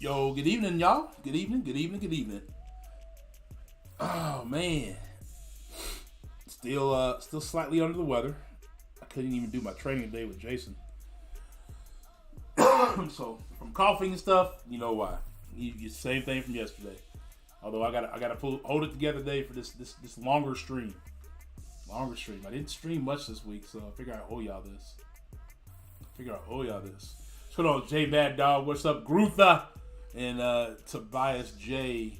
Yo, good evening, y'all. Good evening, good evening, good evening. Oh man, still slightly under the weather. I couldn't even do my training today with Jason. So from coughing and stuff, you know why? You same thing from yesterday. Although I gotta hold it together today for this longer stream. Longer stream. I didn't stream much this week, so I figure I owe y'all this. What's going on, J Mad Dog? What's up, Grutha? And Tobias J.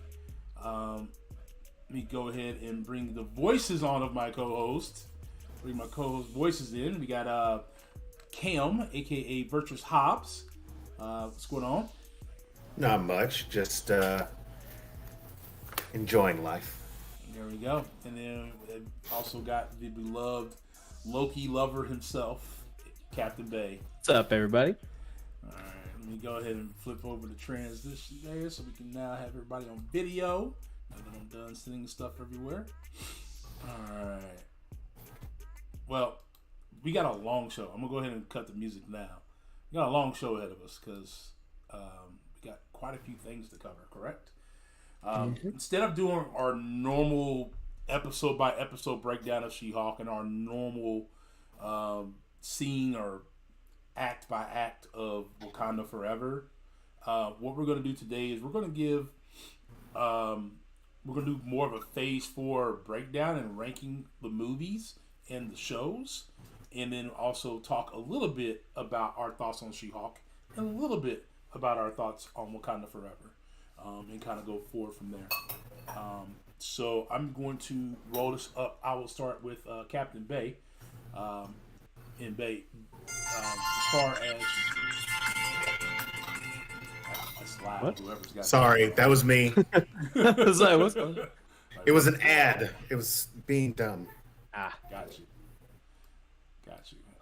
Let me go ahead and bring the voices on of my co-host. Bring my co-host voices in. We got Cam, aka Virtuous Hobbs. What's going on? Not much, just enjoying life. There we go. And then we also got the beloved Loki lover himself, Captain Bay. What's up, everybody? All right, let me go ahead and flip over the transition there so we can now have everybody on video. Now that I'm done sending stuff everywhere. All right. Well, we got a long show. I'm going to go ahead and cut the music now. We got a long show ahead of us because we got quite a few things to cover, correct? Instead of doing our normal episode by episode breakdown of She-Hulk and our normal scene or act by act of Wakanda Forever, what we're going to do today is we're going to do more of a phase 4 breakdown and ranking the movies and the shows, and then also talk a little bit about our thoughts on She-Hulk and a little bit about our thoughts on Wakanda Forever. And kind of go forward from there. So I'm going to roll this up. I will start with Captain Bay. And Bay, as far as that's loud. What? Whoever's got Sorry, that was me. I was like, what's going on? It was an ad. It was being done. Got you.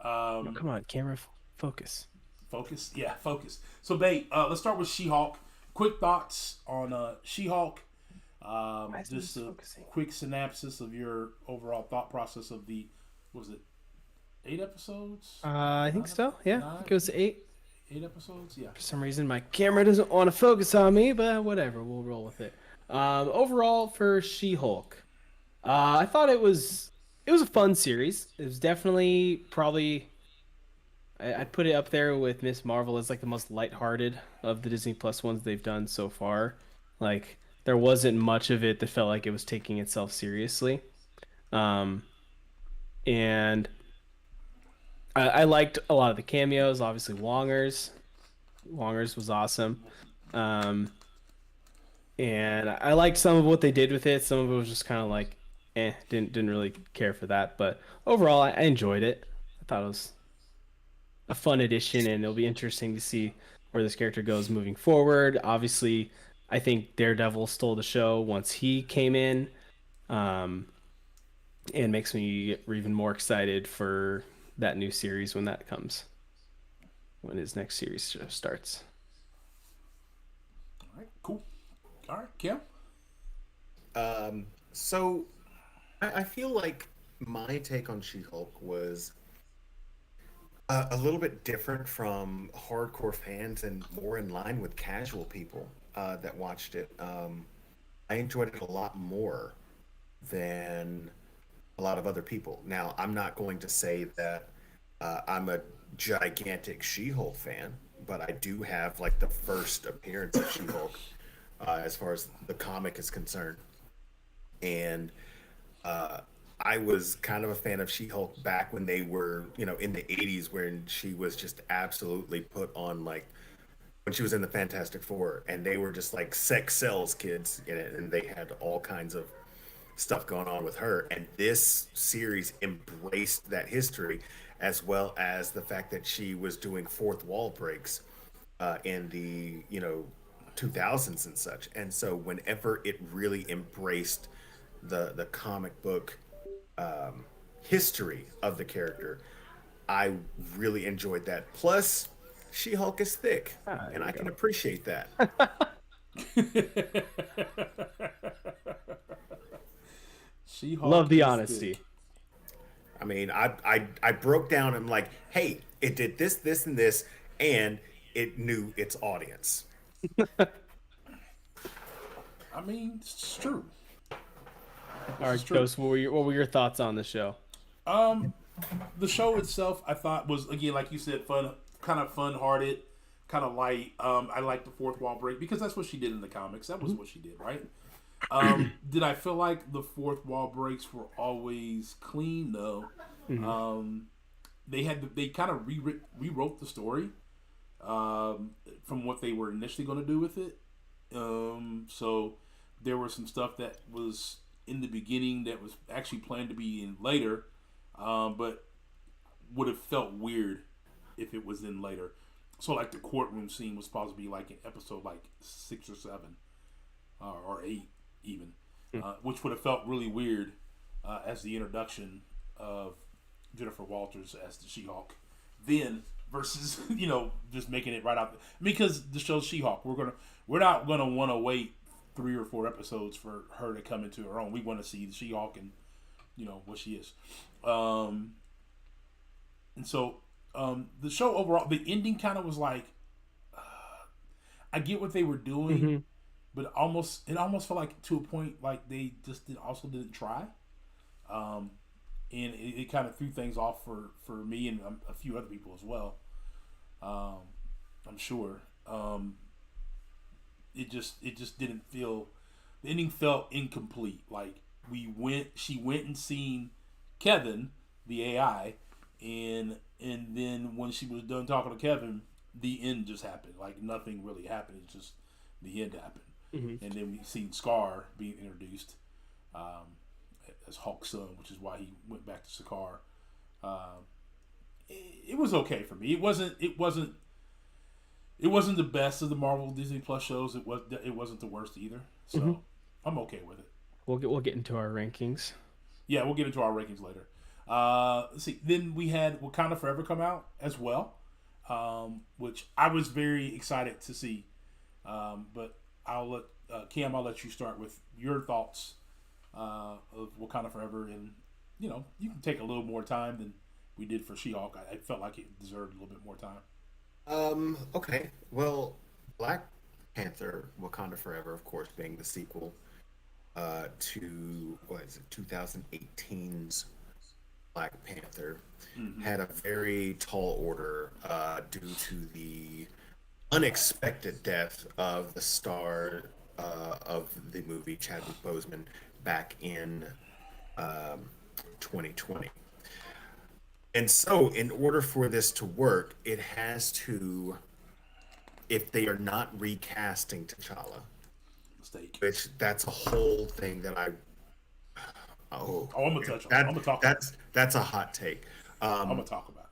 Oh, come on, camera, focus. Focus. Yeah, focus. So Bay, let's start with She-Hulk. Quick thoughts on She-Hulk. Just a quick synopsis of your overall thought process of the, what was it, 8 episodes? I think so. Yeah, I think it was 8. 8 episodes. Yeah. For some reason, my camera doesn't want to focus on me, but whatever, we'll roll with it. Overall, for She-Hulk, I thought it was a fun series. It was definitely probably. I'd put it up there with Miss Marvel as like the most lighthearted of the Disney Plus ones they've done so far. Like there wasn't much of it that felt like it was taking itself seriously. And I liked a lot of the cameos. Obviously, Wongers was awesome. And I liked some of what they did with it. Some of it was just kind of like, didn't really care for that. But overall, I enjoyed it. I thought it was a fun addition, and it'll be interesting to see where this character goes moving forward. Obviously, I think Daredevil stole the show once he came in, and makes me get even more excited for that new series when that comes, when his next series starts. All right, cool. All right, Kim. So I feel like my take on She-Hulk was a little bit different from hardcore fans and more in line with casual people that watched it. I enjoyed it a lot more than a lot of other people. Now, I'm not going to say that I'm a gigantic She-Hulk fan, but I do have like the first appearance of She-Hulk as far as the comic is concerned. And I was kind of a fan of She-Hulk back when they were, in the 80s, when she was just absolutely put on, like, when she was in the Fantastic Four, and they were just like sex sells kids in it, and they had all kinds of stuff going on with her. And this series embraced that history, as well as the fact that she was doing fourth wall breaks in the, 2000s and such. And so whenever it really embraced the comic book history of the character, I really enjoyed that. Plus, She-Hulk is thick, and I can appreciate that. She-Hulk Love the is honesty. thick. I mean, I broke down and like, hey, it did this, this, and this, and it knew its audience. I mean, it's true. All This is right, true. Ghost, what were your thoughts on the show? Um, the show itself, I thought was again, like you said, fun, kind of fun-hearted, kind of light. I like the fourth wall break because that's what she did in the comics. That was what she did, right? Did I feel like the fourth wall breaks were always clean? No. Mm-hmm. They kind of rewrote the story from what they were initially going to do with it. So there was some stuff that was in the beginning that was actually planned to be in later, but would have felt weird if it was in later. So like the courtroom scene was supposed to be like in episode like 6 or 7 or 8 even, which would have felt really weird as the introduction of Jennifer Walters as the She-Hulk. Then versus just making it right out because the show's She-Hulk. We're not gonna want to wait 3 or 4 episodes for her to come into her own. We want to see the She-Hulk and what she is. And so the show overall, the ending kind of was like, I get what they were doing, Mm-hmm. but it almost felt like to a point like they just didn't try. And it kind of threw things off for me and a few other people as well. I'm sure. It just didn't feel. The ending felt incomplete. Like she went and seen Kevin, the AI, and then when she was done talking to Kevin, the end just happened. Like nothing really happened. It's just the end happened, Mm-hmm. and then we seen Scar being introduced. As Hulk's son, which is why he went back to Sakaar. It was okay for me. It wasn't. It wasn't the best of the Marvel Disney Plus shows. It was. It wasn't the worst either. So Mm-hmm. I'm okay with it. We'll get into our rankings. Yeah, we'll get into our rankings later. Let's see. Then we had Wakanda Forever come out as well, which I was very excited to see. But I'll let Cam. I'll let you start with your thoughts of Wakanda Forever, and you can take a little more time than we did for She-Hulk. I felt like it deserved a little bit more time. Okay. Well, Black Panther: Wakanda Forever, of course, being the sequel to what is it, 2018's Black Panther, had a very tall order due to the unexpected death of the star of the movie, Chadwick Boseman, back in 2020. And so, in order for this to work, it has to, if they are not recasting T'Challa, Mistake. which that's a whole thing that oh, Oh, I'm gonna touch on. I'm that gonna talk. that's a hot take. I'm gonna talk about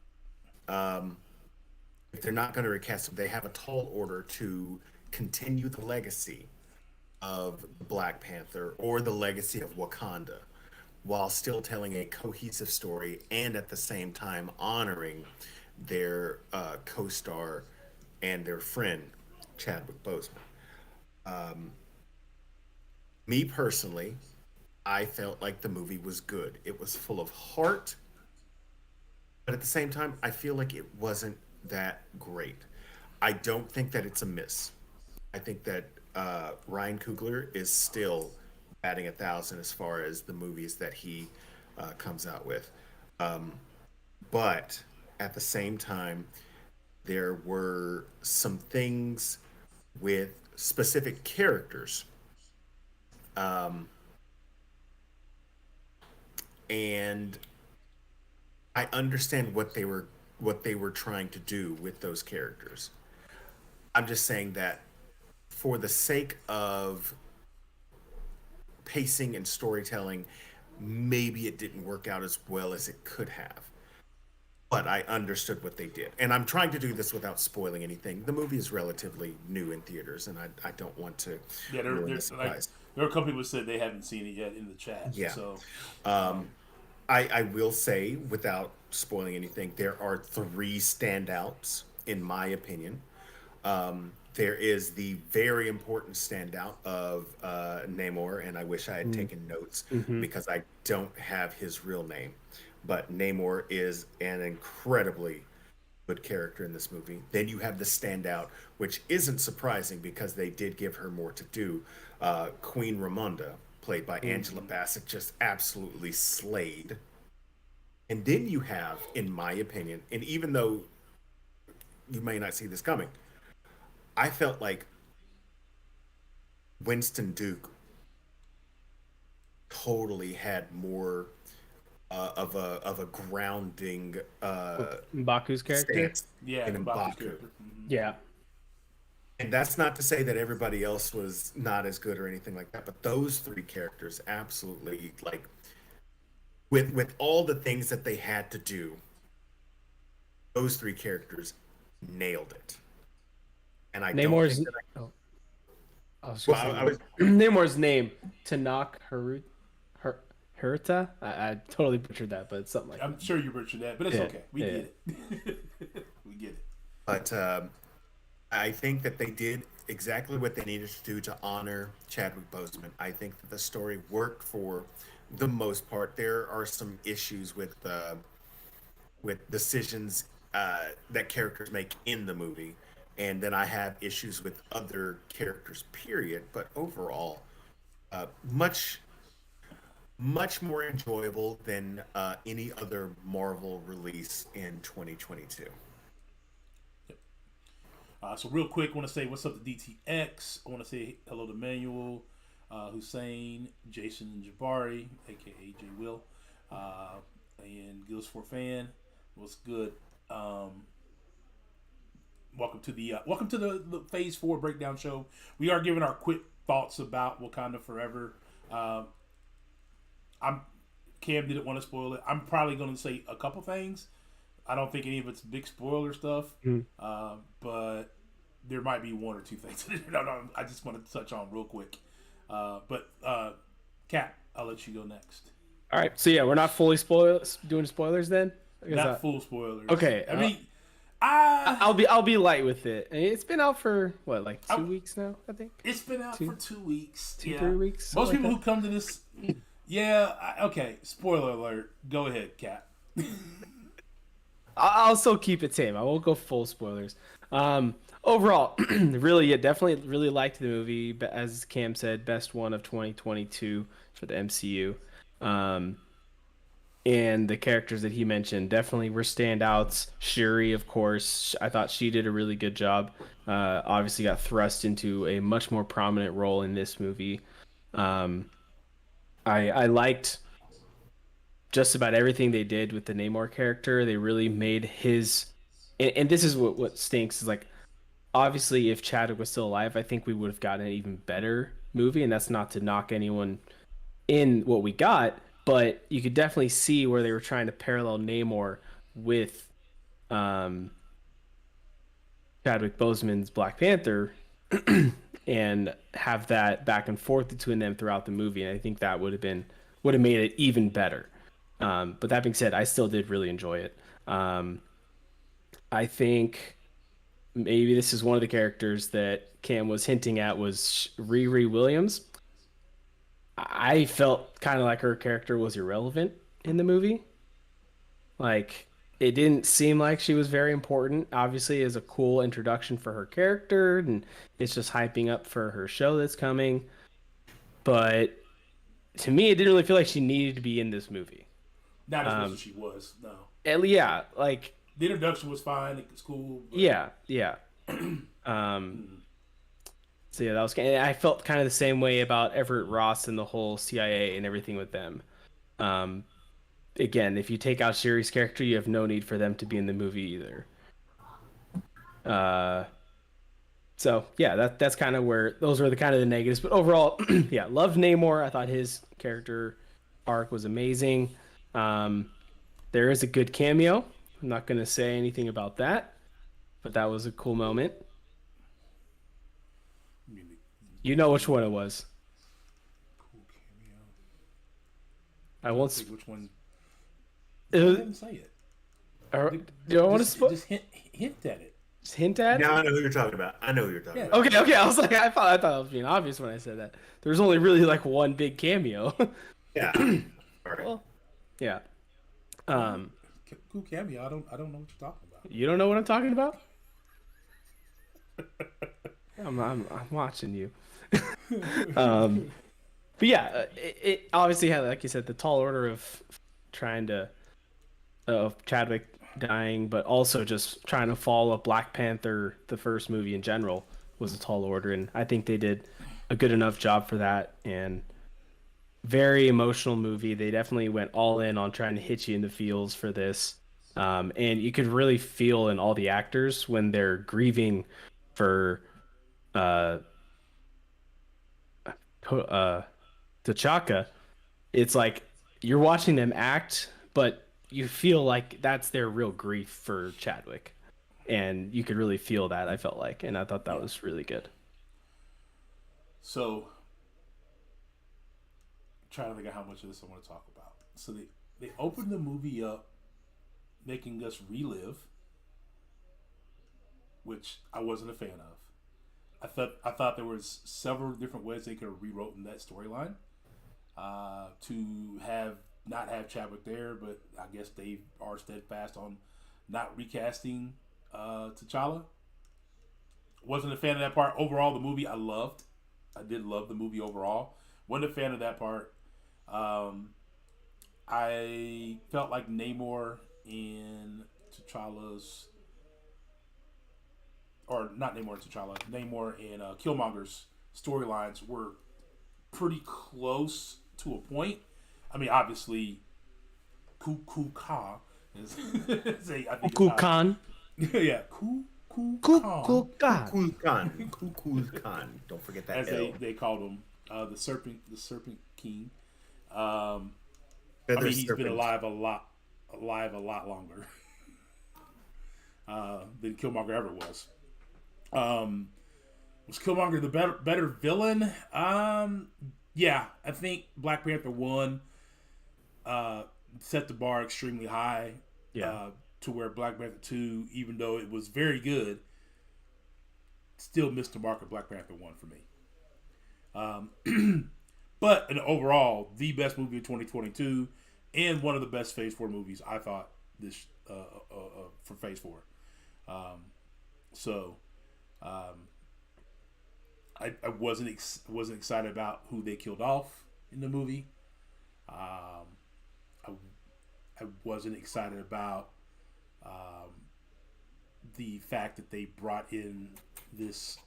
If they're not going to recast him, they have a tall order to continue the legacy of Black Panther or the legacy of Wakanda while still telling a cohesive story and at the same time honoring their co-star and their friend Chadwick Boseman. Me personally, I felt like the movie was good. It was full of heart, but at the same time, I feel like it wasn't that great. I don't think that it's a miss. I think that Ryan Coogler is still batting 1,000 as far as the movies that he comes out with. But at the same time, there were some things with specific characters. And I understand what they were trying to do with those characters. I'm just saying that for the sake of pacing and storytelling, maybe it didn't work out as well as it could have. But I understood what they did. And I'm trying to do this without spoiling anything. The movie is relatively new in theaters, and I don't want to Yeah, ruin the like surprise. there are a couple people who said they haven't seen it yet in the chat. Yeah. So I will say, without spoiling anything, there are three standouts, in my opinion. There is the very important standout of Namor, and I wish I had taken notes Mm-hmm. because I don't have his real name. But Namor is an incredibly good character in this movie. Then you have the standout, which isn't surprising because they did give her more to do. Queen Ramonda, played by Angela Bassett, just absolutely slayed. And then you have, in my opinion, and even though you may not see this coming, I felt like Winston Duke totally had more of a grounding M'Baku's character. stance Yeah, in about M'Baku. this character. Mhm. Yeah. And that's not to say that everybody else was not as good or anything like that, but those three characters absolutely, like, with all the things that they had to do, those three characters nailed it. And I don't Namor's. think that Oh, I was Well, gonna say I was Namor's name, Tanakh Haruta. I totally butchered that, but it's something like that. I'm sure you butchered that, but it's Yeah, okay. We yeah. get it. We get it. But I think that they did exactly what they needed to do to honor Chadwick Boseman. I think that the story worked for the most part. There are some issues with decisions that characters make in the movie, and then I have issues with other characters. Period. But overall, much more enjoyable than any other Marvel release in 2022. So real quick, I want to say what's up to DTX. I want to say hello to Manuel, Hussein, Jason Jabari, aka J Will, and Gills for Fan. What's good? Welcome to the Phase 4 breakdown show. We are giving our quick thoughts about Wakanda Forever. Cam didn't want to spoil it. I'm probably going to say a couple things. I don't think any of it's big spoiler stuff, but there might be one or two things. I just want to touch on real quick. But Cap, I'll let you go next. All right, so yeah, we're not fully doing spoilers then. Not full spoilers. Okay, I mean, I'll be light with it. It's been out for what, like 2 weeks now, I think. It's been out for 2 weeks. 3 weeks. Most people like who come to this, okay. Spoiler alert. Go ahead, Cap. I'll still keep it tame. I won't go full spoilers. Overall, really, definitely really liked the movie. But as Cam said, best one of 2022 for the MCU. And the characters that he mentioned definitely were standouts. Shuri, of course, I thought she did a really good job. Obviously got thrust into a much more prominent role in this movie. I liked just about everything they did with the Namor character. They really made his, and this is what stinks, is like, obviously if Chadwick was still alive, I think we would have gotten an even better movie, and that's not to knock anyone in what we got, but you could definitely see where they were trying to parallel Namor with Chadwick Boseman's Black Panther and have that back and forth between them throughout the movie, and I think that would have made it even better. But that being said, I still did really enjoy it. I think maybe this is one of the characters that Cam was hinting at was Riri Williams. I felt kind of like her character was irrelevant in the movie. Like, it didn't seem like she was very important. Obviously, as a cool introduction for her character, and it's just hyping up for her show that's coming. But to me, it didn't really feel like she needed to be in this movie. Not as much as she was, no. Yeah, like, the introduction was fine. It was cool. But... Yeah. So yeah, that was. I felt kind of the same way about Everett Ross and the whole CIA and everything with them. Again, if you take out Shuri's character, you have no need for them to be in the movie either. So yeah, that's kind of where those were the kind of the negatives. But overall, yeah, loved Namor. I thought his character arc was amazing. There is a good cameo. I'm not going to say anything about that, but that was a cool moment. You know which one it was. Cool cameo. I won't say which one. I didn't say it. Do I want to spoil? Just hint at it. Just hint at it? Now I know who you're talking about. about. Okay. I was like, I thought I was being obvious when I said that. There was only really like one big cameo. Yeah. All right. Well, yeah. Cool cameo. I don't know what you're talking about. You don't know what I'm talking about? I'm watching you. um, but yeah, it obviously had, like you said, the tall order of trying to of Chadwick dying, but also just trying to follow up Black Panther, the first movie in general, was a tall order, and I think they did a good enough job for that. And very emotional movie. They definitely went all in on trying to hit you in the feels for this. And you could really feel in all the actors when they're grieving for uh, uh, T'Chaka. It's like you're watching them act, but you feel like that's their real grief for Chadwick. And you could really feel that, I felt like. And I thought that Yeah. was really good. So, trying to think of how much of this I want to talk about. So they opened the movie up, making us relive, which I wasn't a fan of. I thought there was several different ways they could have rewritten that storyline to have not have Chadwick there, but I guess they are steadfast on not recasting T'Challa. Wasn't a fan of that part. Overall, the movie I loved. I did love the movie overall. Wasn't a fan of that part. I felt like Namor in T'Challa's, or not Namor and T'Challa, Namor and Killmonger's storylines were pretty close to a point. I mean, obviously, Kukulkan is, I think it's Khan. yeah, Kukulkan. Khan. Kukulkan. Don't forget that As L. they called him, the Serpent King. I Feather mean, he's been serpent. alive a lot longer than Killmonger ever was. Was Killmonger the better villain? Yeah, I think Black Panther 1 set the bar extremely high. Yeah. To where Black Panther 2, even though it was very good, still missed the mark of Black Panther 1 for me. But in overall, the best movie of 2022 and one of the best Phase 4 movies, I thought, this for Phase 4. I wasn't excited about who they killed off in the movie. I wasn't excited about the fact that they brought in this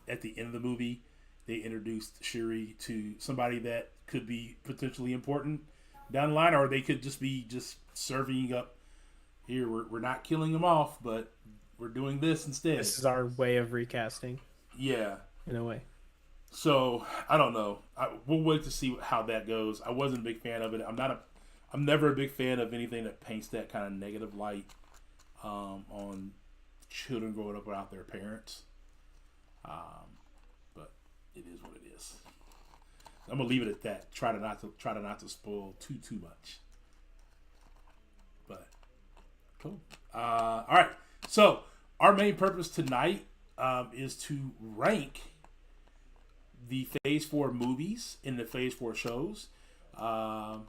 at the end of the movie. They introduced Shuri to somebody that could be potentially important down the line, or they could just be serving up. Here, we're not killing them off, but we're doing this instead. This is our way of recasting. Yeah. In a way. So I don't know. We'll wait to see how that goes. I wasn't a big fan of it. I'm never a big fan of anything that paints that kind of negative light on children growing up without their parents. But it is what it is. I'm gonna leave it at that. Try to not to spoil too much. But cool. All right. So our main purpose tonight is to rank the Phase 4 movies in the Phase 4 shows. I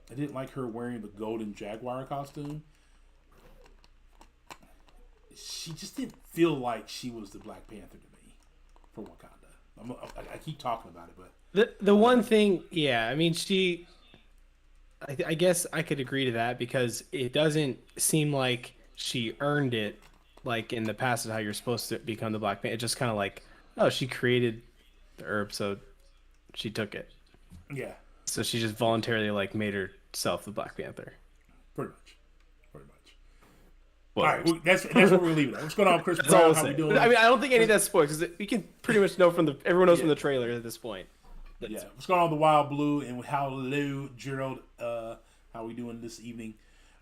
didn't like her wearing the golden jaguar costume. She just didn't feel like she was the Black Panther to me for Wakanda. I keep talking about it, but The one thing, yeah, I mean, I guess I could agree to that because it doesn't seem like she earned it, like in the past of how you're supposed to become the Black Panther. It's just kind of like, oh, she created the herb, so she took it. yeah, So she just voluntarily like made herself the Black Panther. pretty much. Well, All right, well, that's where we're leaving it. What's going on, Chris that's Brown? all How I'll we say. doing? I mean, I don't think any of that's spoiled because we can pretty much know everyone knows from the trailer at this point. Yeah, what's going on with the Wild Blue and how Lou Gerald? How we doing this evening?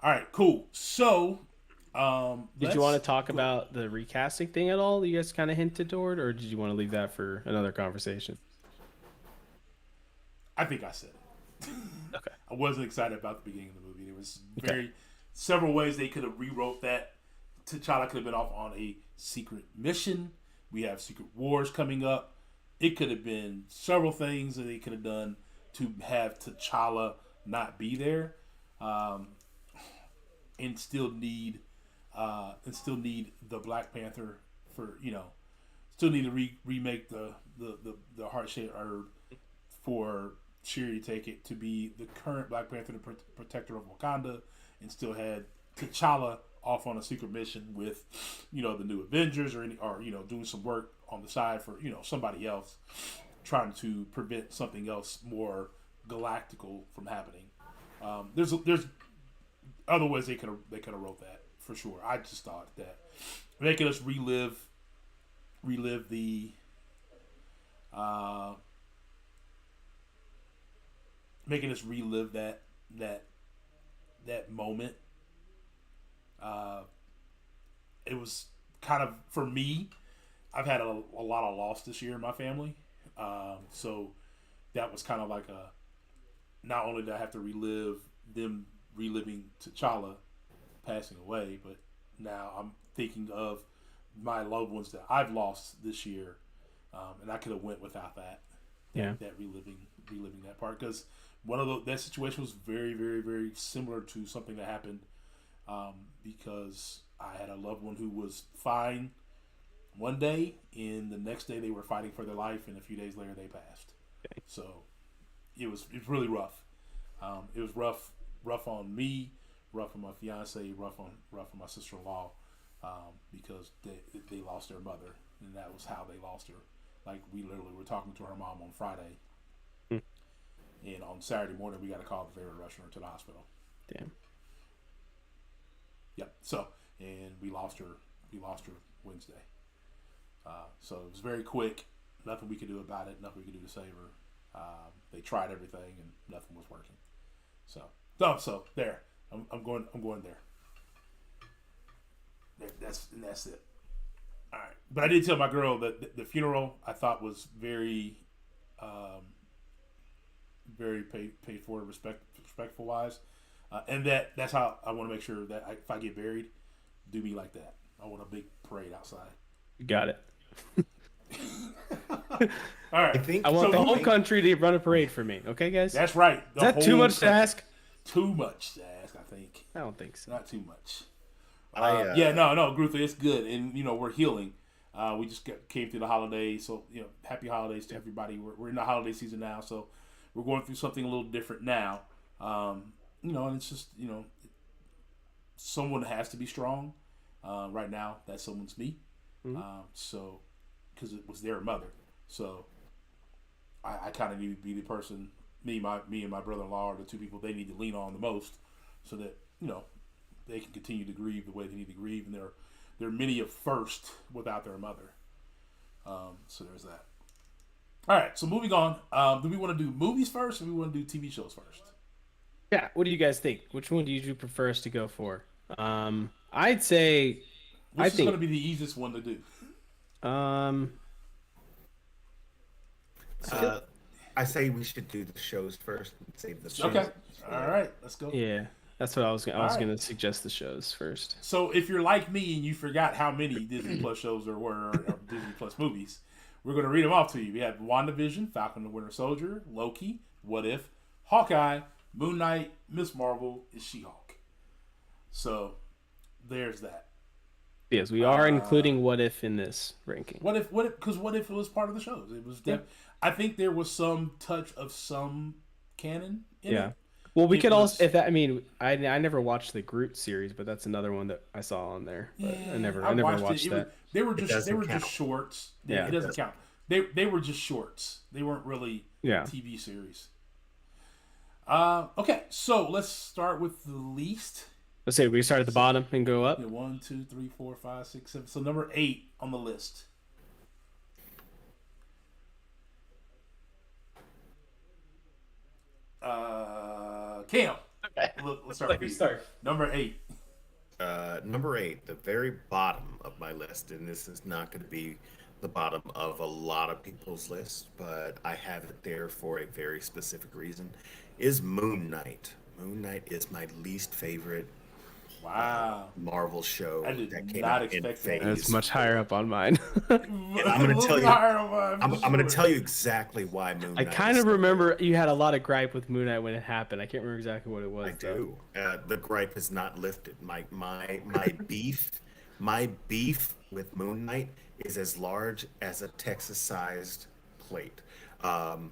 All right, cool. So, Did you want to talk about the recasting thing at all? You guys kind of hinted toward, or did you want to leave that for another conversation? I think I said it. Okay. I wasn't excited about the beginning of the movie. There was several ways they could have rewrote that. T'Challa could have been off on a secret mission. We have Secret Wars coming up. It could have been several things that they could have done to have T'Challa not be there, and still need and still need the Black Panther for still need to remake the heart shaped herb for Shuri to take it to be the current Black Panther, the protector of Wakanda, and still had T'Challa off on a secret mission with the new Avengers or doing some work on the side for somebody else, trying to prevent something else more galactical from happening. There's other ways they could have wrote that for sure. I just thought that making us relive the making us relive that moment. It was kind of, for me, I've had a lot of loss this year in my family, so that was kind of like not only did I have to relive them reliving T'Challa passing away, but now I'm thinking of my loved ones that I've lost this year, and I could have went without that. That reliving that part, because one of that situation was very, very, very similar to something that happened, because I had a loved one who was fine one day, and the next day they were fighting for their life, and a few days later they passed. Okay. So it was really rough. It was rough on me, rough on my fiance, rough on my sister-in-law, because they lost their mother, and that was how they lost her. Like, we literally were talking to her mom on Friday, and on Saturday morning we got a call that they were rushing her to the hospital. Damn. Yep. So, and we lost her Wednesday. So it was very quick. Nothing we could do about it. Nothing we could do to save her. They tried everything and nothing was working. So there. I'm going there. That's it. All right. But I did tell my girl that the funeral I thought was very, very paid for, respectful wise, and that's how I want to make sure that if I get buried, do me like that. I want a big parade outside. You got it. All right. I want the whole country to run a parade for me. Okay, guys? That's right. Is that too much to ask? Too much to ask, I think. I don't think so. Not too much. No, Gruther, it's good, and we're healing. We just came through the holidays, so happy holidays to everybody. We're in the holiday season now, so we're going through something a little different now. And it's just someone has to be strong. Right now, that someone's me. Mm-hmm. So, because it was their mother, so I kind of need to be the person. Me and my brother-in-law are the two people they need to lean on the most, so that they can continue to grieve the way they need to grieve, and they're many of first without their mother. So there's that. All right, so moving on. Do we want to do movies first, or do we want to do TV shows first? Yeah, what do you guys think? Which one do you prefer us to go for? I'd say Which is going to be the easiest one to do? I say we should do the shows first and save the shows. Okay. All right, let's go. Yeah, that's what I was going to suggest, the shows first. So if you're like me and you forgot how many Disney Plus shows there were, or Disney Plus movies, we're going to read them off to you. We have WandaVision, Falcon and the Winter Soldier, Loki, What If, Hawkeye, Moon Knight, Miss Marvel, and She-Hulk. So there's that. Yes, we are including What If in this ranking. What if? Because What If was part of the shows. It was. I think there was some touch of some canon in it. Well, we could also, if that. I mean, I never watched the Groot series, but that's another one that I saw on there. But I never watched that. They were just shorts. It doesn't count. They were just shorts. They weren't really TV series. Okay, so let's start with the least. Let's say we start at the bottom and go up. 1, 2, 3, 4, 5, 6, 7. So number 8 on the list. Cam. Okay. Let's start with you. Number 8. Number 8, the very bottom of my list, and this is not going to be the bottom of a lot of people's list, but I have it there for a very specific reason, is Moon Knight. Moon Knight is my least favorite Wow. Marvel show I did that came not out in expect that. That's phase much 4. higher up on mine. And I'm going A to little tell bit you, higher on mine, I'm for going to sure. tell you exactly why Moon I Knight. kind is of so remember you had a lot of gripe with Moon Knight when it happened. I can't remember exactly what it was. I do. The gripe is not lifted. My beef with Moon Knight is as large as a Texas-sized plate. Um,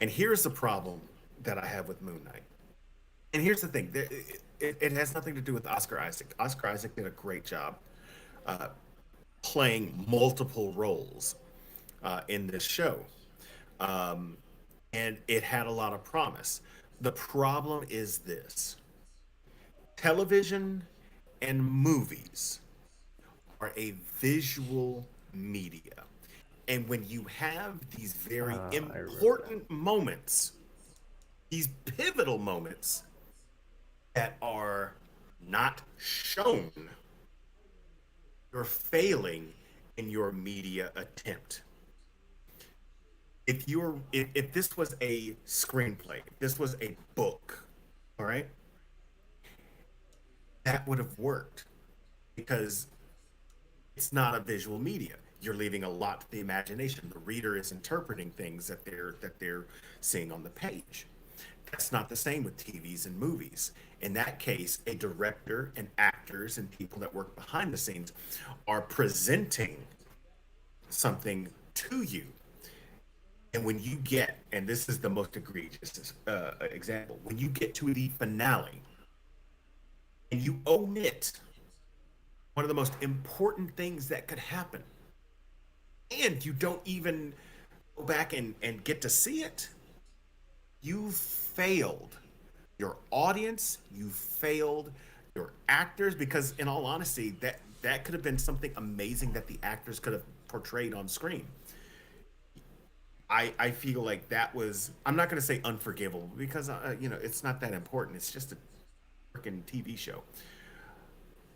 and here's the problem that I have with Moon Knight. And here's the thing: it has nothing to do with Oscar Isaac. Oscar Isaac did a great job playing multiple roles in this show, um, and it had a lot of promise. The problem is this: television and movies are a visual media. And when you have these very I remember that. important moments, these pivotal moments that are not shown, you're failing in your media attempt. If this was a screenplay, if this was a book, all right, that would have worked because it's not a visual media. You're leaving a lot to the imagination. The reader is interpreting things that they're seeing on the page. That's not the same with TVs and movies. In that case, a director and actors and people that work behind the scenes are presenting something to you. And when you get, and this is the most egregious example, when you get to the finale and you omit one of the most important things that could happen, and you don't even go back and get to see it, you failed your audience, you failed your actors, because in all honesty, that could have been something amazing that the actors could have portrayed on screen. I feel like that was, I'm not going to say unforgivable because it's not that important. It's just a freaking TV show.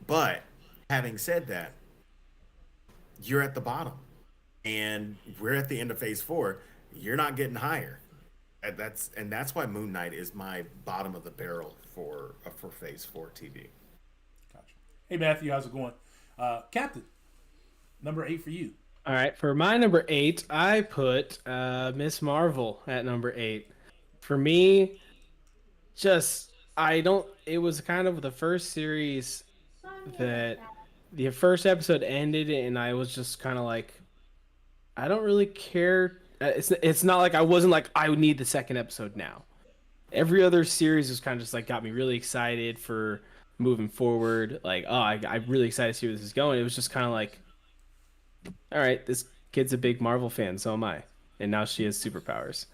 But having said that, you're at the bottom, and we're at the end of Phase 4. You're not getting higher. And that's why Moon Knight is my bottom of the barrel for Phase 4 TV. Gotcha. Hey Matthew, how's it going? Captain, number 8 for you. All right, for my number 8, I put Miss Marvel at number 8. For me, just I don't. It was kind of the first series that the first episode ended, and I was just kind of like, I don't really care. It's not like I wasn't like I would need the second episode now. Every other series was kind of just like got me really excited for moving forward. Like, oh, I'm really excited to see where this is going. It was just kind of like, all right, this kid's a big Marvel fan, so am I, and now she has superpowers.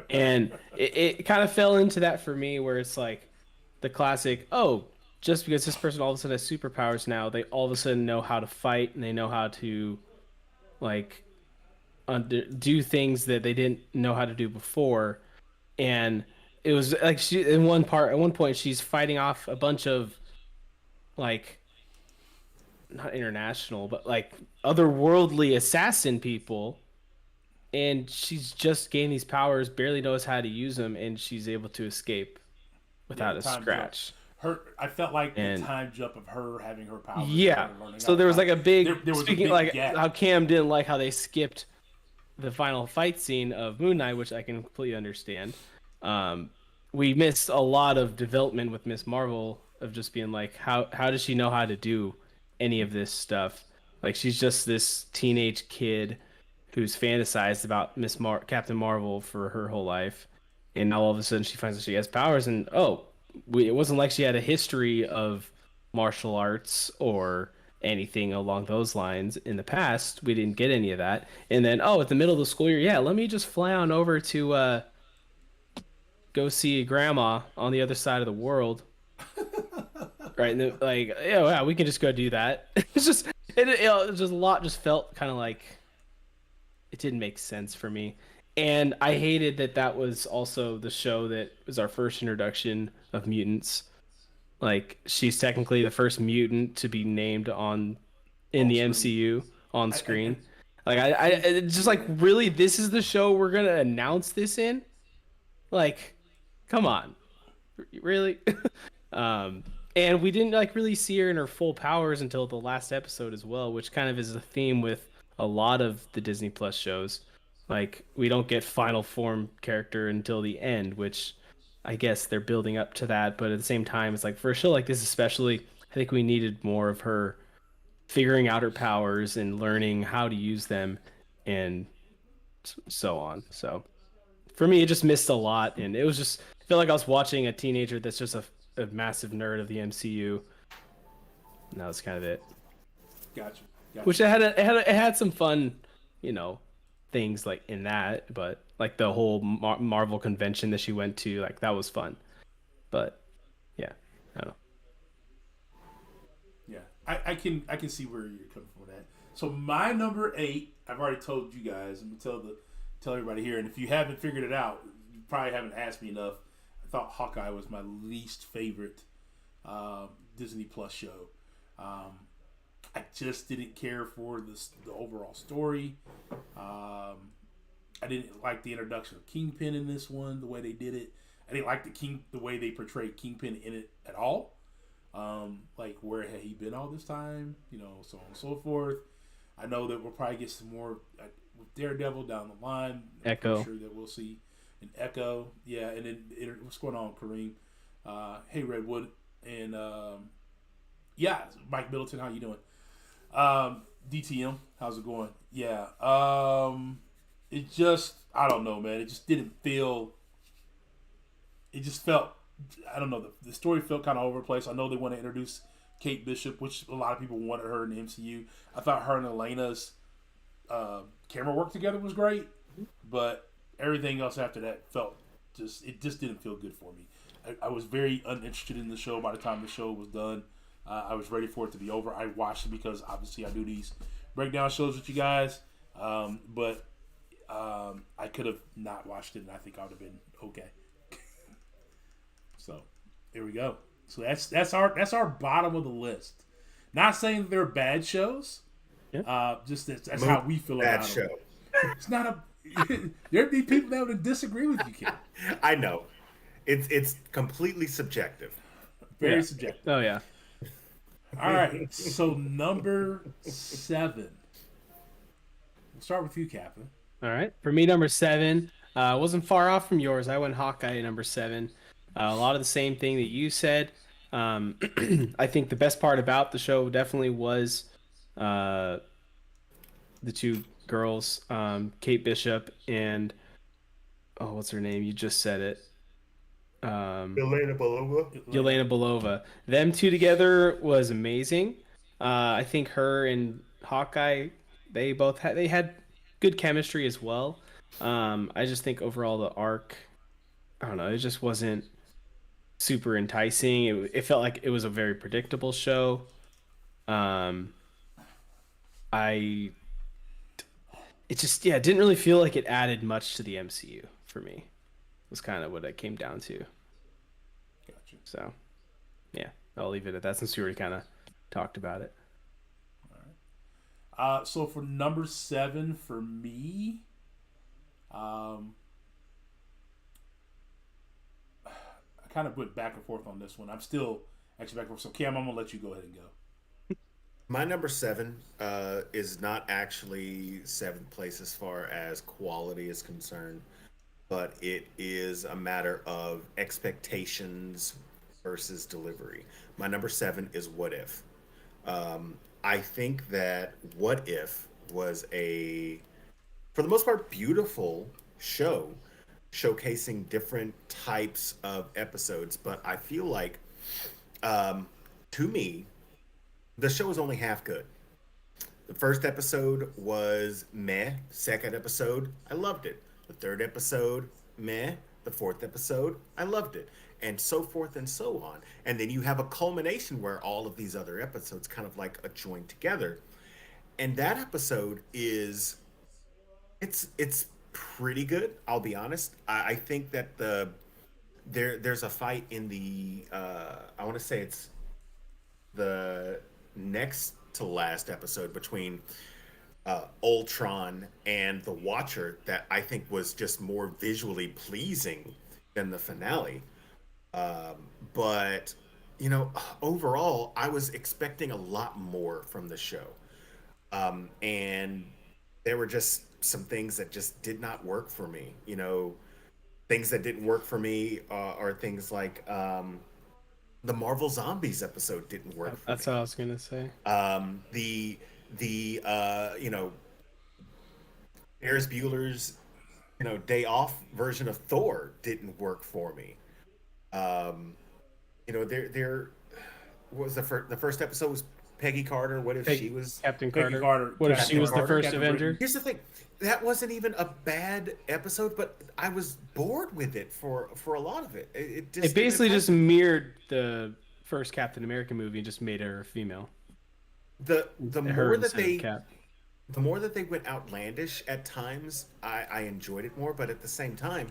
And it kind of fell into that for me, where it's like the classic, oh, just because this person all of a sudden has superpowers now, they all of a sudden know how to fight and they know how to like do things that they didn't know how to do before. And it was like she at one point she's fighting off a bunch of like not international but like otherworldly assassin people, and she's just gained these powers, barely knows how to use them, and she's able to escape Yeah, without the a time scratch. jump. I felt like And the time jump of her having her powers. yeah, And her learning how so to there was fight. like a big There was a speaking big like gap. how Cam didn't like how they skipped the final fight scene of Moon Knight, which I can completely understand. Um, we missed a lot of development with Miss Marvel of just being like, how does she know how to do any of this stuff? Like she's just this teenage kid who's fantasized about Captain Marvel for her whole life, and now all of a sudden she finds that she has powers, and oh, it wasn't like she had a history of martial arts or anything along those lines in the past. We didn't get any of that, and then oh, at the middle of the school year, yeah, let me just fly on over to go see grandma on the other side of the world. Right, and then, like, yeah, we can just go do that. It's just it just a lot just felt kind of like it didn't make sense for me. And I hated that that was also the show that was our first introduction of mutants. Like she's technically the first mutant to be named in On the screen. MCU on And screen. Like I it's just like really this is the show we're gonna announce this in? Like, come on, really? And we didn't like really see her in her full powers until the last episode as well, which kind of is a theme with a lot of the Disney Plus shows. Like we don't get final form character until the end, which I guess they're building up to that, but at the same time it's like for a show like this especially, I think we needed more of her figuring out her powers and learning how to use them and so on. So for me, it just missed a lot, and it was just I feel like I was watching a teenager that's just a massive nerd of the MCU. And that was kind of it. Gotcha. Gotcha. Which it had some fun, you know, things like in that, but like the whole Marvel convention that she went to, like that was fun. But yeah, I don't know. Yeah, I can see where you're coming from with that. So my number 8, I've already told you guys. I'm gonna tell everybody here, and if you haven't figured it out, you probably haven't asked me enough. I thought Hawkeye was my least favorite Disney Plus show. Um, I just didn't care for the overall story. I didn't like the introduction of Kingpin in this one, the way they did it. I didn't like the way they portrayed Kingpin in it at all. Like where had he been all this time? You know, so on and so forth. I know that we'll probably get some more with Daredevil down the line. I'm Echo. sure that we'll see an Echo. Yeah, and then what's going on, Kareem? Hey, Redwood, and yeah, Mike Middleton, how you doing? DTM, how's it going? Yeah, it just I don't know, man. It just didn't feel. It just felt I don't know. The story felt kind of over the place. I know they want to introduce Kate Bishop, which a lot of people wanted her in the MCU. I thought her and Elena's camera work together was great, but everything else after that felt it just didn't feel good for me. I was very uninterested in the show by the time the show was done. I was ready for it to be over. I watched it because obviously I do these breakdown shows with you guys, but I could have not watched it, and I think I would have been okay. So there we go. So that's our bottom of the list. Not saying they're bad shows. Yeah. Just that's how we feel bad about show. them. It's not a. There'd be people that would disagree with you, kid. I know. It's completely subjective. Very subjective. Oh yeah. All right. So number 7. We'll start with you, Captain. All right. For me, number 7 wasn't far off from yours. I went Hawkeye at number 7. A lot of the same thing that you said. I think the best part about the show definitely was the two girls, Kate Bishop and what's her name? You just said it. Elena Belova. Yelena Belova. Them two together was amazing. I think her and Hawkeye, they had good chemistry as well. I just think overall the arc, I don't know, it just wasn't super enticing. It felt like it was a very predictable show. Um, I it just yeah, it didn't really feel like it added much to the MCU for me. Was kind of what it came down to. Gotcha. So, yeah, I'll leave it at that since we already kind of talked about it. All right. So for number 7 for me, I kind of went back and forth on this one. I'm still actually back and forth. So Cam, I'm gonna let you go ahead and go. My number 7 is not actually 7th place as far as quality is concerned, but it is a matter of expectations versus delivery. My number 7 is What If. I think that What If was for the most part, beautiful show showcasing different types of episodes, but I feel like, to me, the show was only half good. The first episode was meh. Second episode, I loved it. The third episode, meh. The fourth episode, I loved it. And so forth and so on. And then you have a culmination where all of these other episodes kind of like are joined together. And that episode it's pretty good, I'll be honest. I think that there's a fight in the I want to say it's the next to last episode between Ultron and the Watcher that I think was just more visually pleasing than the finale. But overall, I was expecting a lot more from the show. And there were just some things that just did not work for me. Things that didn't work for me are things like the Marvel Zombies episode didn't work for That's me. what I was gonna say. The Ferris Bueller's Day Off version of Thor didn't work for me. There what was the first episode was Peggy Carter. What if she was Captain Peggy Carter? Carter. What if Captain she was the Carter, first Captain Avenger? Britain. Here's the thing. That wasn't even a bad episode, but I was bored with it for a lot of it. It basically just mirrored the first Captain America movie and just made her a female. the Her more that instead of they Cap. the more that they went outlandish at times, I enjoyed it more. But at the same time,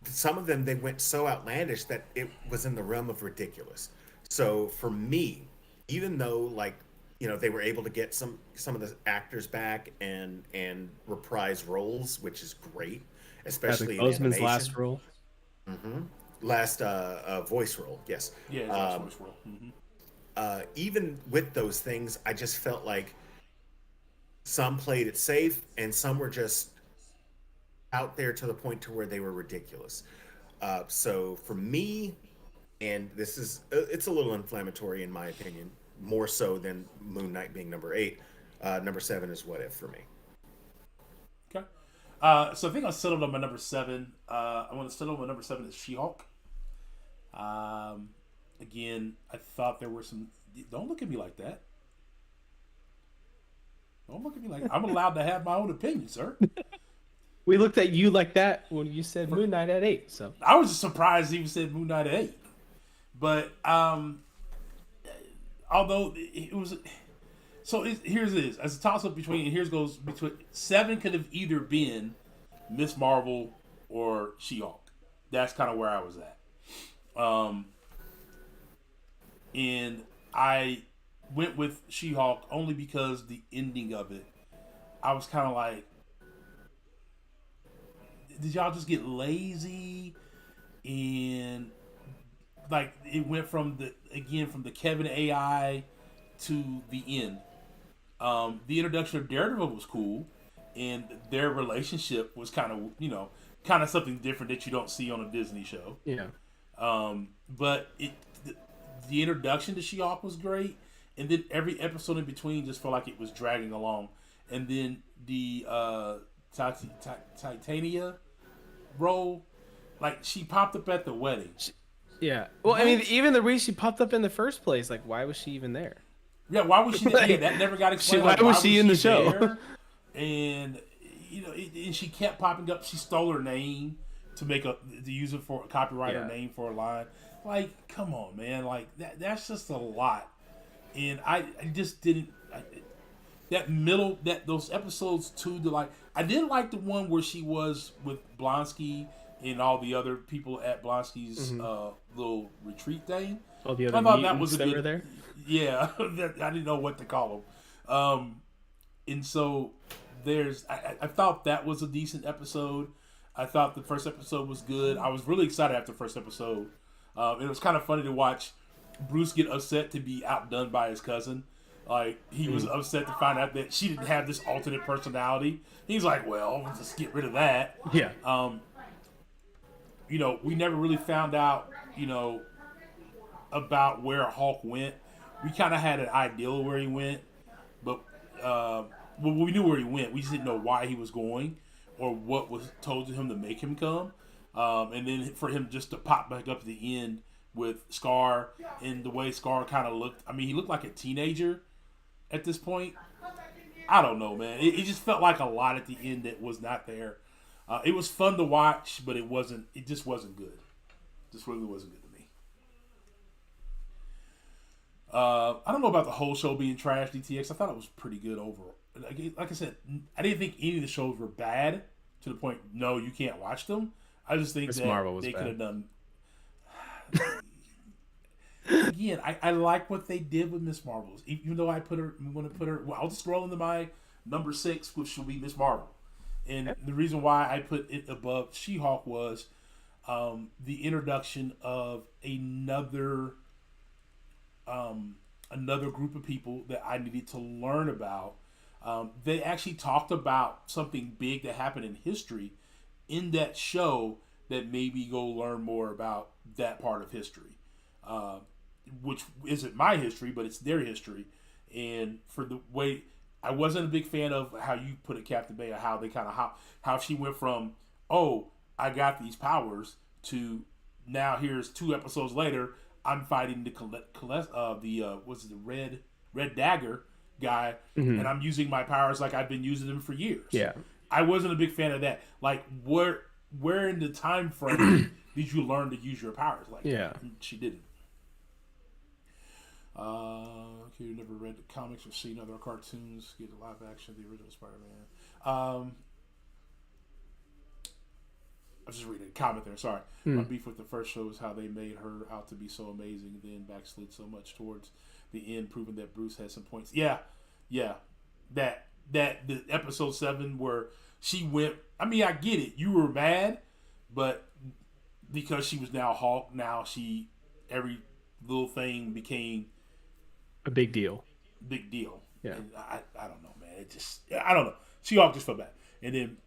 some of them they went so outlandish that it was in the realm of ridiculous. So for me, even though they were able to get some of the actors back and reprise roles, which is great, especially in Boseman's animation. last role. Last voice role, yes. Yeah, his last voice role. Even with those things, I just felt like some played it safe and some were just out there to the point to where they were ridiculous. So for me, and this is it's a little inflammatory in my opinion, more so than Moon Knight being number 8. Number 7 is What If for me. Okay. So I think I settled on my number 7. I want to settle on my number 7 is She-Hulk. Again, I thought there were some. Don't look at me like that. Don't look at me like I'm allowed to have my own opinion, sir. We looked at you like that when you said Moon Knight at 8. So I was just surprised he even said Moon Knight at 8. But although it was, so here's this as a toss up between. Here's goes between 7 could have either been Miss Marvel or She-Hulk. That's kind of where I was at. And I went with She-Hulk only because the ending of it, I was kind of like, did y'all just get lazy? And like it went from the Kevin AI to the end. The introduction of Daredevil was cool, and their relationship was kind of something different that you don't see on a Disney show. yeah, But the introduction to She-Hulk was great, and then every episode in between just felt like it was dragging along. And then the Titania role, like she popped up at the wedding. yeah. Well, I mean, even the reason she popped up in the first place, like, why was she even there? Yeah, why was she there? Yeah, that never got explained. Why was she in the show? there? And and she kept popping up. She stole her name to use it for copyright her name for a line. Like, come on, man! Like that's just a lot. And I just didn't. Those episodes too. I did like the one where she was with Blonsky and all the other people at Blonsky's little retreat thing. All the other I thought that was mutants that were there. Yeah, I didn't know what to call them. And so I thought that was a decent episode. I thought the first episode was good. I was really excited after the first episode. It was kind of funny to watch Bruce get upset to be outdone by his cousin. Like, he was upset to find out that she didn't have this alternate personality. He's like, well, let's just get rid of that. Yeah. We never really found out, about where Hulk went. We kind of had an idea of where he went, but we knew where he went. We just didn't know why he was going or what was told to him to make him come. And then for him just to pop back up at the end with Scar and the way Scar kind of looked. I mean, he looked like a teenager at this point. I don't know, man. It just felt like a lot at the end that was not there. It was fun to watch, but it just wasn't good. Just really wasn't good to me. I don't know about the whole show being trash, DTX. I thought it was pretty good overall. Like I said, I didn't think any of the shows were bad to the point, no, you can't watch them. I just think that Marvel was they bad. could have done. Again, I like what they did with Miss Marvel. Even though I'm going to put her. Well, I'll just roll into my number 6, which will be Miss Marvel. And the reason why I put it above She-Hulk was the introduction of another another group of people that I needed to learn about. They actually talked about something big that happened in history in that show that made me go learn more about that part of history, which isn't my history, but it's their history. And for the way I wasn't a big fan of how you put it, Captain Bay, how they kind of how she went from, oh, I got these powers, to now here's 2 episodes later I'm fighting the what's it, the red dagger guy, and I'm using my powers like I've been using them for years. Yeah, I wasn't a big fan of that. Like, where in the time frame did you learn to use your powers? Like, yeah, she didn't. Okay, you never read the comics or seen other cartoons. Get the live action of the original Spider-Man. I was just reading a comment there. Sorry, my beef with the first show is how they made her out to be so amazing, then backslid so much towards the end, proving that Bruce had some points. Yeah. That the episode 7 where she went. I mean, I get it. You were mad, but because she was now Hulk, now every little thing became a big deal. Yeah. And I don't know, man. I don't know. She-Hulk just felt bad. And then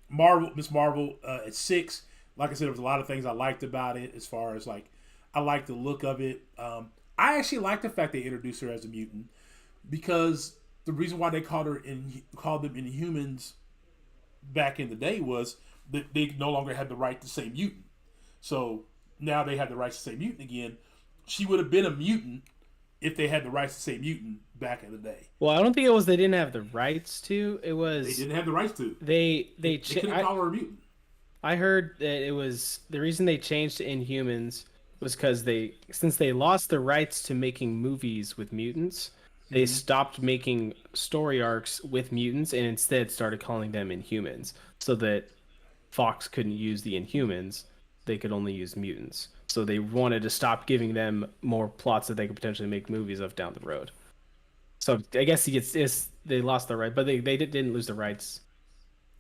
Miss Marvel at 6. Like I said, there was a lot of things I liked about it. As far as like, I liked the look of it. I actually liked the fact they introduced her as a mutant, because the reason why they called them Inhumans back in the day was that they no longer had the right to say mutant. So now they have the right to say mutant again. She would have been a mutant if they had the rights to say mutant back in the day. Well, I don't think it was they didn't have the rights to. It was they didn't have the rights to. They couldn't call her a mutant. I heard that it was the reason they changed to Inhumans was because since they lost the rights to making movies with mutants, they stopped making story arcs with mutants and instead started calling them Inhumans, so that Fox couldn't use the Inhumans, they could only use mutants. So they wanted to stop giving them more plots that they could potentially make movies of down the road. So I guess they lost the right, but they didn't lose the rights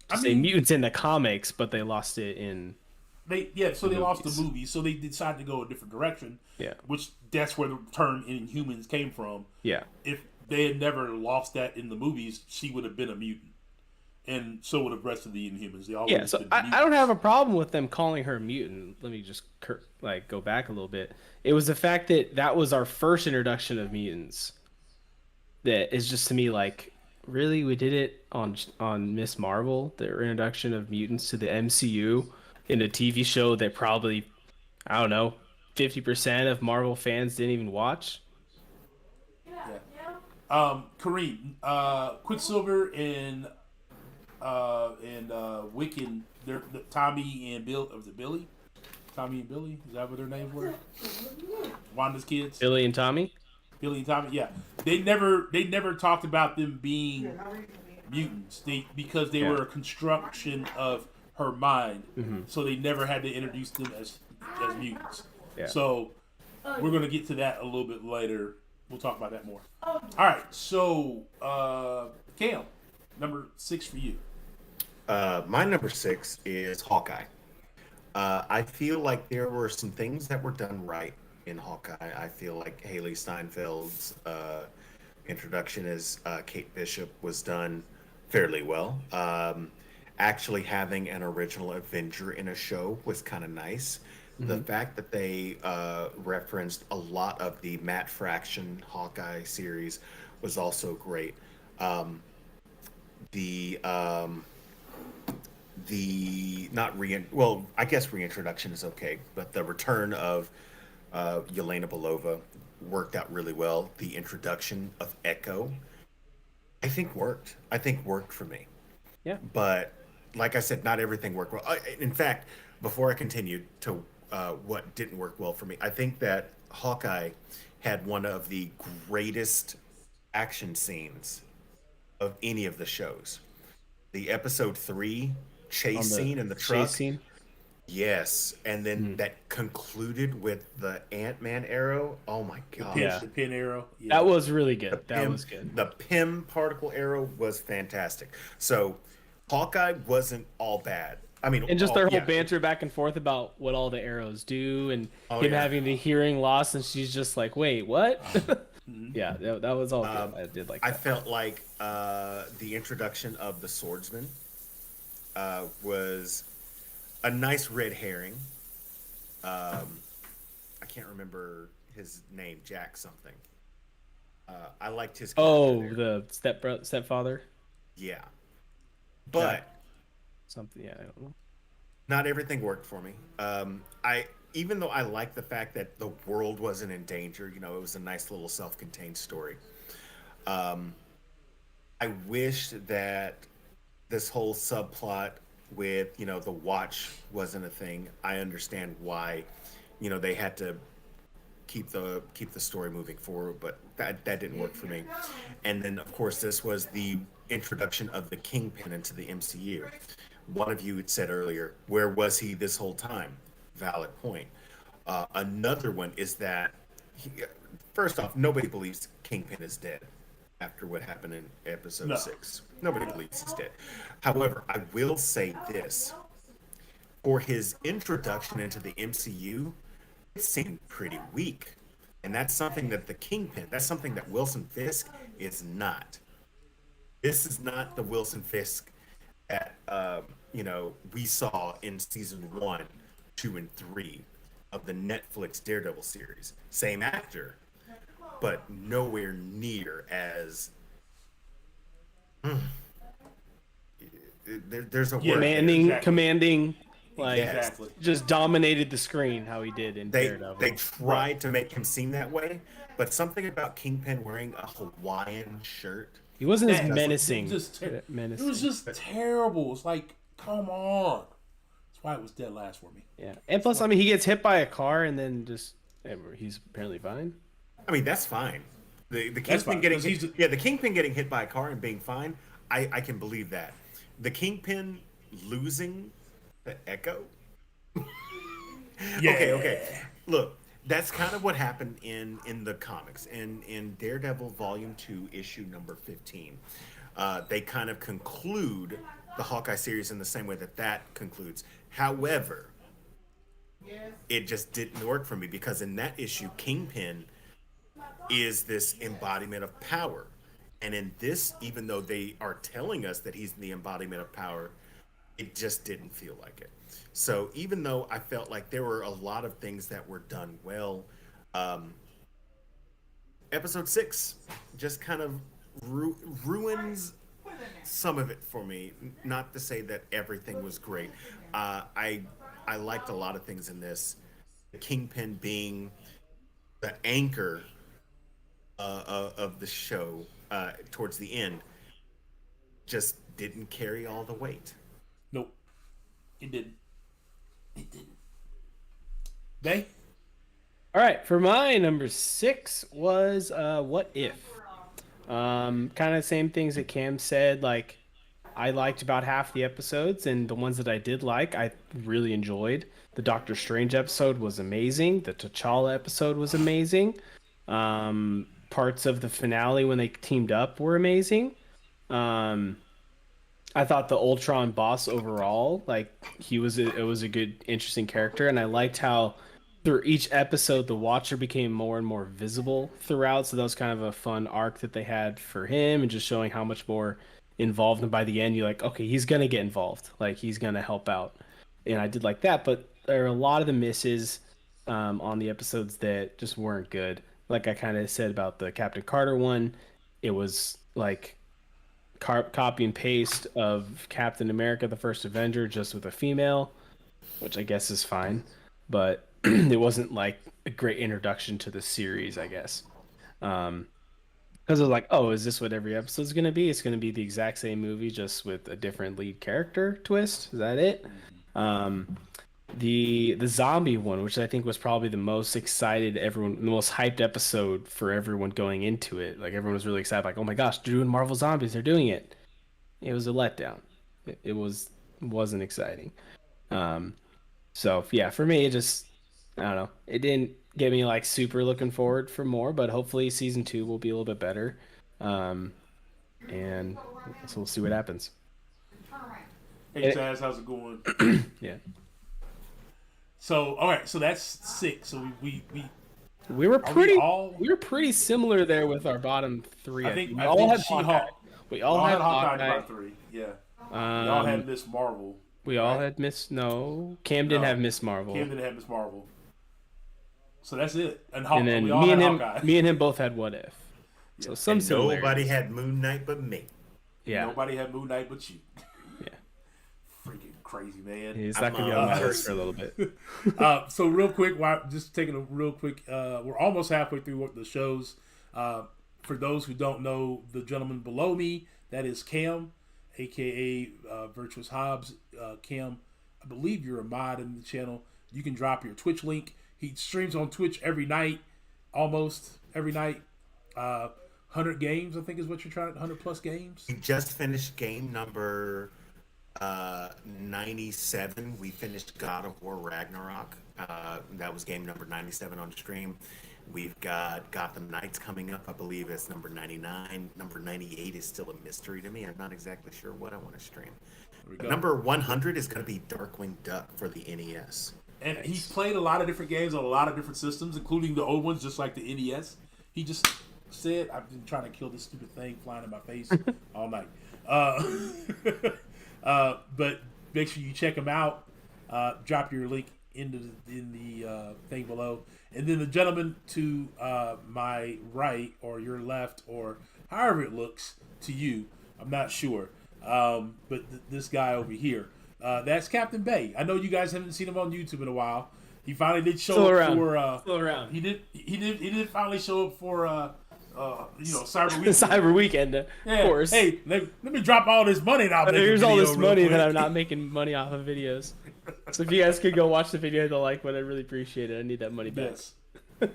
to say mutants in the comics, but they lost it in. They lost the movie, so they decided to go a different direction. Yeah, which that's where the term Inhumans came from. Yeah, if they had never lost that in the movies, she would have been a mutant, and so would have the rest of the Inhumans. They always so I don't have a problem with them calling her a mutant. Let me just go back a little bit. It was the fact that was our first introduction of mutants. That is just to me like, really, we did it on Miss Marvel, the introduction of mutants to the MCU in a TV show that probably, I don't know, 50% of Marvel fans didn't even watch. Yeah. Kareem, Quicksilver and Wiccan, they're Tommy and Bill. Was it Billy? Tommy and Billy? Is that what their names were? Wanda's kids. Billy and Tommy. Billy and Tommy. Yeah. They never talked about them being mutants. Because they were a construction of her mind. Mm-hmm. So they never had to introduce them as mutants. Yeah. So we're gonna get to that a little bit later. We'll talk about that more. All right. So Cam, number 6 for you. My number 6 is Hawkeye. I feel like there were some things that were done right in Hawkeye. I feel like Haley Steinfeld's introduction as Kate Bishop was done fairly well. Actually having an original Avenger in a show was kind of nice. Mm-hmm. The fact that they referenced a lot of the Matt Fraction Hawkeye series was also great. I guess reintroduction is okay, but the return of Yelena Belova worked out really well. The introduction of Echo, I think worked for me. Yeah. But like I said, not everything worked well. In fact, before I continue to what didn't work well for me, I think that Hawkeye had one of the greatest action scenes of any of the shows. The episode 3 chase scene in the truck. Scene? Yes, and then that concluded with the Ant-Man arrow. Oh my god! The pin arrow. Yeah. That was really good. That was good. The Pym particle arrow was fantastic. So Hawkeye wasn't all bad. I mean, and just their whole banter back and forth about what all the arrows do, and him having the hearing loss, and she's just like, "Wait, what?" Yeah, that was all good. I did like I that. felt like the introduction of the swordsman was a nice red herring. I can't remember his name, Jack something. I liked his character Oh, there. the stepfather, Yeah, Jack. but something. Yeah, I don't know. not everything worked for me. I even though I liked the fact that the world wasn't in danger, it was a nice little self-contained story. I wished that this whole subplot with the watch wasn't a thing. I understand why they had to keep the story moving forward, but that didn't work for me. And then of course this was the introduction of the Kingpin into the MCU. One of you had said earlier, where was he this whole time? Valid point. Another one is that he, first off, nobody believes Kingpin is dead after what happened in episode No. 6. Nobody believes he's dead. However, I will say this: for his introduction into the MCU, it seemed pretty weak. And that's something that the Kingpin, that's something that Wilson Fisk is not. This is not the Wilson Fisk that, we saw in season 1, 2, and 3 of the Netflix Daredevil series. Same actor, but nowhere near as. There's a Yeah, word. Commanding, like Yes. Exactly. just dominated the screen. How he did in They Daredevil. they tried to make him seem that way, but something about Kingpin wearing a Hawaiian shirt. He wasn't as That- menacing. It was just terrible. It's like, come on. That's why it was dead last for me. Yeah, and plus, I mean, he gets hit by a car and then just he's apparently fine. I mean, that's fine. The That's Kingpin fine, getting 'cause he's hit, yeah, the Kingpin getting hit by a car and being fine, I can believe that. The Kingpin losing the Echo. Yeah. Okay. Look, that's kind of what happened in the comics. In Daredevil Volume 2, issue number 15. They kind of conclude the Hawkeye series in the same way that concludes. However, it just didn't work for me because in that issue, Kingpin is this embodiment of power. And in this, even though they are telling us that he's the embodiment of power, it just didn't feel like it. So even though I felt like there were a lot of things that were done well, episode 6 just kind of ruins some of it for me. Not to say that everything was great. I liked a lot of things in this. The Kingpin being the anchor of the show towards the end just didn't carry all the weight. Nope. It didn't. It didn't. They? All right, for my number 6 was What If? Kind of same things that Cam said. Like, I liked about half the episodes, and the ones that I did like, I really enjoyed. The Doctor Strange episode was amazing. The T'Challa episode was amazing. Parts of the finale when they teamed up were amazing. I thought the Ultron boss overall, like it was a good, interesting character, and I liked how through each episode the Watcher became more and more visible throughout. So that was kind of a fun arc that they had for him, and just showing how much more involved. And by the end, you're like, okay, he's gonna get involved, like he's gonna help out, and I did like that. But there are a lot of the misses on the episodes that just weren't good. Like I kind of said about the Captain Carter one, it was like copy and paste of Captain America: The First Avenger, just with a female, which I guess is fine, but it wasn't like a great introduction to the series, I guess. Because it was like, oh, is this what every episode's going to be? It's going to be the exact same movie, just with a different lead character twist. Is that it? The zombie one, which I think was probably the most excited everyone, the most hyped episode for everyone going into it. Like everyone was really excited, like, oh my gosh, they're doing Marvel Zombies, they're doing it. It was a letdown. It wasn't exciting. So yeah, for me, it just, I don't know, it didn't get me like super looking forward for more, but hopefully season 2 will be a little bit better. And so we'll see what happens. Hey, Chaz, how's it going? Yeah. So, all right, so that's 6. So we We were Are we pretty all? we were pretty similar there with our bottom three. I I think think we I all think had Hawkeye. She-Hulk. We We all all had had Hawkeye in the Hawkeye. bottom three. Yeah. We all had Miss Marvel. We all right? had Miss. No, Cam didn't No. have Miss Marvel. Cam didn't have Miss Marvel. So that's it. And And we then all had Hawkeye. me and him both had What If. So Yeah. some And nobody similarities. had Moon Knight but me. Yeah, Nobody had Moon Knight but you. yeah. Freaking crazy, man. He's not gonna be I'm on my a- list for a little bit. So real quick, just taking a real quick. We're almost halfway through the shows. For those who don't know, the gentleman below me, that is Cam, aka Virtuous Hobbs. Cam, I believe you're a mod in the channel. You can drop your Twitch link. He streams on Twitch every night, almost every night. 100 games, I think, is what you're trying. 100 plus games. We just finished game number 97. We finished God of War Ragnarok. That was game number 97 on stream. We've got Gotham Knights coming up. I believe it's number 99. Number 98 is still a mystery to me. I'm not exactly sure what I want to stream. Number 100 is going to be Darkwing Duck for the NES. And he's played a lot of different games on a lot of different systems, including the old ones, just like the NES. He just said, I've been trying to kill this stupid thing flying in my face all night. But make sure you check him out. Drop your link in the thing below. And then the gentleman to my right or your left or however it looks to you, I'm not sure. But this guy over here, that's Captain Bay. I know you guys haven't seen him on YouTube in a while. He finally did show Still up around. for. Still around. He did finally show up for. Cyber Week. Cyber Weekend, of course. Hey, let me drop all this money now. Here's all this money that I'm not making money off of videos. So if you guys could go watch the video, they'll like what I really appreciate it. I need that money back. Yes.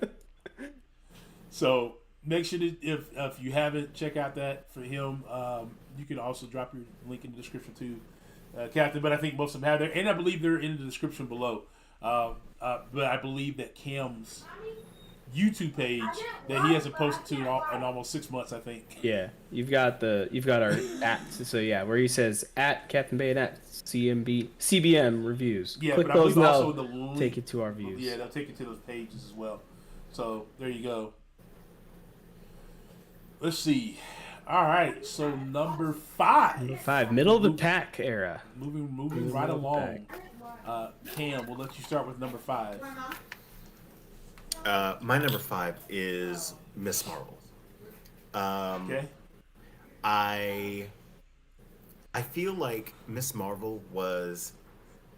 So make sure that if you haven't, check out that for him. You can also drop your link in the description too, Captain. But I think most of them have there, and I believe they're in the description below. But I believe that Cam's YouTube page that he hasn't posted to in almost 6 months, I think. Yeah, you've got our at. So yeah, where he says at Captain Bay and at CBM reviews. Yeah, Click but I those believe and also they'll the link, take you to our views. Yeah, they'll take you to those pages as well. So there you go. Let's see. All right, so number 5. 5, middle of the pack era. Moving right along. Cam, we'll let you start with number 5. My number 5 is Miss Marvel. Okay. I feel like Miss Marvel was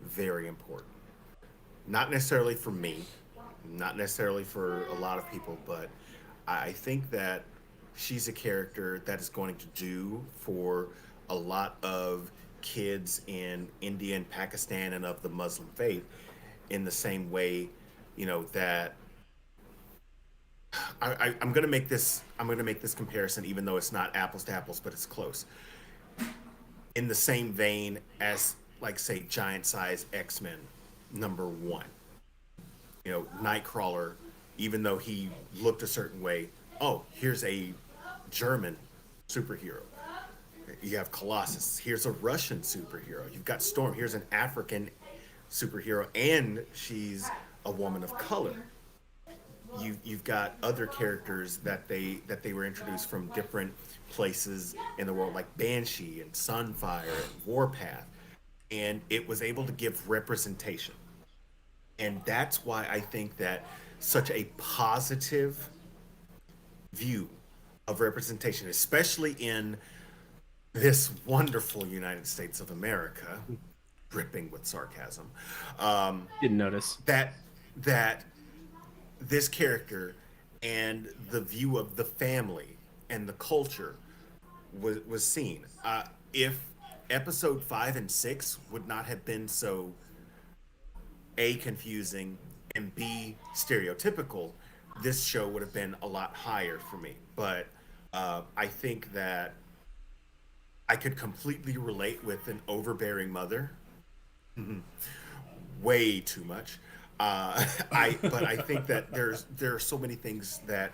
very important. Not necessarily for me, not necessarily for a lot of people, but I think that she's a character that is going to do for a lot of kids in India and Pakistan and of the Muslim faith in the same way, that I'm gonna make this comparison, even though it's not apples to apples, but it's close. In the same vein as, like, say, Giant Size X-Men #1. Nightcrawler, even though he looked a certain way, here's a German superhero. You have Colossus, here's a Russian superhero. You've got Storm, here's an African superhero, and she's a woman of color. You've got other characters that they were introduced from different places in the world, like Banshee and Sunfire and Warpath, and it was able to give representation. And that's why I think that such a positive view of representation, especially in this wonderful United States of America, dripping with sarcasm. Didn't notice that this character and the view of the family and the culture was seen. If episode 5 and 6 would not have been so A, confusing, and B, stereotypical, this show would have been a lot higher for me. But I think that I could completely relate with an overbearing mother. Way too much. But I think that there are so many things that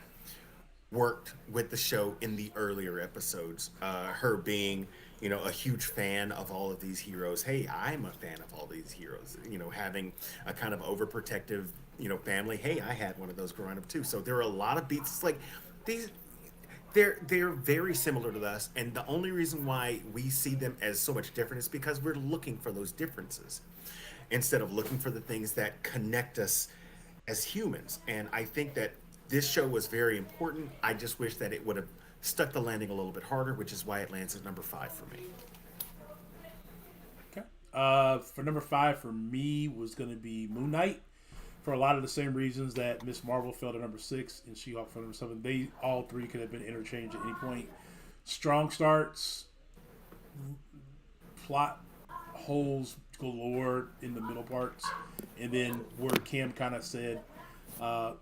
worked with the show in the earlier episodes. Her being, a huge fan of all of these heroes. Hey, I'm a fan of all these heroes. Having a kind of overprotective family. Hey, I had one of those growing up too. So there are a lot of beats. It's like these they're very similar to us, and the only reason why we see them as so much different is because we're looking for those differences instead of looking for the things that connect us as humans. And I think that this show was very important. I just wish that it would have stuck the landing a little bit harder, which is why it lands at number 5 for me. Okay. For number 5 for me was going to be Moon Knight. For a lot of the same reasons that Miss Marvel fell to number 6 and She-Hulk fell to number 7. They all three could have been interchanged at any point. Strong starts, plot holes galore in the middle parts, and then where Cam kind of said the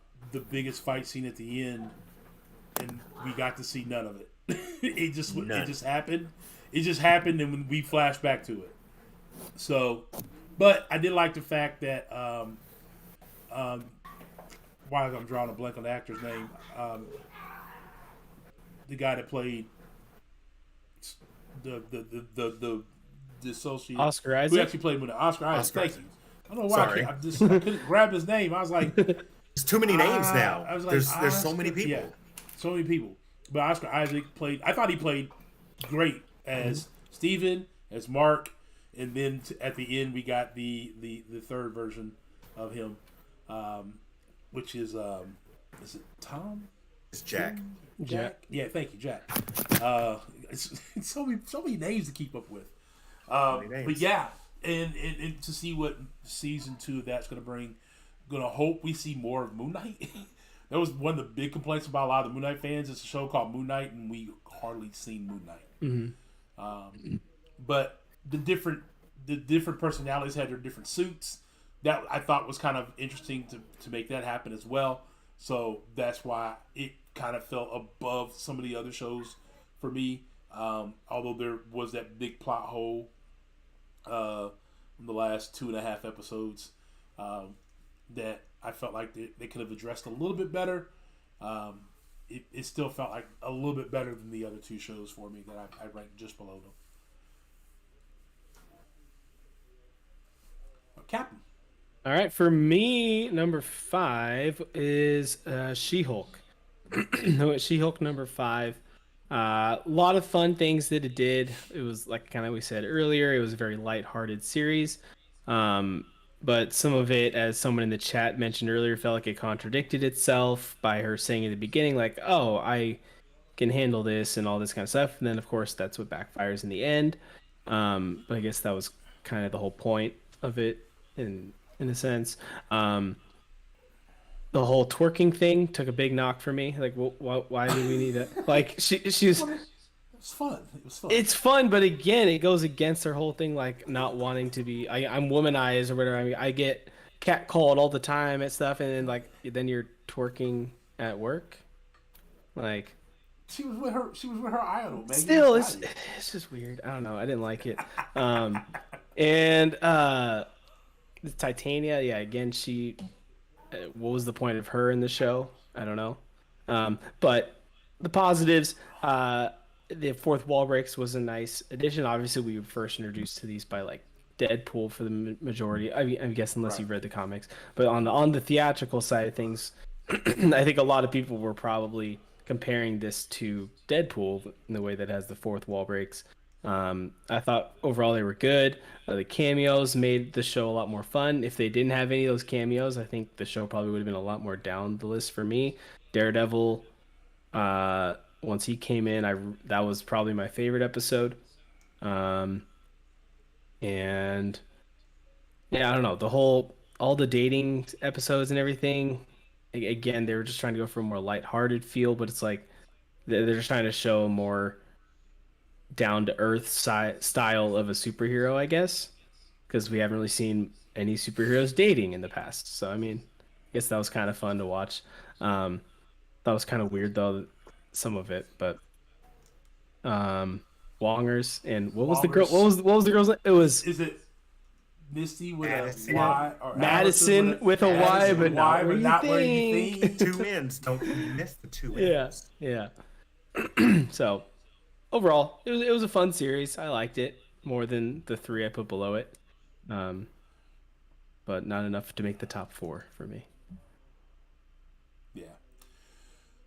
biggest fight scene at the end, and we got to see none of it. It just happened. It just happened, and when we flashed back to it. So, but I did like the fact that. Why I'm drawing a blank on the actor's name. The guy that played the associate Oscar Isaac. Who actually played with Oscar Isaac. Thank you. I don't know why Sorry. I couldn't grab his name. I was like, There's too many names now. I was like, there's so many people. Yeah, so many people. But Oscar Isaac played. I thought he played great as Steven, as Mark, and then at the end we got the third version of him. Which is it Tom? It's Jack. Jack. Yeah, thank you, Jack. It's so many names to keep up with. But yeah, and to see what season 2 of that's going to bring, gonna hope we see more of Moon Knight. That was one of the big complaints about a lot of the Moon Knight fans. It's a show called Moon Knight, and we hardly seen Moon Knight. Mm-hmm. But the different personalities had their different suits. That I thought was kind of interesting to make that happen as well. So that's why it kind of felt above some of the other shows for me. Although there was that big plot hole in the last 2.5 episodes that I felt like they could have addressed a little bit better. It still felt like a little bit better than the other 2 shows for me that I ranked just below them. Captain. All right, for me, number 5 is She-Hulk. She-Hulk number 5. A lot of fun things that it did. It was like kind of we said earlier. It was a very lighthearted series, but some of it, as someone in the chat mentioned earlier, felt like it contradicted itself by her saying at the beginning, like, "Oh, I can handle this" and all this kind of stuff. And then, of course, that's what backfires in the end. But I guess that was kind of the whole point of it, in a sense. The whole twerking thing took a big knock for me. Like, why do we need that? Like, she's. It's fun. It was fun. It's fun, but again, it goes against her whole thing, like not wanting to be. I'm womanized or whatever. I mean, I get catcalled all the time and stuff, and then you're twerking at work, like. She was with her idol, man. Still, it's just weird. I don't know. I didn't like it. And Titania, yeah. Again, she. What was the point of her in the show? I don't know. But the positives, the fourth wall breaks was a nice addition. Obviously, we were first introduced to these by like Deadpool for the majority. I guess unless you've read the comics. But on the theatrical side of things, I think a lot of people were probably comparing this to Deadpool in the way that has the fourth wall breaks. I thought overall they were good. The cameos made the show a lot more fun. If they didn't have any of those cameos, I think the show probably would have been a lot more down the list for me. Daredevil, once he came in, that was probably my favorite episode. And yeah, I don't know, all the dating episodes and everything. Again, they were just trying to go for a more lighthearted feel, but it's like they're just trying to show a more down-to-earth style of a superhero, I guess, because we haven't really seen any superheroes dating in the past. So I mean, I guess that was kind of fun to watch. That was kind of weird though, some of it, but Wongers and what was the girl? What was the girl's name? It was. Is it Misty with a Y or Madison with a Y, but not where you think. Two ends. Don't miss the two ends. Yeah. So. Overall, it was a fun series. I liked it more than the 3 I put below it, but not enough to make the top 4 for me.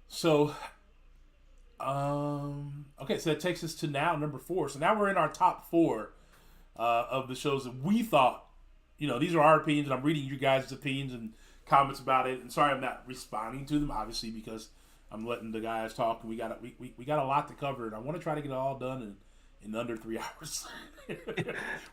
So, okay, so that takes us to now number 4. So now we're in our top 4 of the shows that we thought, these are our opinions. And I'm reading you guys' opinions and comments about it. And sorry, I'm not responding to them, obviously, because I'm letting the guys talk. And we got a lot to cover, and I want to try to get it all done in under 3 hours.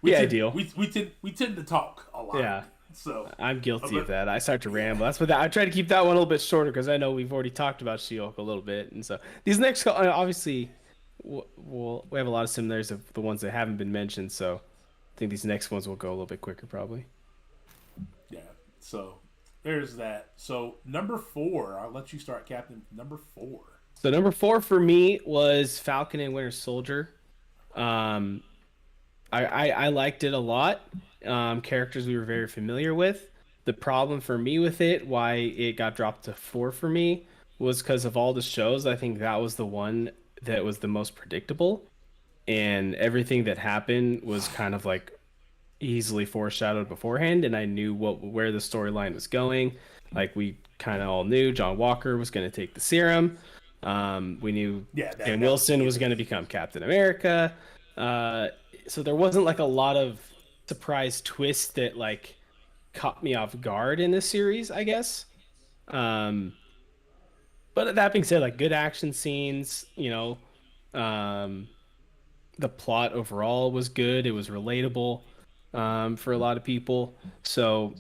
Ideal. We tend to talk a lot. Yeah. So I'm guilty of that. I start to ramble. That's what I try to keep that one a little bit shorter because I know we've already talked about She-Hulk a little bit, and so these next obviously we have a lot of similarities of the ones that haven't been mentioned. So I think these next ones will go a little bit quicker, probably. Yeah. So there's that. So number 4, I'll let you start, Captain. Number 4. So number 4 for me was Falcon and Winter Soldier. I liked it a lot. Characters we were very familiar with. The problem for me with it, why it got dropped to 4 for me, was because of all the shows. I think that was the one that was the most predictable, and everything that happened was kind of like easily foreshadowed beforehand, and I knew where the storyline was going. Like we kind of all knew John Walker was going to take the serum. We knew Dan Wilson was going to become Captain America. So there wasn't like a lot of surprise twists that like caught me off guard in this series, I guess. But that being said, like good action scenes, the plot overall was good. It was relatable for a lot of people. So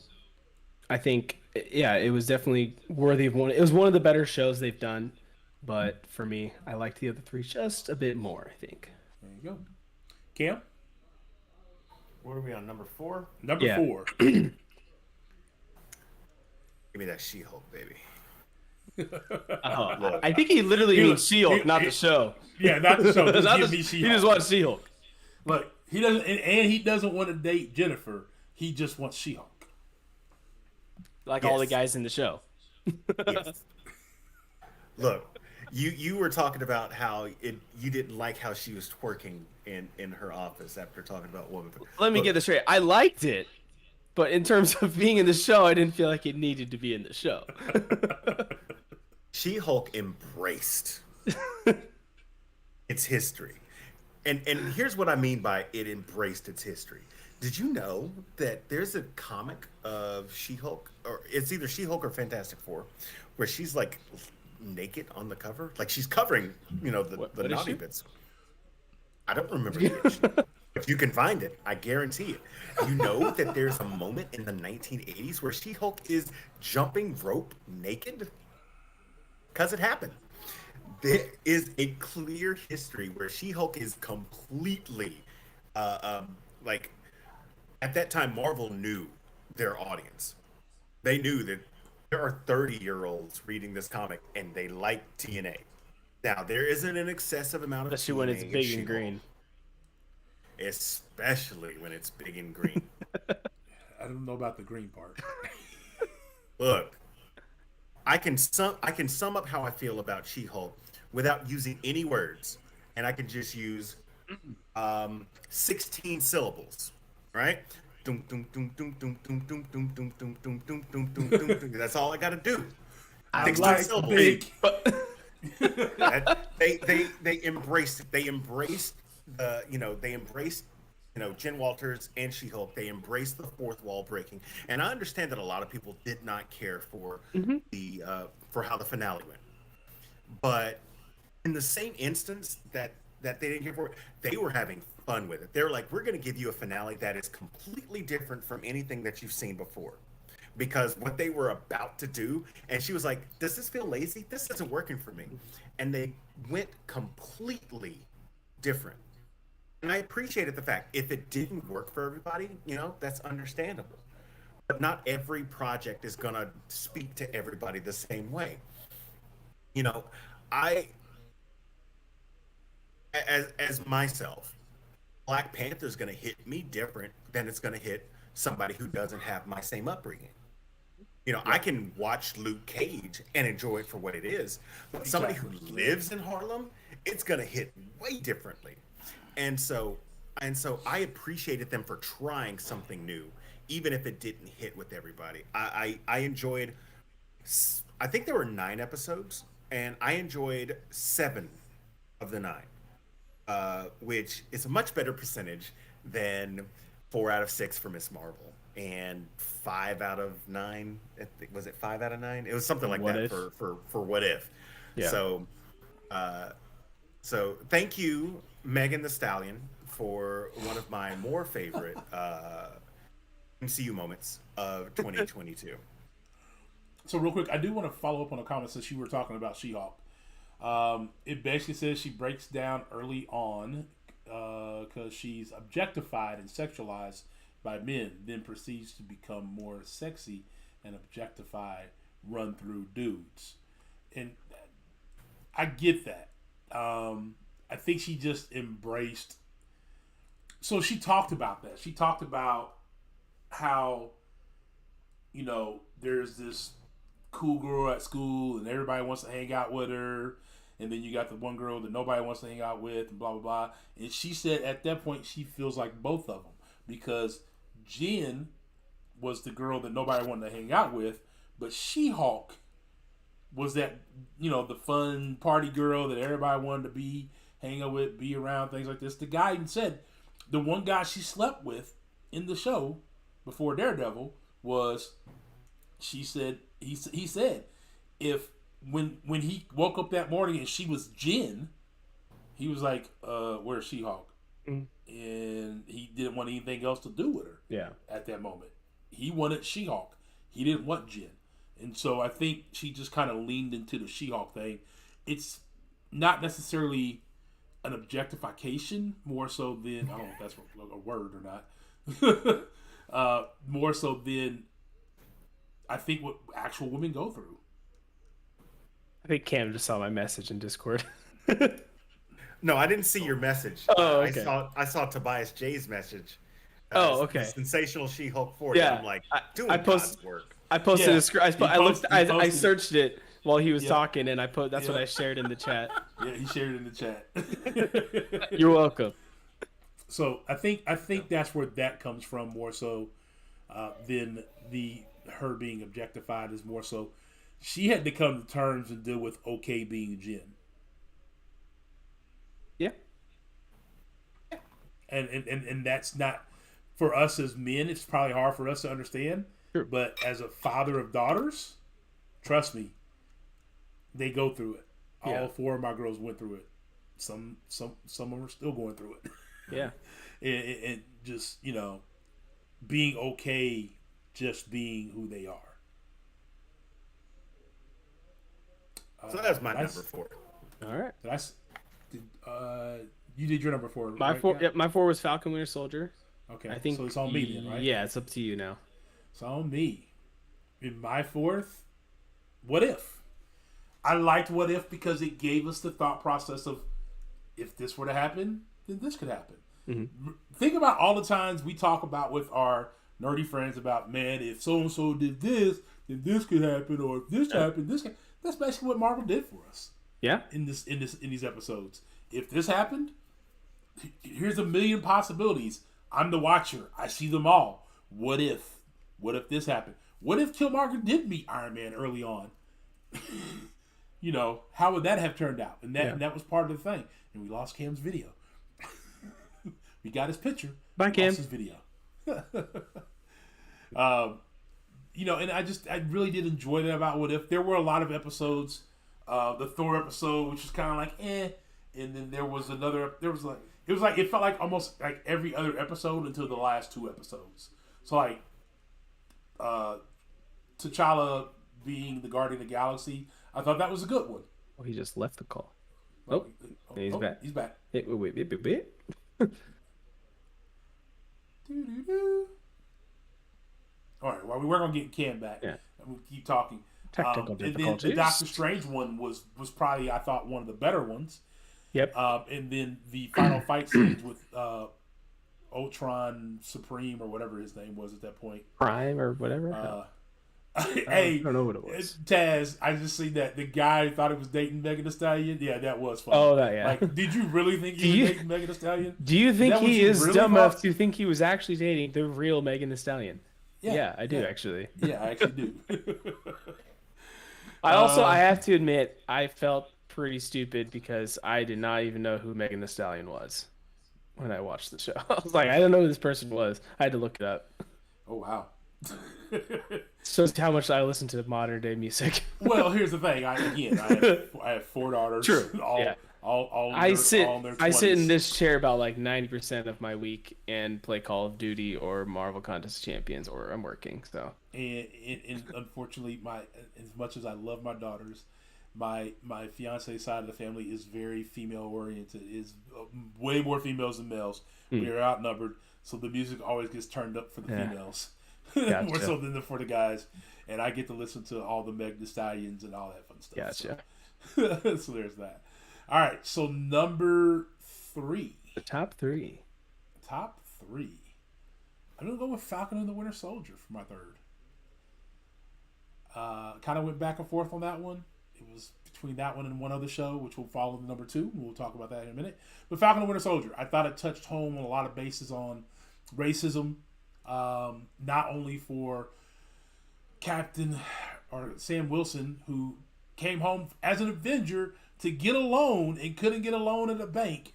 I think, it was definitely worthy of one. It was one of the better shows they've done. But for me, I liked the other 3 just a bit more, I think. There you go. Cam? What are we on, number 4? Number 4. Give me that She-Hulk, baby. I think he literally means She-Hulk, not the show. Yeah, not the show. He just wants She-Hulk. Look, he doesn't, and he doesn't want to date Jennifer. He just wants She-Hulk. Like all the guys in the show. Yes. Look, you were talking about how you didn't like how she was twerking in her office after talking about women. Let me get this straight. I liked it, but in terms of being in the show, I didn't feel like it needed to be in the show. She-Hulk embraced its history. And here's what I mean by it embraced its history. Did you know that there's a comic of She-Hulk, or it's either She-Hulk or Fantastic Four, where she's like naked on the cover? Like she's covering, the naughty bits. I don't remember the issue. If you can find it, I guarantee it. You know that there's a moment in the 1980s where She-Hulk is jumping rope naked? Because it happened. There is a clear history where She-Hulk is completely, like, at that time, Marvel knew their audience. They knew that there are 30-year-olds reading this comic, and they like TNA. Now, there isn't an excessive amount of especially when it's big and green. Especially when it's big and green. I don't know about the green part. Look, I can sum up how I feel about She-Hulk without using any words, and I can just use 16 syllables, right? That's all I got to do. I like big. They embraced it. They embraced Jen Walters and She-Hulk. They embraced the fourth wall breaking, and I understand that a lot of people did not care for for how the finale went. But in the same instance that they didn't care for it, they were having fun with it. They're like, we're going to give you a finale that is completely different from anything that you've seen before. Because what they were about to do, and she was like, does this feel lazy? This isn't working for me. And they went completely different. And I appreciated the fact, if it didn't work for everybody, that's understandable. But not every project is going to speak to everybody the same way. As myself, Black Panther is going to hit me different than it's going to hit somebody who doesn't have my same upbringing. I can watch Luke Cage and enjoy it for what it is, but somebody who lives in Harlem, it's going to hit way differently. And so I appreciated them for trying something new, even if it didn't hit with everybody. I enjoyed, I think there were 9 episodes and I enjoyed 7 of the 9, which is a much better percentage than 4 out of 6 for Miss Marvel and 5 out of 9. Was it 5 out of 9? It was something like What that If? for What If. Yeah. So, so thank you, Megan the Stallion, for one of my more favorite MCU moments of 2022. So real quick, I do want to follow up on a comment since you were talking about She-Hulk. It basically says she breaks down early on because she's objectified and sexualized by men, then proceeds to become more sexy and objectified, run through dudes. And I get that. I think she just embraced. So she talked about that. She talked about how, there's this cool girl at school and everybody wants to hang out with her. And then you got the one girl that nobody wants to hang out with and blah, blah, blah. And she said at that point she feels like both of them because Jen was the girl that nobody wanted to hang out with, but She-Hulk was that, the fun party girl that everybody wanted to be, hang out with, be around, things like this. The guy even said the one guy she slept with in the show before Daredevil was, he said, if when he woke up that morning and she was Jen, he was like, where's She-Hulk? Mm. And he didn't want anything else to do with her. Yeah. At that moment. He wanted She-Hulk. He didn't want Jen. And so I think she just kind of leaned into the She-Hulk thing. It's not necessarily an objectification, more so than, I don't know if that's a word or not, more so than I think what actual women go through. I think Cam just saw my message in Discord. No, I didn't see your message. Oh, okay. I saw Tobias J's message. Oh, okay. The sensational She-Hulk 40. Yeah, I'm like, I God's work. I posted Yeah, a screen. I searched it while he was Yeah. talking, and that's Yeah. what I shared in the chat. Yeah, he shared it in the chat. You're welcome. So I think that's where that comes from more so than her being objectified is more so she had to come to terms and deal with okay being Jen. Yeah. And that's not for us as men, it's probably hard for us to understand. Sure. But as a father of daughters, trust me, they go through it. Yeah. All 4 of my girls went through it. Some of them are still going through it. Yeah. and just, being okay just being who they are. So that's my number 4. All right. You did your number 4. My right, 4. Kat? Yep, my 4 was Falcon Winter Soldier. Okay. I think so. It's on me then, right? Yeah, it's up to you now. It's on me. In my 4th, What If? I liked What If because it gave us the thought process of if this were to happen, then this could happen. Mm-hmm. Think about all the times we talk about with our nerdy friends about, man, if so and so did this, then this could happen, or if this happened, this could. That's basically what Marvel did for us. Yeah. In these episodes, if this happened, here's a million possibilities. I'm the watcher. I see them all. What if? What if this happened? What if Killmonger did meet Iron Man early on? How would that have turned out? And that was part of the thing. And we lost Cam's video. We got his picture. Bye, Cam. Lost his video. And I really did enjoy that about What If. There were a lot of episodes. The Thor episode, which was kind of like, and then there was another. It felt like almost like every other episode until the last 2 episodes. So like, T'Challa being the Guardian of the Galaxy, I thought that was a good one. Oh, he just left the call. Oh, he's back. He's back. Wait. All right. Well, we were gonna get Cam back. Yeah. And we'll keep talking. Technical And then difficulties. the Doctor Strange one was probably, I thought, one of the better ones. Yep. And then the final fight scenes with Ultron Supreme or whatever his name was at that point. Prime or whatever. Hey, I don't know what it was. Taz, I just seen that the guy thought he was dating Megan Thee Stallion. Yeah, that was funny. Oh, that, yeah. Like, did you really think he was dating Megan Thee Stallion? Do you think Is that what he you is really dumb thought? enough to think he was actually dating the real Megan Thee Stallion? Yeah, I do actually. Yeah, I actually do. I have to admit, I felt pretty stupid because I did not even know who Megan Thee Stallion was when I watched the show. I was like, I don't know who this person was. I had to look it up. Oh wow. Shows how much I listen to modern day music. Well, here's the thing. I have four daughters. True. All, Yeah. all I they're all in their 20s. sit in this chair about like 90% of my week and play Call of Duty or Marvel Contest of Champions, or I'm working. So And unfortunately, as much as I love my daughters, my fiance side of the family is very female oriented. Is way more females than males. We are outnumbered, so the music always gets turned up for the females. Gotcha. More so than for the guys, and I get to listen to all the Meg Thee Stallions and all that fun stuff. Gotcha. So there's that. All right, so number 3. The top 3. Top 3. I'm gonna go with Falcon and the Winter Soldier for my third. Kind of went back and forth on that one. It was between that one and one other show, which will follow the number 2. We'll talk about that in a minute. But Falcon and the Winter Soldier, I thought it touched home on a lot of bases on racism. Not only for Captain or Sam Wilson, who came home as an Avenger to get a loan and couldn't get a loan at a bank,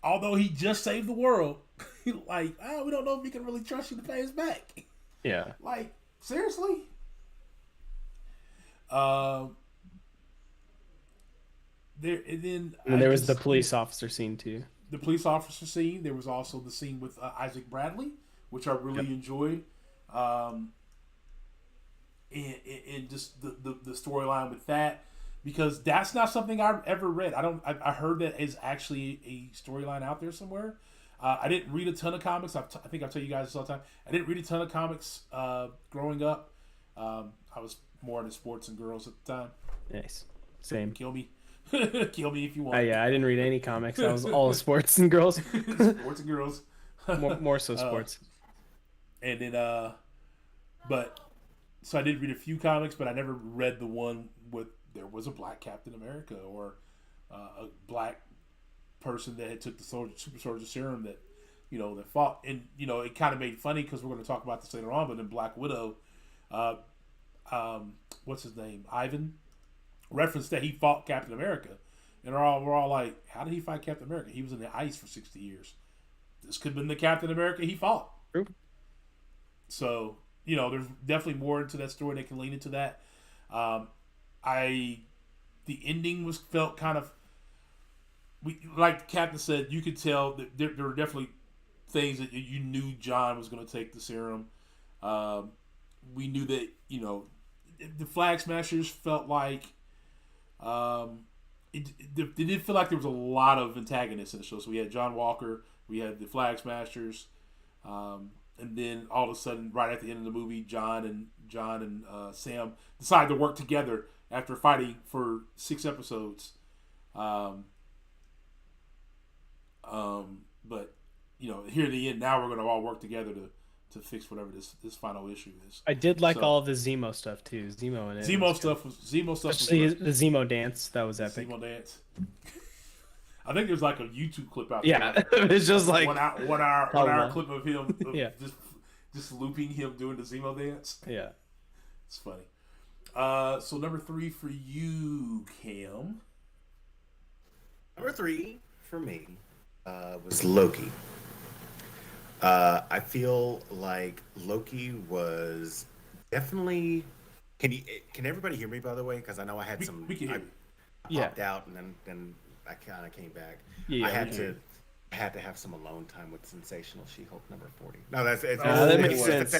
although he just saved the world. Like, we don't know if we can really trust you to pay us back. Yeah. Like, seriously? There was the police officer scene too. The police officer scene. There was also the scene with Isaac Bradley, which I really enjoyed. And just the storyline with that, because that's not something I've ever read. I heard that is actually a storyline out there somewhere. I didn't read a ton of comics. I think I tell you guys this all the time. I didn't read a ton of comics growing up. I was more into sports and girls at the time. Nice. Same. Kill me. Kill me if you want. Yeah, I didn't read any comics. I was all sports and girls. Sports and girls. more so sports. And then, so I did read a few comics, but I never read the one with there was a black Captain America or a black person that had took the super soldier serum that fought. And it kind of made funny because we're going to talk about this later on. But in Black Widow, what's his name, Ivan, referenced that he fought Captain America, and we're all like, how did he fight Captain America? He was in the ice for 60 years. This could have been the Captain America he fought. True. So there's definitely more into that story that can lean into that. The ending felt kind of, like the Captain said, you could tell that there were definitely things that you knew John was going to take the serum. We knew that the Flag Smashers felt like it did feel like there was a lot of antagonists in the show. So we had John Walker, we had the Flag Smashers, and then all of a sudden, right at the end of the movie, John and Sam decided to work together after fighting for 6 episodes. But here at the end, now we're going to all work together to fix whatever this final issue is. I did like all of the Zemo stuff too. Zemo in it. Zemo stuff was especially the Zemo dance. That was epic. Zemo dance. I think there's like a YouTube clip out there. Yeah, it's just like one hour clip of him just looping him doing the Zemo dance. Yeah, it's funny. So number 3 for you, Cam. Number 3 for me was Loki. I feel like Loki was definitely. Can everybody hear me, by the way? Because I know I had some. We can hear you. I popped out and then I kind of came back. Yeah, I had to have some alone time with Sensational She-Hulk number 40. No, that makes sense.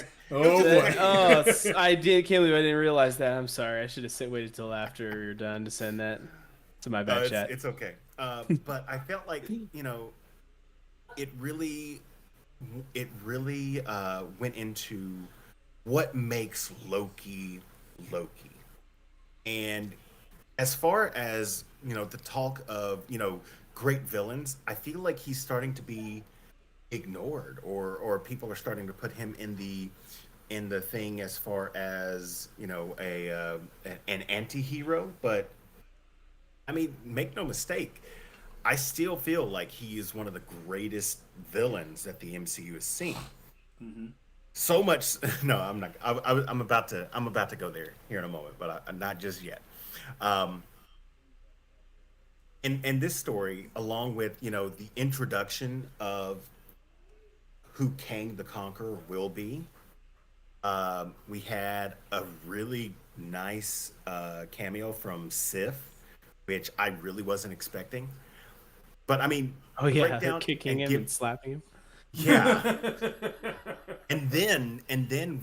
I can't believe I didn't realize that. I'm sorry. I should have waited till after you're done to send that to my back chat. It's okay. But I felt like it really went into what makes Loki Loki. And as far as the talk of great villains, I feel like he's starting to be ignored, or people are starting to put him in the thing as far as an anti-hero. But I mean, make no mistake, I still feel like he is one of the greatest villains that the MCU has seen. Mm-hmm. So much. No, I'm not. I'm about to. I'm about to go there here in a moment, but not just yet. Um, and this story, along with the introduction of who Kang the Conqueror will be, we had a really nice cameo from Sif, which I really wasn't expecting. But I mean, Oh break yeah, down kicking and him give, and slapping him. yeah, and then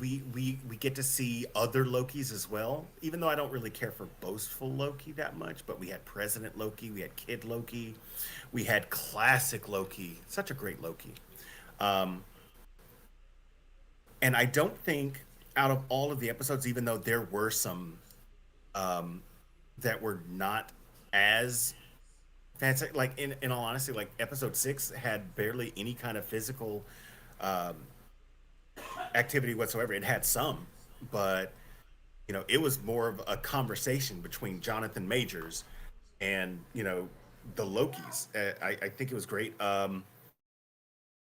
we get to see other Lokis as well. Even though I don't really care for boastful Loki that much, but we had President Loki, we had Kid Loki, we had classic Loki, such a great Loki. Um, and I don't think out of all of the episodes, even though there were some um, that were not as fancy, like in all honesty, like episode 6 had barely any kind of physical um, activity whatsoever. It had some, but it was more of a conversation between Jonathan Majors and the Lokis. I think it was great.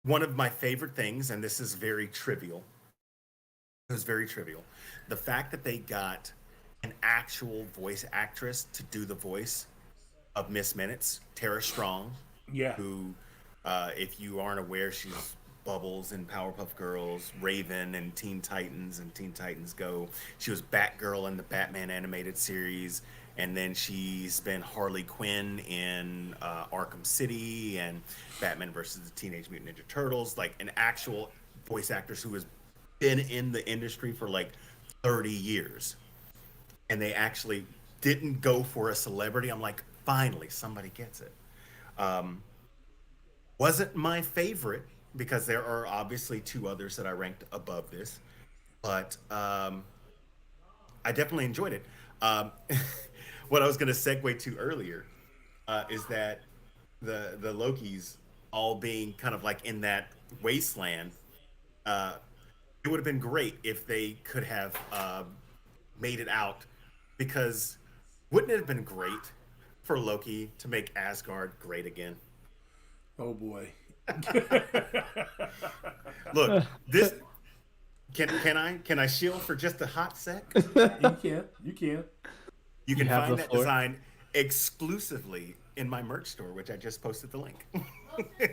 One of my favorite things, and this is very trivial. It was very trivial. The fact that they got an actual voice actress to do the voice of Miss Minutes, Tara Strong, Yeah. who, if you aren't aware, she's Bubbles in Powerpuff Girls, Raven and Teen Titans and Teen Titans Go. She was Batgirl in the Batman animated series, and then she's been Harley Quinn in Arkham City and Batman versus the Teenage Mutant Ninja Turtles. Like an actual voice actress who has been in the industry for like 30 years. And they actually didn't go for a celebrity. I'm like, finally, somebody gets it. Um, wasn't my favorite because there are obviously two others that I ranked above this, but I definitely enjoyed it. Um, what I was going to segue to earlier is that the Lokis all being kind of like in that wasteland. Uh, it would have been great if they could have made it out, because wouldn't it have been great for Loki to make Asgard great again? Oh boy. Look, this can I shield for just a hot sec? You can. You can. You You can have find the that floor. design exclusively in my merch store, which I just posted the link. You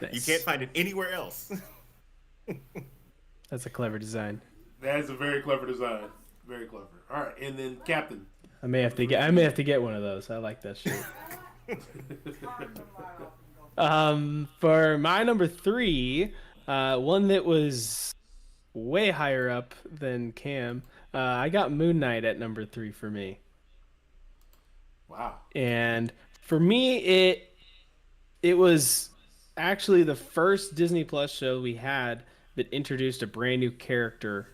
Nice. can't find it anywhere else. That's a clever design. That is a very clever design. Very clever. All right, and then Captain. I may have to get one of those. I like that shit. For my number three, one that was way higher up than Cam, I got Moon Knight at number three for me. Wow. And for me, it was actually the first Disney Plus show we had that introduced a brand new character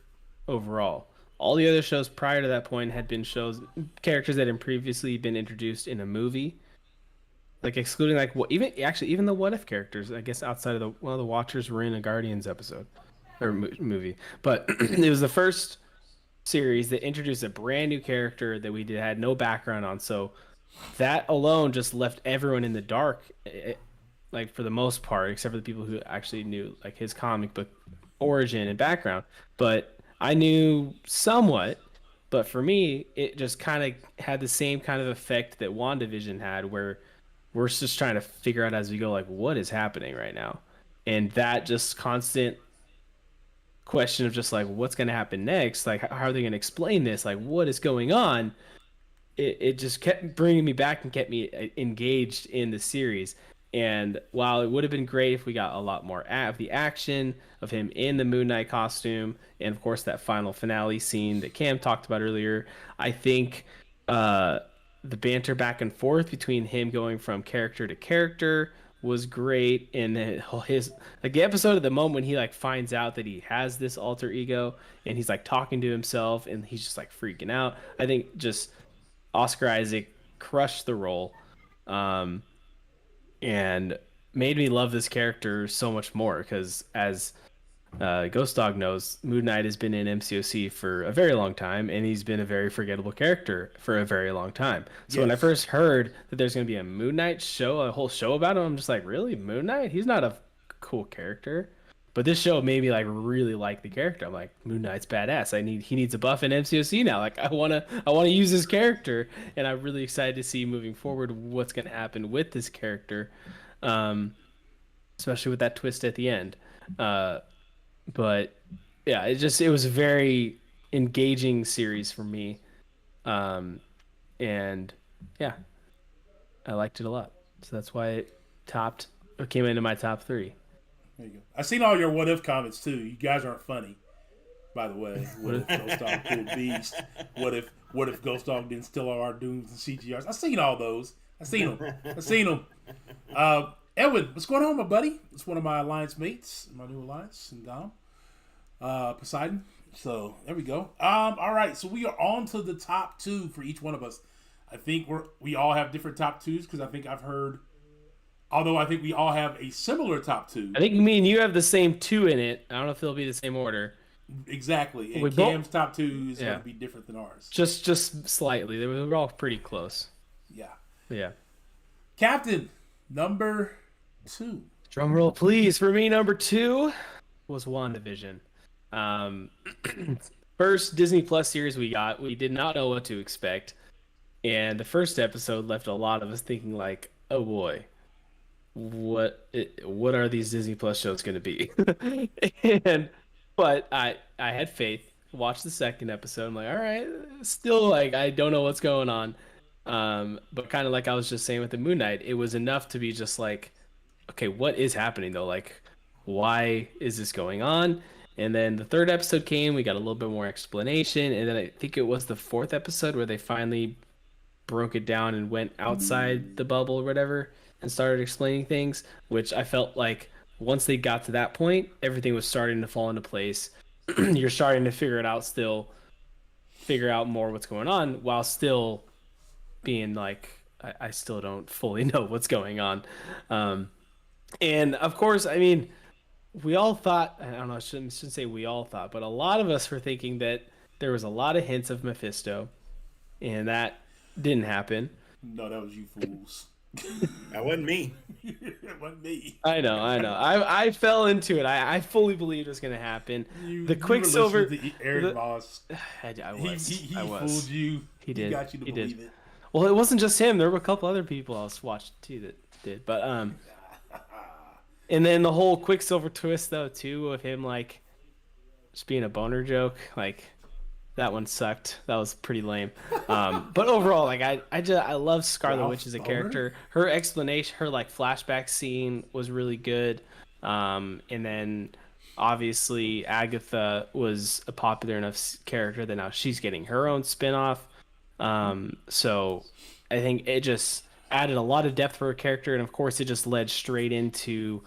overall. All the other shows prior to that point had been shows characters that had previously been introduced in a movie, like excluding like what even the What If characters. I guess outside of the one of the Watchers were in a Guardians episode or movie, but it was the first series that introduced a brand new character that we had no background on. So that alone just left everyone in the dark, like for the most part, except for the people who actually knew like his comic book origin and background. But I knew somewhat. But for me, it just kind of had the same kind of effect that WandaVision had, where we're just trying to figure out as we go, like, what is happening right now? And that just constant question of just like, what's going to happen next? Like, how are they going to explain this? Like, what is going on? It just kept bringing me back and kept me engaged in the series. And while it would have been great if we got a lot more of the action of him in the Moon Knight costume, and of course that final finale scene that Cam talked about earlier, I think uh, the banter back and forth between him going from character to character was great. And then his like the episode of the moment when he like finds out that he has this alter ego and he's like talking to himself and he's just like freaking out. I think just Oscar Isaac crushed the role, um, and made me love this character so much more. Because as Ghost Dog knows, Moon Knight has been in MCOC for a very long time, and he's been a very forgettable character for a very long time. So when I Yes. first heard that there's going to be a Moon Knight show, a whole show about him, I'm just like, really, Moon Knight? He's not a cool character. But this show made me like really like the character. I'm like, Moon Knight's badass. He needs a buff in MCOC now. Like I wanna use his character, and I'm really excited to see moving forward what's gonna happen with this character, um, especially with that twist at the end. But yeah, it was a very engaging series for me, um, and yeah, I liked it a lot. So that's why it came into my top three. There you go. I seen all your what if comments too. You guys aren't funny, by the way. What if Ghost Dog pulled Beast? What if Ghost Dog didn't steal all our dooms and CGRs? I seen all those. I seen them. Edwin, what's going on, my buddy? It's one of my alliance mates, my new alliance, and Dom. Poseidon. So there we go. All right. So we are on to the top two for each one of us. I think we all have different top twos because I think I've heard. Although I think we all have a similar top two. I think me and you have the same two in it. I don't know if they'll be the same order. Exactly. And Cam's top two is going to be different than ours. Just slightly. They were all pretty close. Yeah. Yeah. Captain, number 2. Drum roll, please. For me, number 2 was WandaVision. First Disney Plus series we got. We did not know what to expect. And the first episode left a lot of us thinking like, oh boy. What are these Disney Plus shows going to be? But I had faith. Watched the second episode. I'm like, all right, still like I don't know what's going on. But kind of like I was just saying with the Moon Knight, it was enough to be just like, okay, what is happening though? Like, why is this going on? And then the third episode came. We got a little bit more explanation, and then I think it was the fourth episode where they finally broke it down and went outside the bubble or whatever and started explaining things, which I felt like once they got to that point, everything was starting to fall into place. You're starting to figure out more what's going on while still being like, I still don't fully know what's going on. And of course, I mean, we all thought, I don't know, I shouldn't say we all thought, but a lot of us were thinking that there was a lot of hints of Mephisto, and that didn't happen. No, that was you fools. That wasn't me. It wasn't me. I know. I fell into it. I fully believed it was going to happen. The Quicksilver. Aaron Moss. I was. He I was. fooled you. He did. He got you to believe it. Well, it wasn't just him. There were a couple other people I was watching too that did. But and then the whole Quicksilver twist though too of him like just being a boner joke, like that one sucked. That was pretty lame. But overall, like I love Scarlet Witch as a character. Her explanation, her like flashback scene was really good. And then obviously Agatha was a popular enough character that now she's getting her own spin-off. So I think it just added a lot of depth for her character, and of course it just led straight into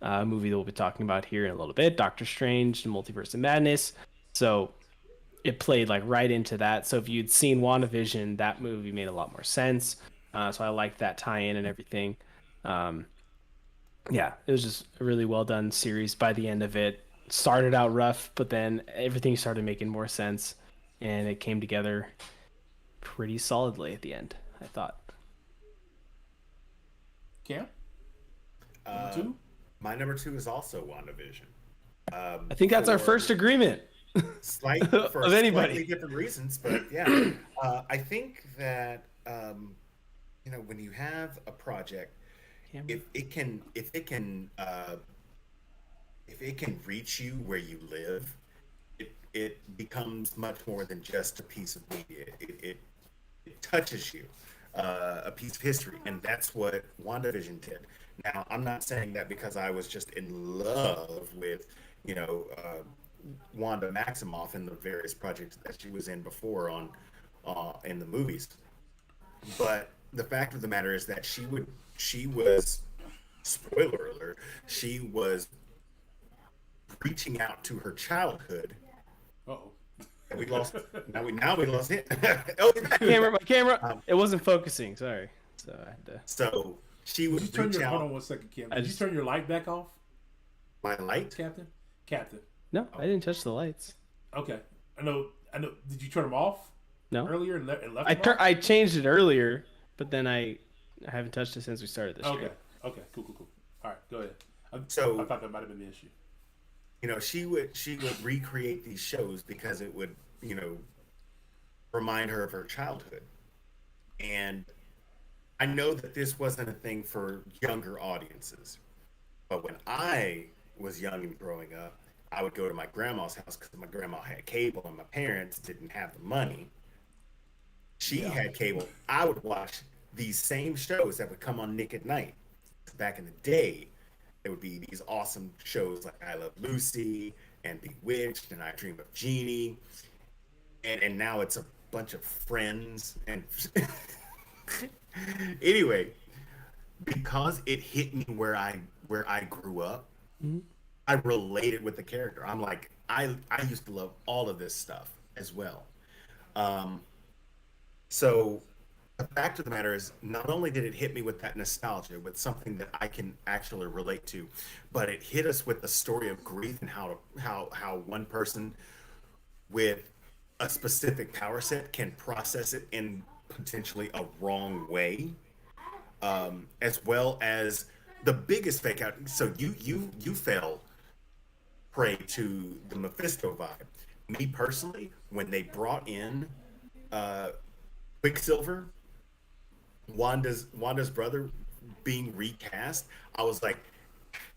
a movie that we'll be talking about here in a little bit, Doctor Strange and Multiverse of Madness. So it played like right into that. So if you'd seen WandaVision, that movie made a lot more sense. So I liked that tie-in and everything. Yeah, it was just a really well done series by the end of it. Started out rough, but then everything started making more sense, and it came together pretty solidly at the end, I thought. Cam? Number 2? My number 2 is also WandaVision. I think that's our first agreement. For of anybody. Slightly different reasons, but yeah. I think that when you have a project, if it can reach you where you live, it becomes much more than just a piece of media. It touches you, a piece of history, and that's what WandaVision did. Now, I'm not saying that because I was just in love with, Wanda Maximoff and the various projects that she was in before in the movies. But the fact of the matter is that she was, spoiler alert, she was reaching out to her childhood. Uh-oh. And we lost. Now we lost it. My camera. It wasn't focusing. Sorry. So I had to. So she would reach out. Hold on one second, Cam. Did you turn your light back off? My light, Captain. No, I didn't touch the lights. Okay. I know. Did you turn them off? No. Earlier and left them off? I changed it earlier, but then I haven't touched it since we started this. Okay. Okay. Cool. All right. Go ahead. I So thought that might have been the issue. she would recreate these shows because it would, remind her of her childhood. And I know that this wasn't a thing for younger audiences, but when I was young and growing up, I would go to my grandma's house because my grandma had cable and my parents didn't have the money. She Yeah. had cable. I would watch these same shows that would come on Nick at Night. Back in the day, there would be these awesome shows like I Love Lucy and Bewitched and I Dream of Jeannie. And now it's a bunch of friends and anyway, because it hit me where I grew up, I related with the character. I'm like, I used to love all of this stuff as well. Um, so the fact of the matter is, not only did it hit me with that nostalgia, with something that I can actually relate to, but it hit us with the story of grief and how one person with a specific power set can process it in potentially a wrong way, as well as the biggest fake out. So you fell prey to the Mephisto vibe. Me personally, when they brought in uh, Quicksilver, Wanda's brother, being recast, I was like,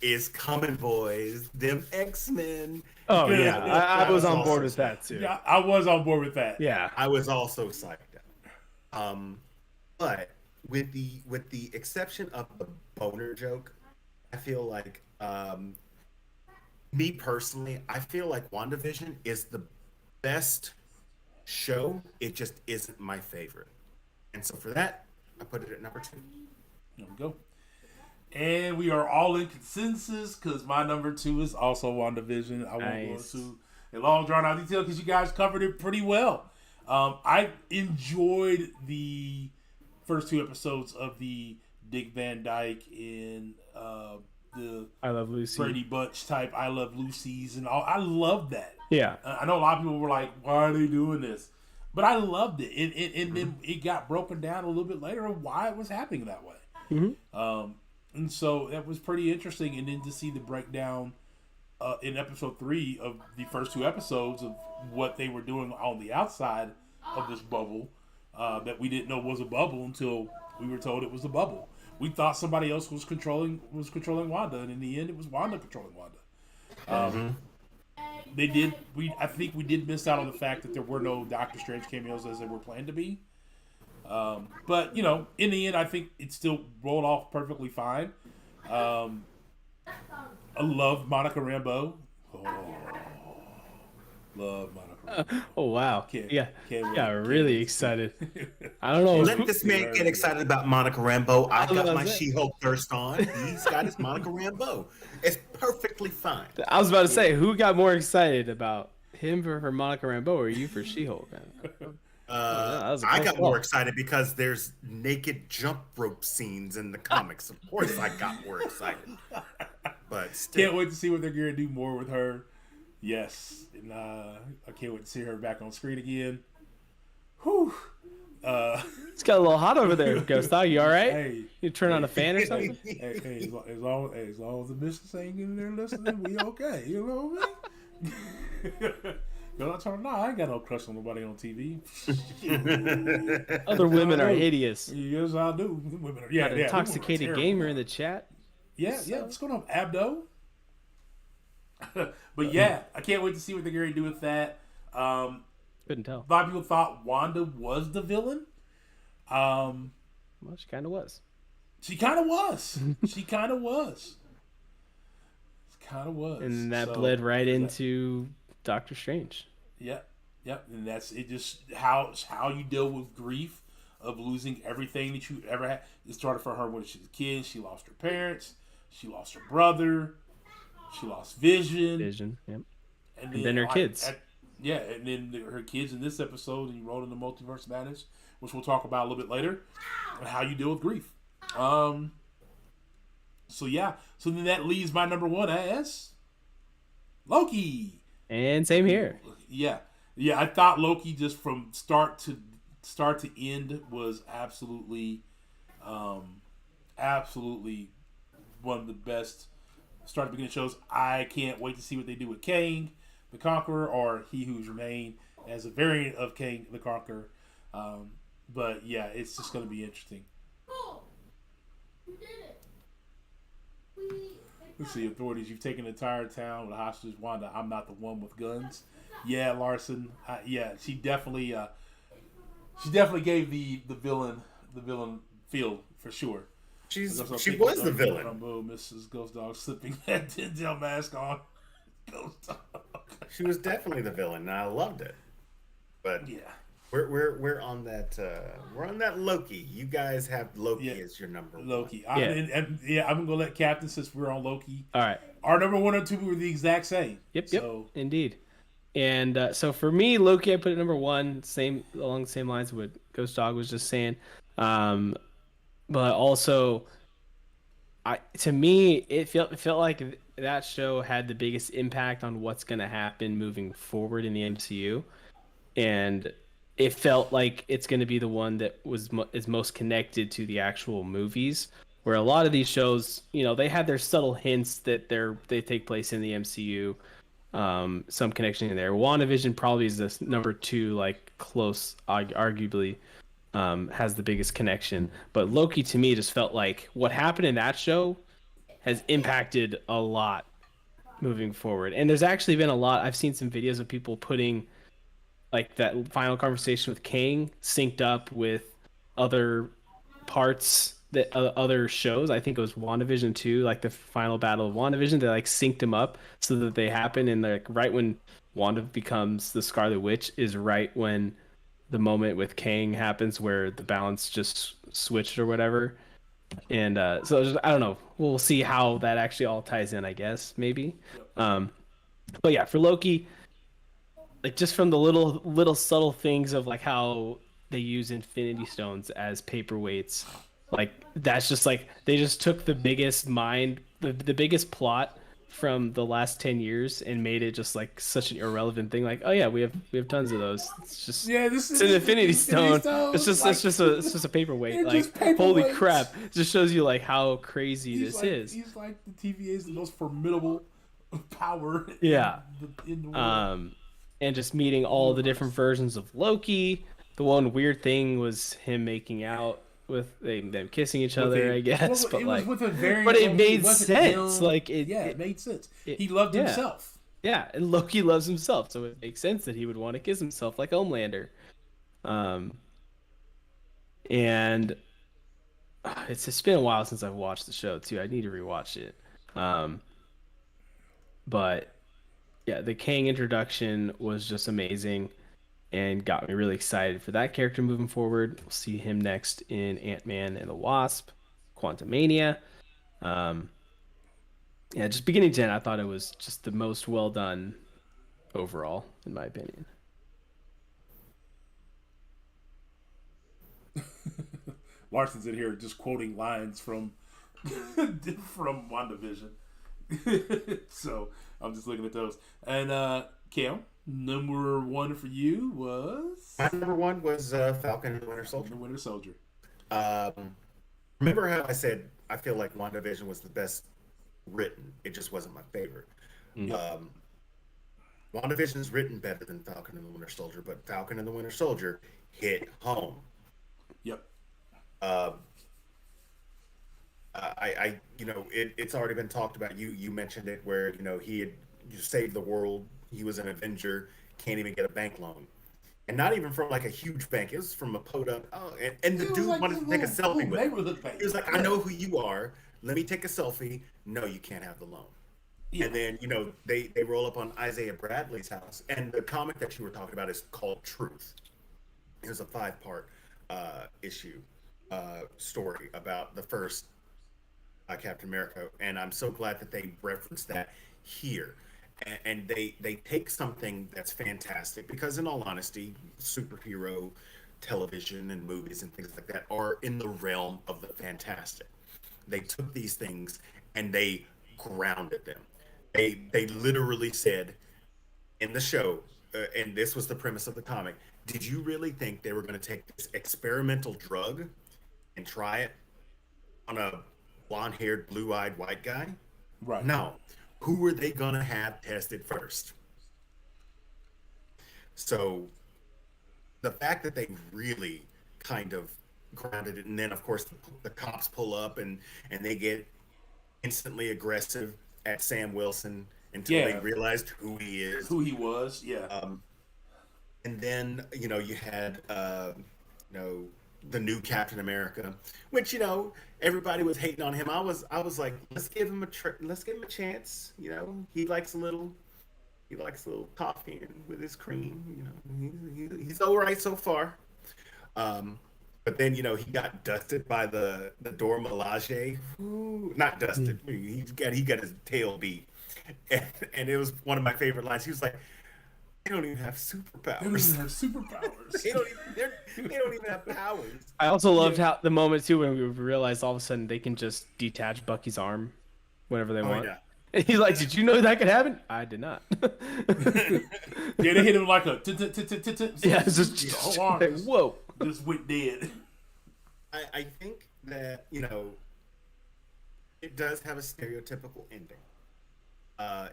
"It's coming, boys! Them X-Men!" Oh yeah, I was was on board awesome. with that too. Yeah, I was on board with that. Yeah. I was also psyched out. But with the exception of the boner joke, I feel like me personally, I feel like WandaVision is the best show. It just isn't my favorite. And so for that, I put it at number 2. There we go. And we are all in consensus because my number 2 is also WandaVision. I won't go Nice. into a long drawn out detail because you guys covered it pretty well. I enjoyed the first 2 episodes of the Dick Van Dyke and the I Love Lucy. Brady Bunch type I Love Lucy's and all. I loved that. Yeah. I know a lot of people were like, why are they doing this? But I loved it. And then it got broken down a little bit later of why it was happening that way. And so that was pretty interesting. And then to see the breakdown in episode 3 of the first 2 episodes of what they were doing on the outside of this bubble that we didn't know was a bubble until we were told it was a bubble. We thought somebody else was controlling Wanda, and in the end, it was Wanda controlling Wanda. I think we did miss out on the fact that there were no Doctor Strange cameos as they were planned to be. But in the end, I think it still rolled off perfectly fine. I love Monica Rambeau. Oh, love Monica Rambeau. Oh wow. Can't Yeah. wait. Got Can't really wait. excited. I don't know. Let this man get excited about Monica Rambeau. I was got gonna my say. She-Hulk thirst on. He's got his Monica Rambeau. It's perfectly fine. I was about to say, who got more excited about him for Monica Rambeau or you for She-Hulk? That was a I close got call. more excited because there's naked jump rope scenes in the comics. Of course, I got more excited. But still, Can't wait to see what they're going to do more with her. Yes. And I can't wait to see her back on screen again. Whew. It's got a little hot over there, Ghost Dog. You all right? Hey, You turn on a fan or something? hey, as long as the missus ain't in there listening, we okay. You know what I mean? I ain't got no crush on nobody on TV. Other women are hideous. Yes, I do. Women are, Got yeah, an yeah. intoxicated women are gamer terrible. in the chat. Yeah, what's going on, Abdo? But yeah, I can't wait to see what they're going to do with that. Couldn't tell. A lot of people thought Wanda was the villain. Well, she kind of was. She kind of was. She kind of was. And that So, bled right into Doctor Strange. Yeah, and that's it. Just how you deal with grief of losing everything that you ever had. It started for her when she was a kid. She lost her parents. She lost her brother. She lost Vision. Yep. And then her kids. And then her kids in this episode, and you rolled in the Multiverse Madness, which we'll talk about a little bit later, and how you deal with grief. So then that leaves my number 1 as Loki. And same here. Yeah. I thought Loki just from start to end was absolutely one of the best start at the beginning shows. I can't wait to see what they do with Kang the Conqueror, or He Who's Remained as a variant of Kang the Conqueror. But yeah, it's just going to be interesting. Let's see, authorities. You've taken the entire town with hostage. Wanda, I'm not the one with guns. Yeah, Larson. Yeah, she definitely gave the villain feel for sure. She was the villain. Mrs. Ghost Dog slipping that Denzel mask on. Ghost Dog. She was definitely the villain, and I loved it. But yeah, we're on that Loki. You guys have Loki as your number one. Loki. I'm gonna let Captain, since we're on Loki. All right. Our number 1 and 2 were the exact same. Yep. Indeed. And so for me, Loki, I put it number 1, along the same lines of what Ghost Dog was just saying. But also, to me, it felt like that show had the biggest impact on what's going to happen moving forward in the MCU, and it felt like it's going to be the one that is most connected to the actual movies. Where a lot of these shows, they had their subtle hints that they take place in the MCU, some connection in there. WandaVision probably is this number 2, like close, arguably. Has the biggest connection, but Loki to me just felt like what happened in that show has impacted a lot moving forward. And there's actually been a lot. I've seen some videos of people putting like that final conversation with Kang synced up with other parts that other shows. I think it was WandaVision 2, like the final battle of WandaVision. They like synced them up so that they happen, and like right when Wanda becomes the Scarlet Witch is right when the moment with Kang happens where the balance just switched or whatever. And so I don't know. We'll see how that actually all ties in, I guess, maybe. But yeah, for Loki, like just from the little subtle things of like how they use Infinity Stones as paperweights, like that's just like they just took the biggest the biggest plot from the last 10 years and made it just like such an irrelevant thing. Like, oh yeah, we have tons of those. It's just it's an Infinity Stone. It's just a paperweight. Like, holy crap! It just shows you like how crazy this is. He's like the TVA is the most formidable power. In the world. And just meeting all the different versions of Loki. The one weird thing was him making out with them kissing each other, I guess. But it made sense. Like it made sense. He loved himself. Yeah, and Loki loves himself, so it makes sense that he would want to kiss himself like Homelander. And it's been a while since I've watched the show too. I need to rewatch it. But yeah, the Kang introduction was just amazing and got me really excited for that character moving forward. We'll see him next in Ant-Man and the Wasp, Quantumania. Just beginning to end, I thought it was just the most well done overall, in my opinion. Larson's in here just quoting lines from WandaVision. So I'm just looking at those. And Cam, number 1 for you was? My number 1 was Falcon and the Winter Soldier. Remember how I said I feel like WandaVision was the best written? It just wasn't my favorite. WandaVision is written better than Falcon and the Winter Soldier, but Falcon and the Winter Soldier hit home. Yep. It's already been talked about. You mentioned it where he had saved the world. He was an Avenger, can't even get a bank loan, and not even from like a huge bank. It was from a podunk. And the dude wanted to take a selfie with him. He was like, "I know who you are. Let me take a selfie." No, you can't have the loan. Yeah. And then they roll up on Isaiah Bradley's house, and the comic that you were talking about is called Truth. It was a 5-part issue story about the first Captain America, and I'm so glad that they referenced that here. And they take something that's fantastic, because in all honesty, superhero television and movies and things like that are in the realm of the fantastic. They took these things and they grounded them. They literally said in the show, and this was the premise of the comic, did you really think they were going to take this experimental drug and try it on a blonde-haired, blue-eyed white guy? Right. Now, who are they gonna have tested first? So the fact that they really kind of grounded it, and then of course the cops pull up and they get instantly aggressive at Sam Wilson until they Yeah. realized who he is. Who he was. Yeah. And then you had you know the new Captain America, which everybody was hating on him. I was like, let's give him a chance. He likes a little coffee and with his cream. He's all right so far. But then he got dusted by the Dora Milaje. Ooh, not dusted. He got his tail beat, and it was one of my favorite lines. He was like, "They don't even have They don't even superpowers. have superpowers. They don't even have powers." I also loved how the moment too when we realized all of a sudden they can just detach Bucky's arm whenever they want. Yeah. And he's like, "Did you know that could happen?" I did not. Yeah, they hit him like a Yeah, it's just whole arm like, whoa. just went dead. I think that it does have a stereotypical ending.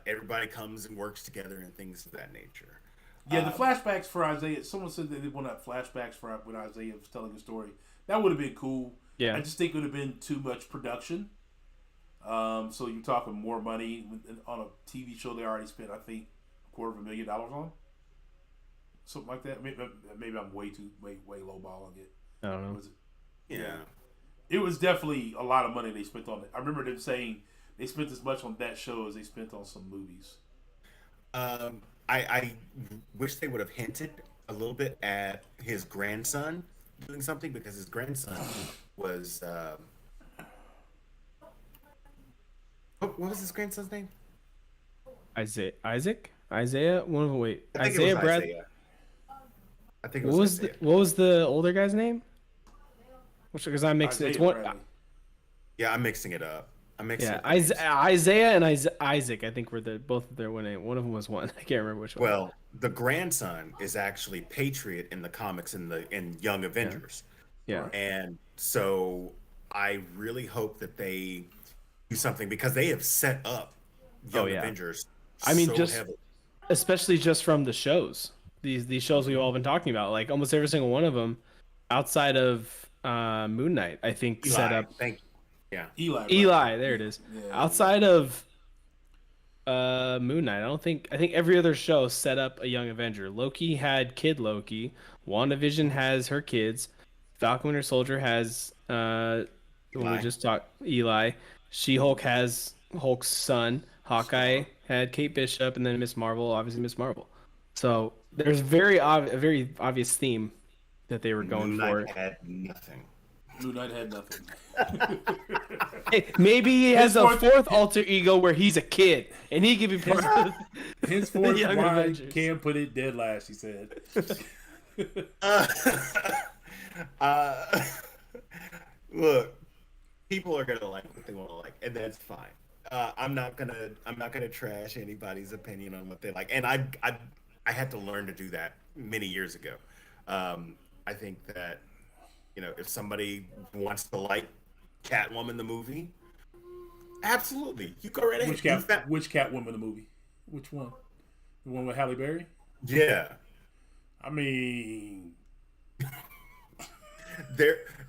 Everybody comes and works together and things of that nature. Yeah, the flashbacks for Isaiah. Someone said that they wanted flashbacks for when Isaiah was telling the story. That would have been cool. Yeah. I just think it would have been too much production. So you're talking more money on a TV show they already spent, I think, $250,000 on, something like that. Maybe I'm way low balling it. I don't know. Was it? Yeah. It was definitely a lot of money they spent on it. I remember them saying they spent as much on that show as they spent on some movies. I wish they would have hinted a little bit at his grandson doing something, because his grandson was what was his grandson's name? Isaiah. One of them. Wait, I think Isaiah it was Brad. Isaiah. I think it was Isaiah. What was the older guy's name? Because I mixed it. It's one. Bradley. Yeah, I'm mixing it up. Yeah, Isaiah and Isaac. I think were both of their one name. One of them was one. I can't remember which one. Well, the grandson is actually Patriot in the comics in Young Avengers. Yeah. And so I really hope that they do something, because they have set up Young Avengers. I mean, so just heavily. especially just from the shows. These shows we've all been talking about, like almost every single one of them, outside of Moon Knight, I think set up. Thank you. Yeah. Eli. There it is. Yeah. Outside of Moon Knight, I think every other show set up a young Avenger. Loki had Kid Loki. WandaVision has her kids. Falcon Winter Soldier has when we just talked Eli. She-Hulk has Hulk's son. Hawkeye had Kate Bishop, and then Miss Marvel, obviously Miss Marvel. So there's a very obvious theme that they were going Moon for. Knight had nothing. Moon Knight had nothing. Hey, maybe he has a Henceforth- fourth alter ego where he's a kid and he can be part of Henceforth, The Young why Avengers. Cam put it dead last, he said. Look, people are gonna like what they want to like, and that's fine. I'm not gonna trash anybody's opinion on what they like, and I had to learn to do that many years ago. I think that if somebody wants to like Catwoman the movie, absolutely, you go right ahead. Which Catwoman the movie? Which one? The one with Halle Berry? Yeah. I mean,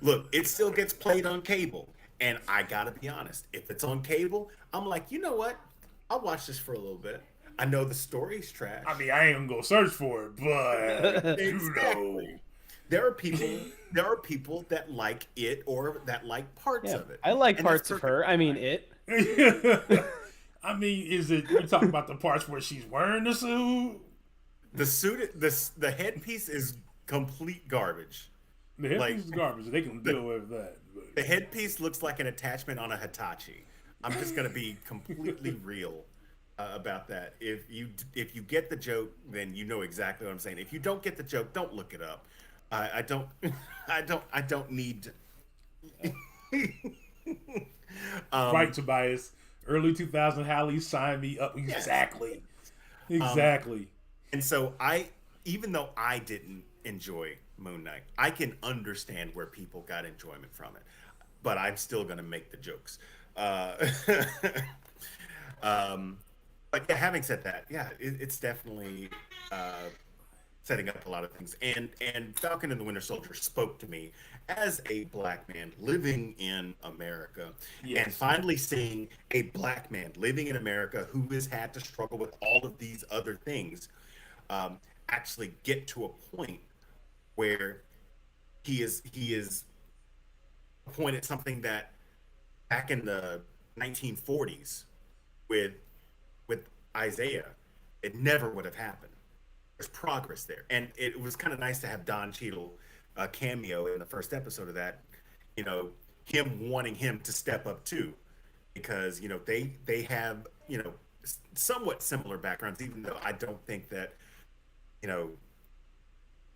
Look, it still gets played on cable, and I gotta be honest, if it's on cable, I'm like, you know what? I'll watch this for a little bit. I know the story's trash. I ain't gonna go search for it, but Exactly. There are people that like it or that like parts of it. I like And parts that's of her. I mean, it. I mean, is it you're talking about the parts where she's wearing the suit? The suit, the headpiece is complete garbage. The headpiece is garbage. They can deal with that. But. The headpiece looks like an attachment on a Hitachi. I'm just gonna be completely real about that. If you get the joke, then you know exactly what I'm saying. If you don't get the joke, don't look it up. I don't need. Right, Tobias. Early 2000 Halle, sign me up. Exactly. And so even though I didn't enjoy Moon Knight, I can understand where people got enjoyment from it, but I'm still gonna make the jokes. But yeah, having said that, yeah, it's definitely setting up a lot of things. And Falcon and the Winter Soldier spoke to me as a black man living in America, and finally seeing a black man living in America who has had to struggle with all of these other things, actually get to a point where he is appointed something that back in the 1940s with Isaiah, it never would have happened. There's progress there, and it was kind of nice to have Don Cheadle cameo in the first episode of that. You know, him wanting him to step up too, because you know they have somewhat similar backgrounds, even though I don't think that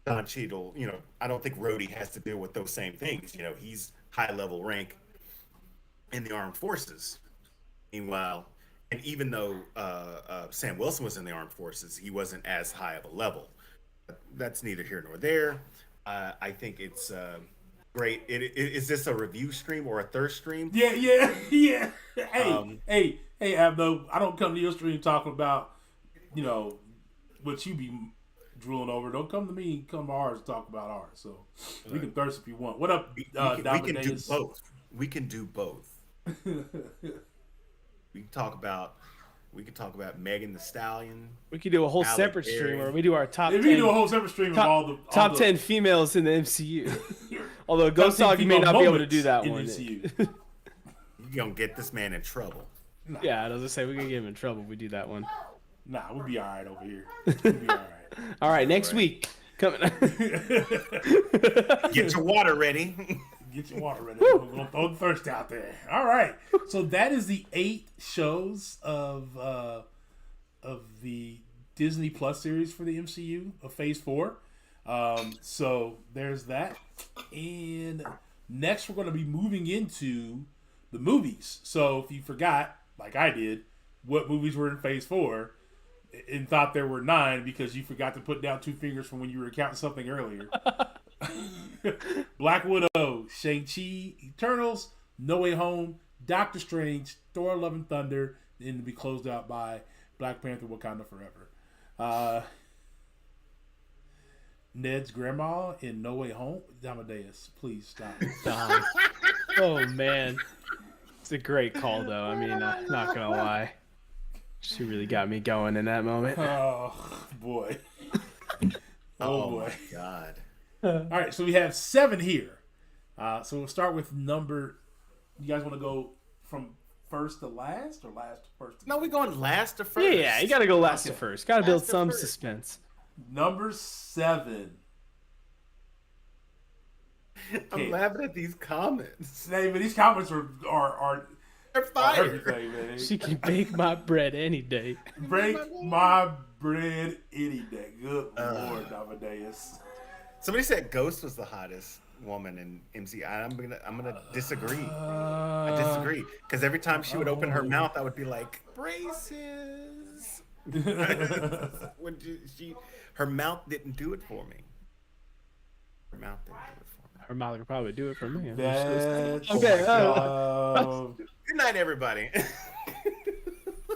Don Cheadle, I don't think Rhodey has to deal with those same things. He's high level rank in the armed forces. Meanwhile, and even though Sam Wilson was in the armed forces, he wasn't as high of a level. But that's neither here nor there. I think it's great. Is this a review stream or a thirst stream? Yeah. Hey, Abdo, I don't come to your stream talking about, what you be drooling over. Don't come to me. Come to ours to talk about ours. So we can thirst if you want. What up, we can do both. We can do both. We can talk about Megan Thee Stallion. We could do a whole separate stream where we do our top 10. We can do a whole separate stream of all the top 10 females in the MCU. Although Ghost Dog, you may not be able to do that one. You're gonna get this man in trouble. Nah. Yeah, I was gonna say we're gonna get him in trouble if we do that one. Nah, we'll be all right over here. We'll be all right. All right, next week coming. Get your water ready. Get your water ready. We're gonna throw the thirst out there. All right. So that is the 8 shows of the Disney Plus series for the MCU of Phase 4. So there's that. And next we're going to be moving into the movies. So if you forgot, like I did, what movies were in Phase 4 and thought there were 9 because you forgot to put down 2 fingers from when you were counting something earlier. Black Widow, Shang-Chi, Eternals, No Way Home, Doctor Strange, Thor: Love and Thunder, and to be closed out by Black Panther: Wakanda Forever. Ned's grandma in No Way Home. Amadeus, please stop. Oh man, it's a great call though. I mean, not gonna lie, she really got me going in that moment. Oh boy. Oh boy. My God. All right, so we have 7 here. So we'll start with number. You guys want to go from first to last, or last to first? No, we're going last to first. Yeah, you gotta go last to first. Gotta build some suspense. Number 7. I'm laughing at these comments. Hey, but these comments are they're fire. Everything, man. She can bake my bread any day. Break my bread any day. Good Lord, Amadeus. Somebody said Ghost was the hottest woman in MCU. I'm gonna disagree. I disagree because every time she would open her mouth, I would be like, braces. Her mouth didn't do it for me. Her mouth didn't do it for me. Her mouth could probably do it for me. Okay. Good night, everybody. It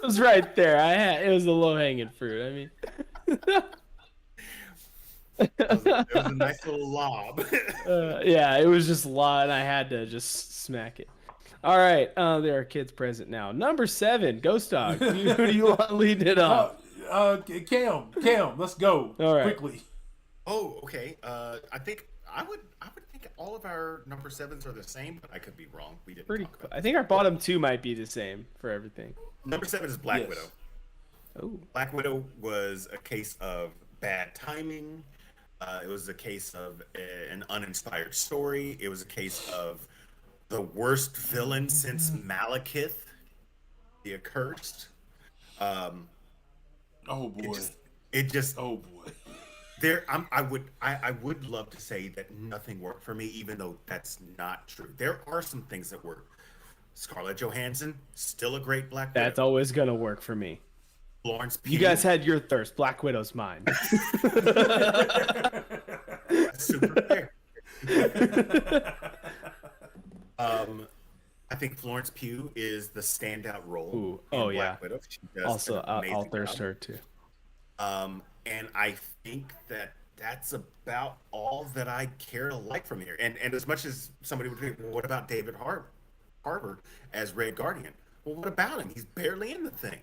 was right there. It was the low hanging fruit. I mean. It was a nice little lob. Yeah, it was just law, and I had to just smack it. All right, there are kids present now. Number 7, Ghost Dog. Who do you want leading it off? Cam, let's go. All right. Quickly. Oh, okay. I think I would think all of our number 7s are the same, but I could be wrong. We didn't talk about I think our bottom 2 might be the same for everything. Number 7 is Black Widow. Oh. Black Widow was a case of bad timing. It was a case of an uninspired story. It was a case of the worst villain since Malekith, the Accursed. Oh boy! It just. Oh boy! I would love to say that nothing worked for me, even though that's not true. There are some things that work. Scarlett Johansson, still a great Black Widow. That's always gonna work for me. Florence Pugh. You guys had your thirst. Black Widow's mine. Super fair. I think Florence Pugh is the standout role Ooh, in oh yeah. Black Widow. She does Also, an I'll amazing thirst job. her too. And I think that that's about all that I care to like from here. And as much as somebody would think, well, what about David Harbour as Red Guardian? Well, what about him? He's barely in the thing.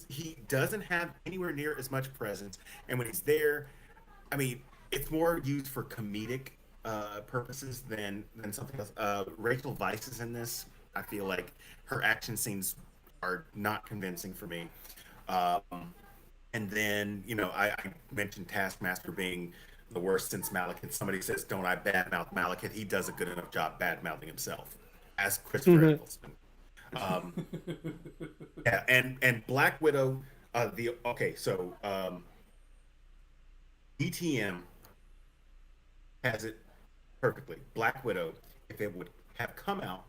He doesn't have anywhere near as much presence, and when he's there, I mean, it's more used for comedic purposes than something else. Rachel Weisz is in this. I feel like her action scenes are not convincing for me. And then, I mentioned Taskmaster being the worst since Malekith. Somebody says, "Don't I badmouth Malekith?" He does a good enough job badmouthing himself as Christopher Eccleston. Yeah, and Black Widow. ETM has it perfectly. Black Widow, if it would have come out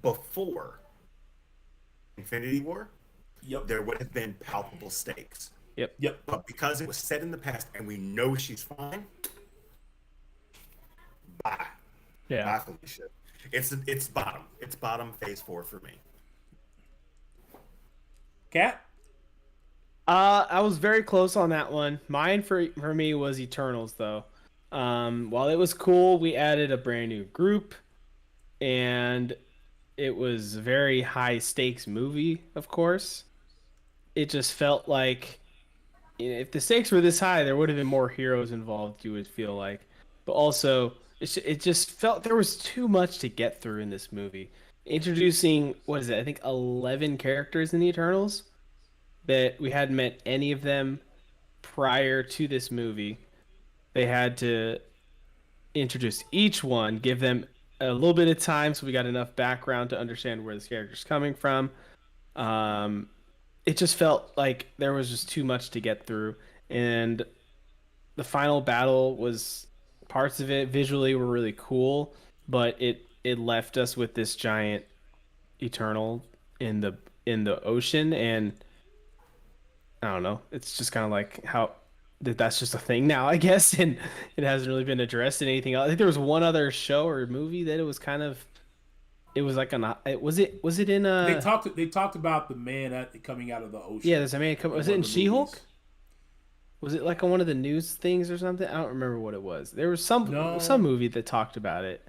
before Infinity War, Yep. there would have been palpable stakes. Yep. But because it was set in the past and we know she's fine, bye. Yeah. Bye, Felicia. It's bottom. It's bottom phase 4 for me. Cat? I was very close on that one. Mine for me was Eternals though. While it was cool, we added a brand new group, and it was a very high stakes movie, of course. It just felt like, if the stakes were this high, there would have been more heroes involved, you would feel like. But also, it just felt there was too much to get through in this movie. Introducing, what is it, I think 11 characters in the Eternals that we hadn't met any of them prior to this movie. They had to introduce each one, give them a little bit of time so we got enough background to understand where this character's coming from. It just felt like there was just too much to get through, and the final battle was, parts of it visually were really cool, but it left us with this giant Eternal in the ocean, and I don't know, it's just kind of like how that's just a thing now, I guess, and it hasn't really been addressed in anything else. I think there was one other show or movie that it was kind of, it was like was it in They talked about the man coming out of the ocean. yeah, there's a man come, was it in She-Hulk? Movies. Was it like on one of the news things or something? I don't remember what it was. There was some No. movie that talked about it.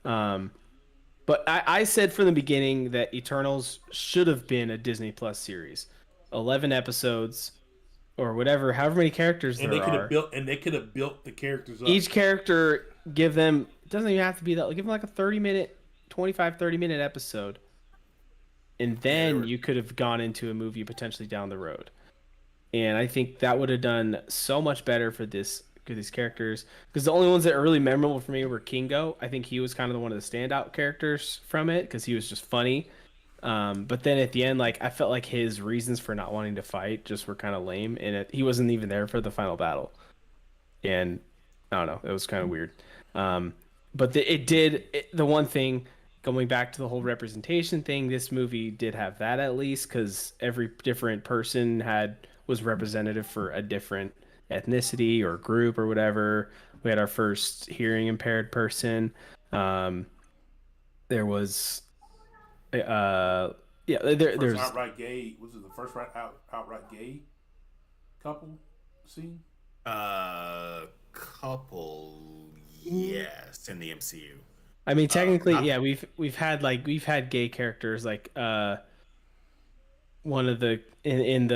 But I said from the beginning that Eternals should have been a Disney Plus series, 11 episodes, or whatever, however many characters and there they could are. have built the characters up. Each character, give them, it doesn't even have to be that. Give them like a 30-minute episode, and then you could have gone into a movie potentially down the road. And I think that would have done so much better for these characters, because the only ones that are really memorable for me were Kingo. I think he was kind of one of the standout characters from it because he was just funny. But then at the end, like, I felt like his reasons for not wanting to fight just were kind of lame, and he wasn't even there for the final battle. And I don't know, it was kind of weird. But the one thing, going back to the whole representation thing, this movie did have that at least, because every different person was representative for a different ethnicity or group or whatever. We had our first hearing impaired person. There was there's outright gay. Was it the first outright gay couple scene? Couple, yes, in the MCU. I mean, technically, yeah, we've had gay characters, like one of the in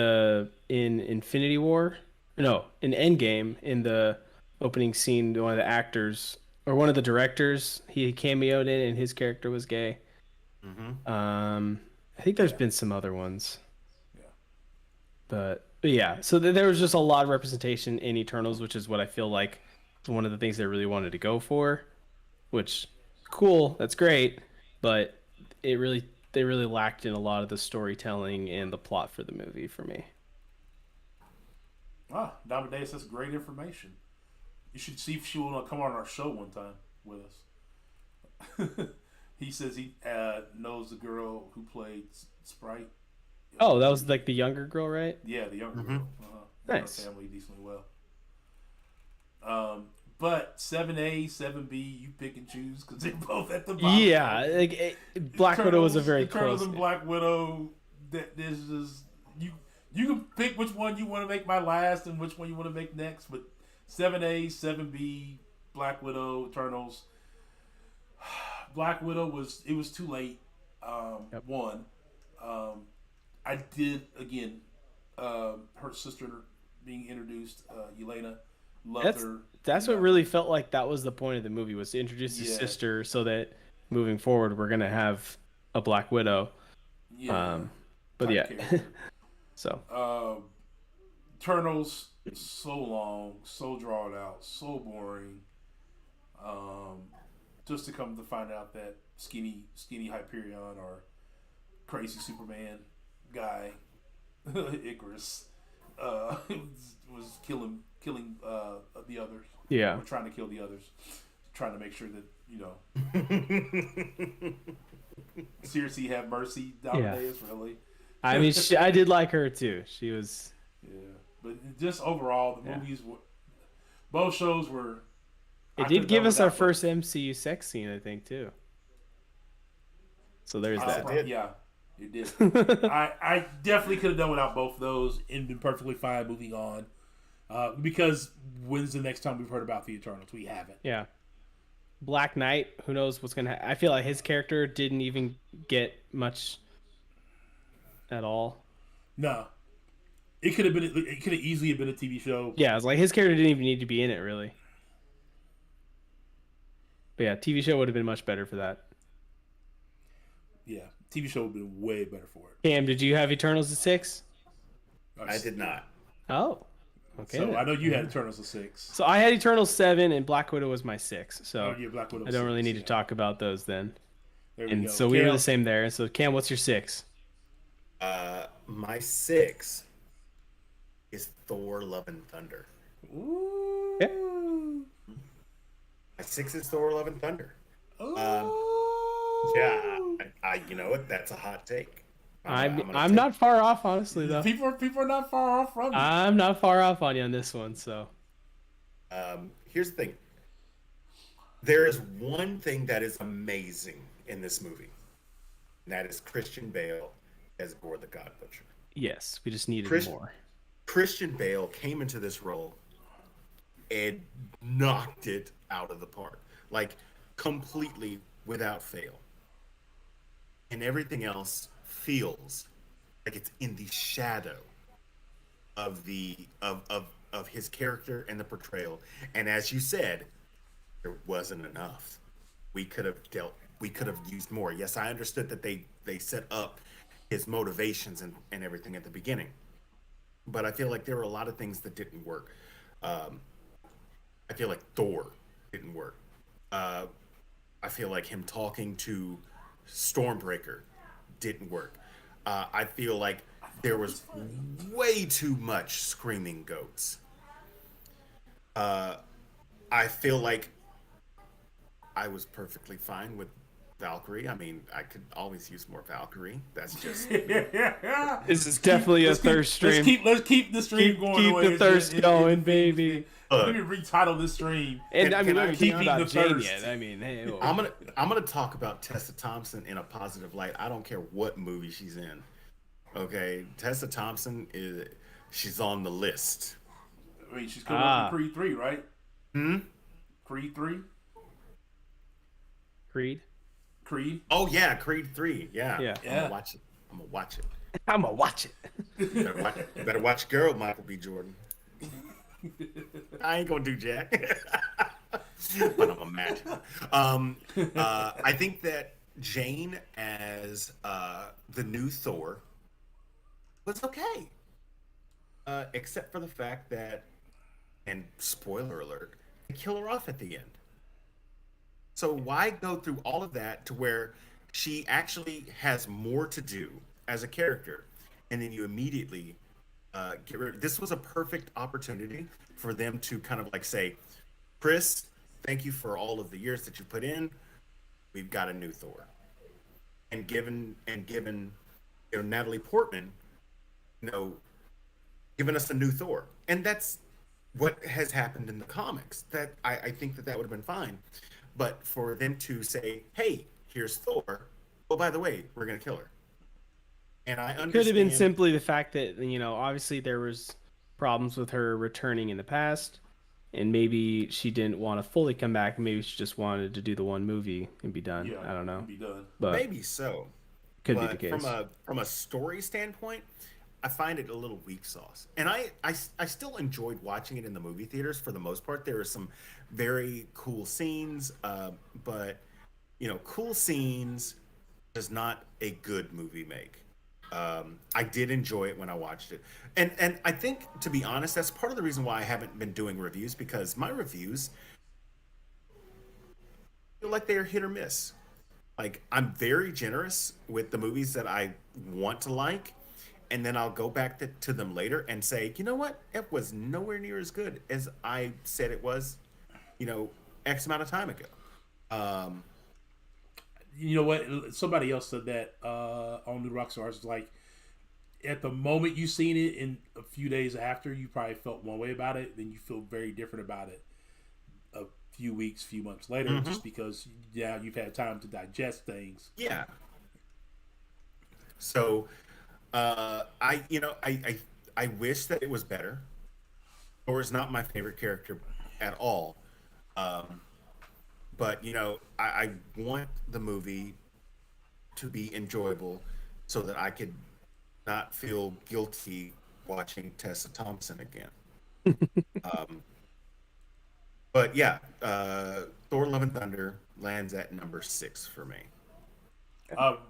Infinity War, no, in Endgame, in the opening scene, one of the actors or one of the directors he cameoed in, and his character was gay. Mm-hmm. I think there's been some other ones. Yeah. But yeah, so there was just a lot of representation in Eternals, which is what I feel like is one of the things they really wanted to go for, which cool, that's great, but they really lacked in a lot of the storytelling and the plot for the movie for me. Nowadays that's great information. You should see if she will come on our show one time with us. He says he knows the girl who played Sprite. Oh, that was like the younger girl, right? Yeah, the younger Mm-hmm. girl. Nice. Her family decently well. But 7A, 7B, you pick and choose because they're both at the bottom. Yeah, like Black Widow was a very Eternals close. and Black Widow. That there's just you can pick which one you want to make my last and which one you want to make next. But 7A, 7B, Black Widow, Eternals. Black Widow was too late. Yep. One, I did again. Her sister being introduced, Yelena, loved her. That's what really felt like that was the point of the movie, was to introduce his Yeah. sister so that moving forward we're gonna have a Black Widow. Yeah, But type yeah, character. so Eternals, so long, so drawn out, so boring. Just to come to find out that skinny Hyperion or crazy Superman guy, Icarus, was killing the others. yeah, Or trying to kill the others, trying to make sure that seriously have mercy nowadays. Really, I mean, I did like her too. She was. yeah. But just overall, the movies were both shows were. It did give us our first MCU sex scene, I think, too. So there's that. Yeah, it did. I definitely could have done without both of those and been perfectly fine moving on. Because when's the next time we've heard about the Eternals? We haven't. Yeah. Black Knight, who knows what's gonna I feel like his character didn't even get much at all. No. It could have been. It could have easily been a TV show. Yeah, it's like his character didn't even need to be in it, really. But yeah, TV show would have been much better for that. Yeah, TV show would have been way better for it. Cam, did you have Eternals at 6? I did not. Oh, okay. So then. I know you had Eternals at 6. So I had Eternals 7, and Black Widow was my 6. So Yeah, Black Widow I don't really 6, need to talk about those then. There we And go. so we were Cam? the same there. So Cam, what's your 6? My 6 is Thor: Love and Thunder. Ooh. Yeah. My 6 is Thor: Love and Thunder. Ooh. Yeah, you know what? That's a hot take. I'm not far off, honestly, though. People are not far off from you. I'm not far off on you on this one, so. Here's the thing. There is one thing that is amazing in this movie, and that is Christian Bale as Gore the God Butcher. Yes, we just needed more. Christian Bale came into this role and knocked it out of the park, like completely without fail. And everything else feels like it's in the shadow of of his character and the portrayal. And as you said, there wasn't enough. We could have used more. Yes, I understood that they set up his motivations and everything at the beginning. But I feel like there were a lot of things that didn't work. I feel like Thor didn't work. I feel like him talking to Stormbreaker didn't work. I feel like there was way too much screaming goats. I feel like I was perfectly fine with Valkyrie. I mean, I could always use more Valkyrie. That's just This is definitely a thirst stream. Let's keep the stream going. Keep the thirst going, baby. Let me retitle this stream. And I mean, Can I we're keep keeping about the Jane thirst? yet. I mean, hey, well, I'm gonna talk about Tessa Thompson in a positive light. I don't care what movie she's in. Okay, Tessa Thompson she's on the list. I mean, she's coming up in Creed 3, right? Hmm? Creed 3? Creed. Creed? Oh yeah, Creed 3. Yeah. Yeah. I'm gonna watch it. I'm gonna watch it. I'm gonna watch it. You better watch Girl, Michael B. Jordan. I ain't gonna do Jack. But I'm imagining. I think that Jane as the new Thor was okay. Except for the fact that, and spoiler alert, they kill her off at the end. So why go through all of that to where she actually has more to do as a character, and then you immediately get rid of. This was a perfect opportunity for them to kind of like say, Chris, thank you for all of the years that you put in. We've got a new Thor. And given Natalie Portman, giving us a new Thor. And that's what has happened in the comics. That I think that would have been fine. But for them to say, "Hey, here's Thor. Oh, by the way, we're gonna kill her," and I It could have been understand. simply the fact that, obviously there was problems with her returning in the past, and maybe she didn't want to fully come back. Maybe she just wanted to do the one movie and be done. Yeah, I don't know, and be done. but Maybe so, could be the but from case. a story standpoint, I find it a little weak sauce. And I still enjoyed watching it in the movie theaters for the most part. There are some very cool scenes, but cool scenes does not a good movie make. I did enjoy it when I watched it, and I think, to be honest, that's part of the reason why I haven't been doing reviews, because my reviews feel like they are hit or miss. Like, I'm very generous with the movies that I want to like, and then I'll go back to them later and say, you know what, it was nowhere near as good as I said it was, you know, X amount of time ago. Um, You know what? Somebody else said that on New Rockstars. It's like at the moment you seen it, and a few days after, you probably felt one way about it. Then you feel very different about it a few weeks, few months later, mhm. just because you've had time to digest things. Yeah. So, I wish that it was better. Thor is not my favorite character at all. Um, but I want the movie to be enjoyable so that I could not feel guilty watching Tessa Thompson again. Um, but yeah, Thor: Love and Thunder lands at number 6 for me.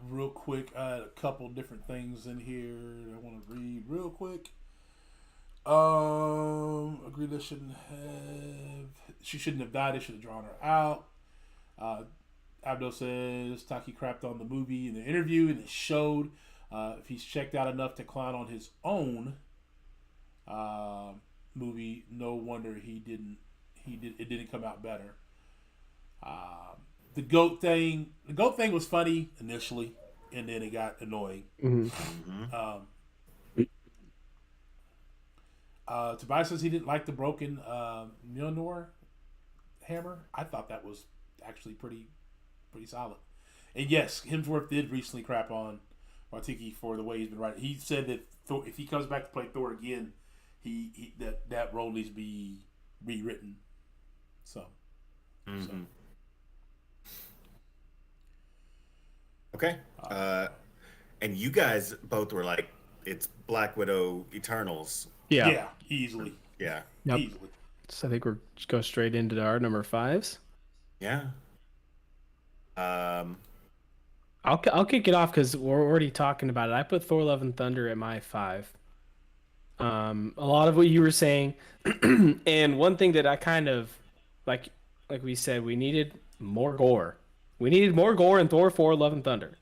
Real quick, I had a couple different things in here I want to read real quick. Agree that shouldn't have. She shouldn't have died. They should have drawn her out. Uh, Abdo says Taki crapped on the movie in the interview, and it showed. If he's checked out enough to clown on his own uh, movie, no wonder he didn't. He did. It didn't come out better. The goat thing. The goat thing was funny initially, and then it got annoying. Hmm. Hmm. Um, Tobias says he didn't like the broken Mjolnir hammer. I thought that was actually pretty solid. And yes, Hemsworth did recently crap on Watiki for the way he's been writing. He said that if he comes back to play Thor again, that role needs to be rewritten. So, so Hmm. Okay. uh, Uh, and you guys both were like, it's Black Widow Eternals. Yeah. yeah, easily, Yeah. Yep. easily. So I think we're just go straight into our number fives. Yeah. Um, I'll kick it off because we're already talking about it. I put Thor: Love and Thunder at my five. A lot of what you were saying, and one thing that I kind of like, like we said, we needed more gore. We needed more gore in Thor: 4 Love and Thunder.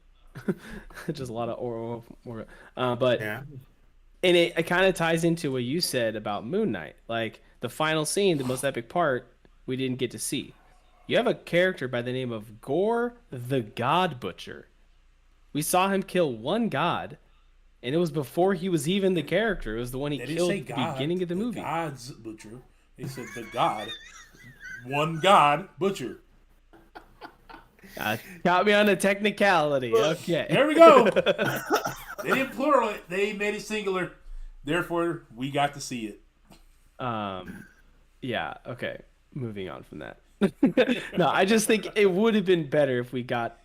Just a lot of or but yeah. and it kind of ties into what you said about Moon Knight. Like the final scene, the most epic part, we didn't get to see. You have a character by the name of Gore the God Butcher. We saw him kill one god, and it was before he was even the character. It was the one he They didn't say killed at the God, beginning of the the movie. God's butcher. They said the God, one God butcher. Got me on a technicality. Okay. There we go. They didn't plural it. They made it singular. Therefore, we got to see it. um, yeah. Okay. Moving on from that. No, I just think it would have been better if we got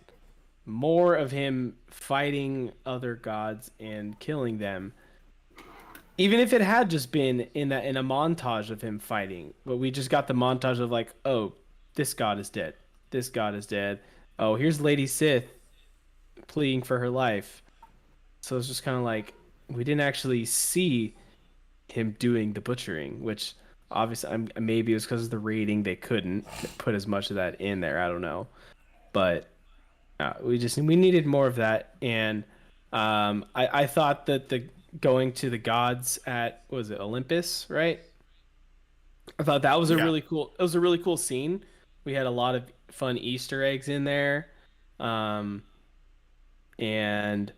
more of him fighting other gods and killing them. Even if it had just been in a montage of him fighting, but we just got the montage of like, oh, this god is dead. This god is dead. Oh, here's Lady Sith pleading for her life. So it's just kind of like we didn't actually see him doing the butchering, which obviously maybe it was because of the rating they couldn't put as much of that in there. I don't know, but we needed more of that, and I thought that the going to the gods at what was it Olympus, right? I thought that was a Yeah. really cool. It was a really cool scene. We had a lot of fun Easter eggs in there, um, and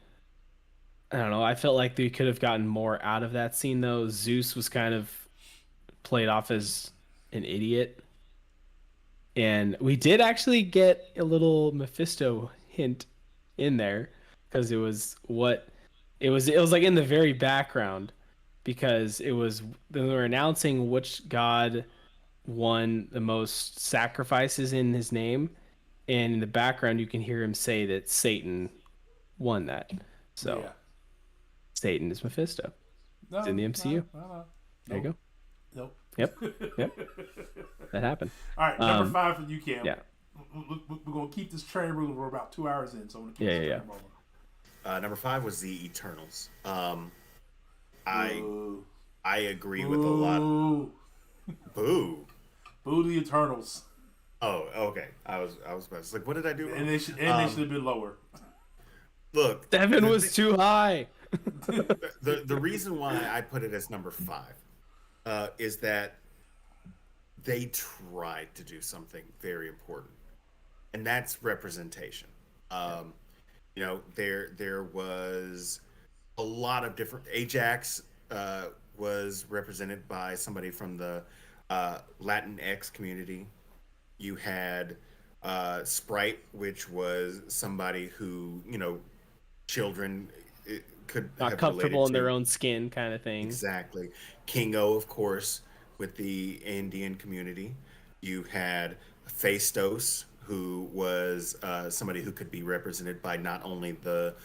I don't know. I felt like they could have gotten more out of that scene though. Zeus was kind of played off as an idiot. And we did actually get a little Mephisto hint in there because it was like in the very background because it was they were announcing which god won the most sacrifices in his name, and in the background you can hear him say that Satan won that. So Yeah. Satan is Mephisto. No, It's in the MCU. No. There you go. Nope. Yep. That happened. All right, number 5 for you, Cam. Yeah. We're gonna keep this train rolling. We're about 2 hours in, so I'm gonna keep Yeah, this yeah, train rolling. Number 5 was the Eternals. I Boo. I agree with a lot. Boo. Boo. Boo the Eternals. Oh, okay. I was about to say, like, what did I do? And they should have been lower. Look, 7 was too high. the reason why I put it as number 5 is that they tried to do something very important, and that's representation. There was a lot of different. Ajax was represented by somebody from the Latinx community. You had Sprite, which was somebody who children could Not have comfortable related in their to. own skin kind of thing. Exactly. Kingo, of course, with the Indian community. You had Phaistos, who was somebody who could be represented by not only the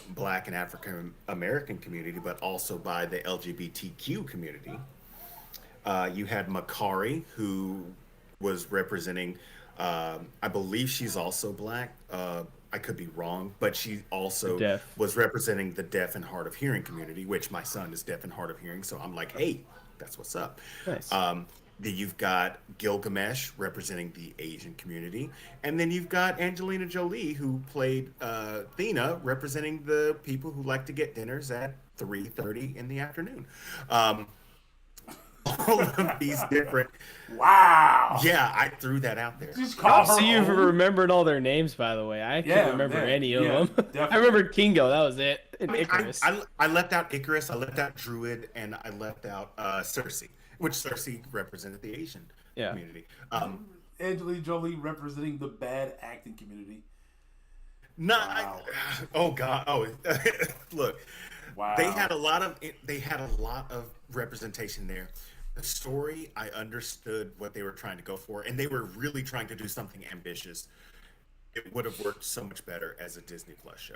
Black and African American community, but also by the LGBTQ community. You had Makari, who was representing, I believe she's also Black. I could be wrong, but she also Deaf. was representing the deaf and hard of hearing community, which my son is deaf and hard of hearing. So I'm like, hey, that's what's up. Nice. Then you've got Gilgamesh representing the Asian community, and then you've got Angelina Jolie, who played Thena, representing the people who like to get dinners at 3:30 in the afternoon. All of these different. Wow. Yeah, I threw that out there. Just call her. So you've old. remembered all their names, by the way. I can't remember any of them. Definitely. I remember Kingo. That was it. And Icarus. I left out Icarus. I left out Druid, and I left out Cersei, which Cersei represented the Asian community. Angelina Jolie representing the bad acting community. Wow. Oh God. Oh, look. Wow. They had a lot of representation there. The story, I understood what they were trying to go for, and they were really trying to do something ambitious. It would have worked so much better as a Disney Plus show.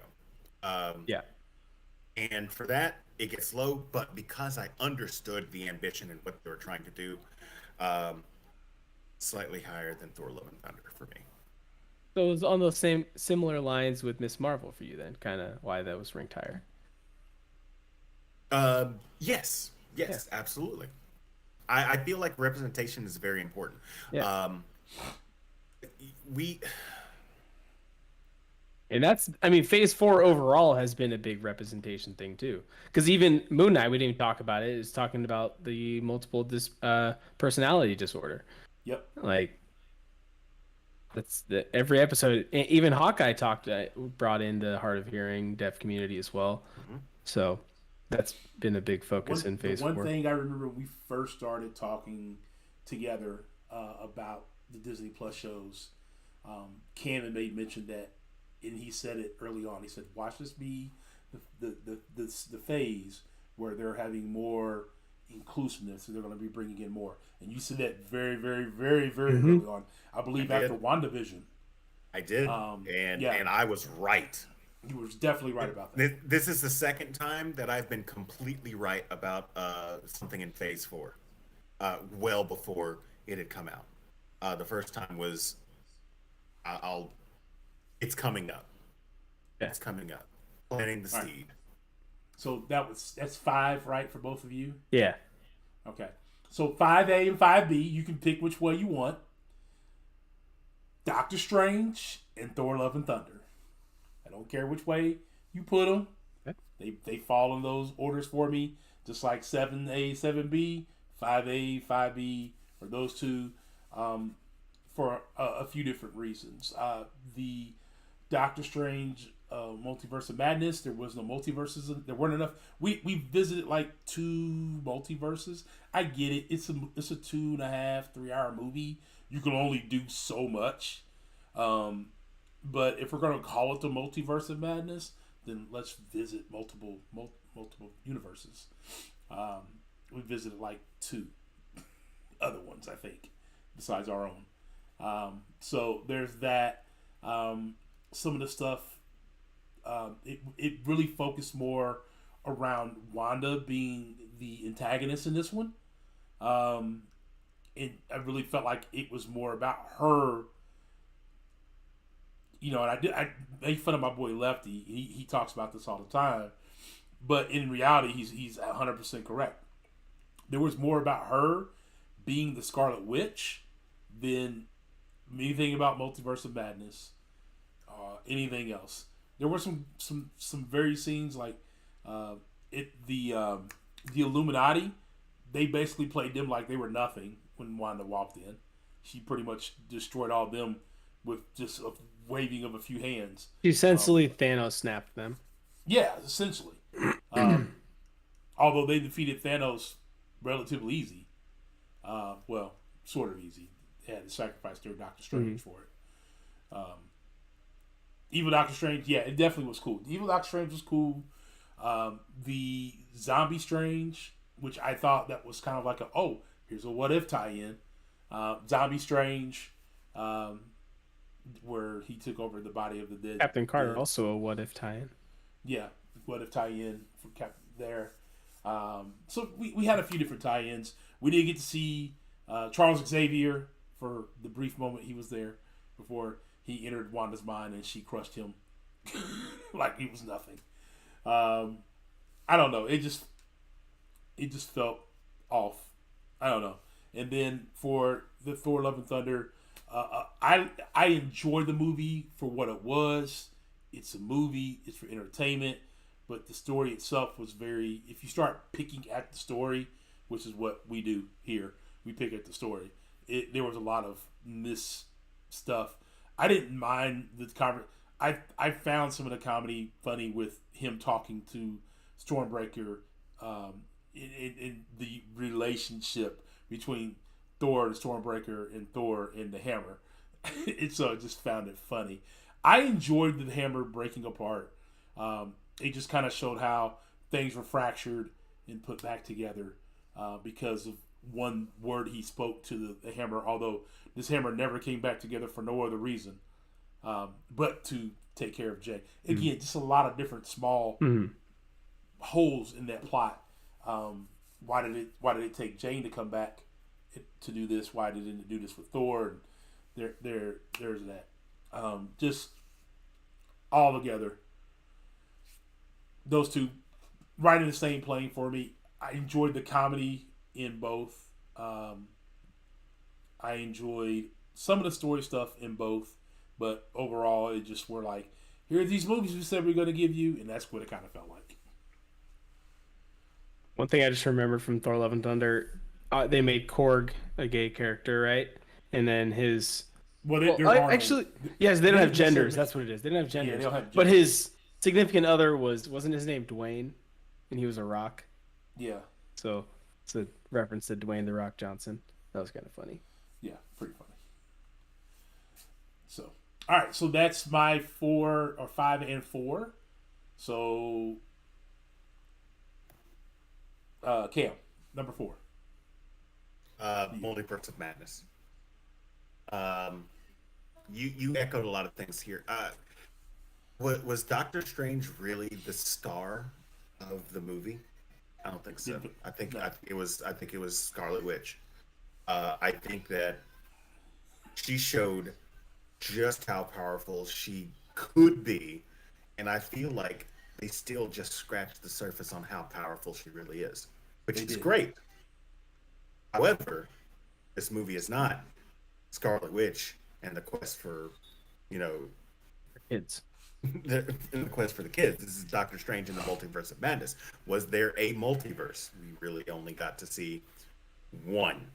And for that, it gets low, but because I understood the ambition and what they were trying to do, slightly higher than Thor: Love and Thunder for me. So it was on those similar lines with Miss Marvel for you then, kind of why that was ranked higher. Yes, absolutely. I feel like representation is very important. Yeah. And Phase 4 overall has been a big representation thing too. Because even Moon Knight, we didn't even talk about it, is talking about the multiple personality disorder. Yep. Like, every episode, even Hawkeye brought in the hard of hearing deaf community as well. Mm-hmm. So that's been a big focus in Phase 4. One thing I remember when we first started talking together about the Disney Plus shows, Cam had made mention that, and he said it early on. He said, "Watch this be the phase where they're having more inclusiveness, so they're going to be bringing in more." And you said that very, very, very, very early on. I believe after WandaVision. I did, and I was right. You were definitely right about that. This is the second time that I've been completely right about something in Phase 4, well before it had come out. The first time was, it's coming up. Yeah. It's coming up. Planting the seed. Right. So that's 5, right, for both of you? Yeah. Okay. So 5A and 5B, you can pick which way you want. Doctor Strange and Thor: Love and Thunder. I don't care which way you put them. Okay. They fall in those orders for me, just like 7A, 7B, 5A, 5B, or those two, for a few different reasons. The Doctor Strange Multiverse of Madness. There was no multiverses. There weren't enough. We visited like 2 multiverses. I get it. It's a 2.5, 3 hour movie. You can only do so much. But if we're gonna call it the Multiverse of Madness, then let's visit multiple universes. We visited like 2 other ones, I think, besides our own. So there's that. Some of the stuff, it really focused more around Wanda being the antagonist in this one. I really felt like it was more about her. And I made fun of my boy Lefty. He talks about this all the time, but in reality, he's 100% correct. There was more about her being the Scarlet Witch than anything about Multiverse of Madness, anything else. There were some very scenes like the Illuminati. They basically played them like they were nothing when Wanda walked in. She pretty much destroyed all of them with just a waving of a few hands. She essentially Thanos snapped them. Yeah, essentially. Although they defeated Thanos relatively easy. Well, sort of easy. They had to sacrifice their Doctor Strange for it. Evil Doctor Strange, yeah, it definitely was cool. Evil Doctor Strange was cool. The Zombie Strange, which I thought that was kind of like here's a what if tie-in. Zombie Strange, where he took over the body of the dead. Captain Carter, also a what if tie-in. Yeah, what if tie-in for Captain there. So we had a few different tie-ins. We did get to see Charles Xavier for the brief moment he was there before he entered Wanda's mind and she crushed him like he was nothing. I don't know. It just felt off. I don't know. And then for the Thor: Love and Thunder, I enjoyed the movie for what it was. It's a movie. It's for entertainment. But the story itself was very... If you start picking at the story, which is what we do here, we pick at the story. There was a lot of miss stuff. I didn't mind the comedy. I found some of the comedy funny with him talking to Stormbreaker in the relationship between Thor and Stormbreaker and Thor and the Hammer. So I just found it funny. I enjoyed the Hammer breaking apart. It just kind of showed how things were fractured and put back together because of one word he spoke to the Hammer, although this Hammer never came back together for no other reason but to take care of Jay. Again, just a lot of different small holes in that plot. Why did it take Jane to come back to do this? Why didn't it do this with Thor? And there's that. Just all together, those two right in the same plane for me. I enjoyed the comedy in both. I enjoyed some of the story stuff in both, but overall, it just were like, here are these movies we said we're going to give you, and that's what it kind of felt like. One thing I just remembered from Thor: Love and Thunder, they made Korg a gay character, right? And then his... actually, yes, they don't have genders. That's what it is. They don't have genders. Yeah, they don't have genders. But his significant other wasn't his name Dwayne, and he was a rock. Yeah. So it's a reference to Dwayne the Rock Johnson. That was kind of funny. Yeah, pretty funny. So, all right. So that's my 4 or 5 and 4. So, Cam, number 4. Multiverse of Madness. You echoed a lot of things here. Was Doctor Strange really the star of the movie? I don't think so. I think it was Scarlet Witch. I think that she showed just how powerful she could be, and I feel like they still just scratched the surface on how powerful she really is, which is great. However, this movie is not Scarlet Witch and the quest for, kids. the quest for the kids. This is Doctor Strange in the Multiverse of Madness. Was there a multiverse? We really only got to see one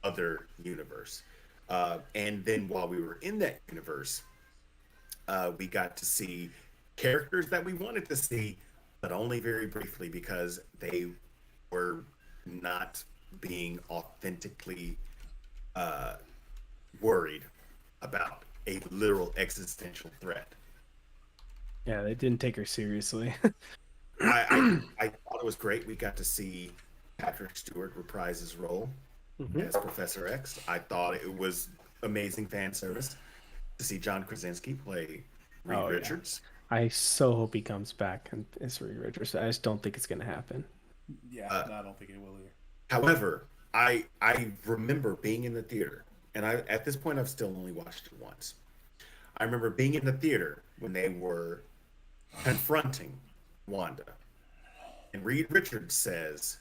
other universe. And then while we were in that universe, we got to see characters that we wanted to see, but only very briefly because they were not being authentically uh, worried about a literal existential threat. Yeah, they didn't take her seriously. I thought it was great. We got to see Patrick Stewart reprise his role as Professor X. I thought it was amazing fan service to see John Krasinski play Reed Oh, yeah. Richards. I so hope he comes back and is Reed Richards. I just don't think it's gonna happen. Yeah, no, I don't think it will either. However, I remember being in the theater, and at this point I've still only watched it once. I remember being in the theater when they were confronting Wanda, and Reed Richards says,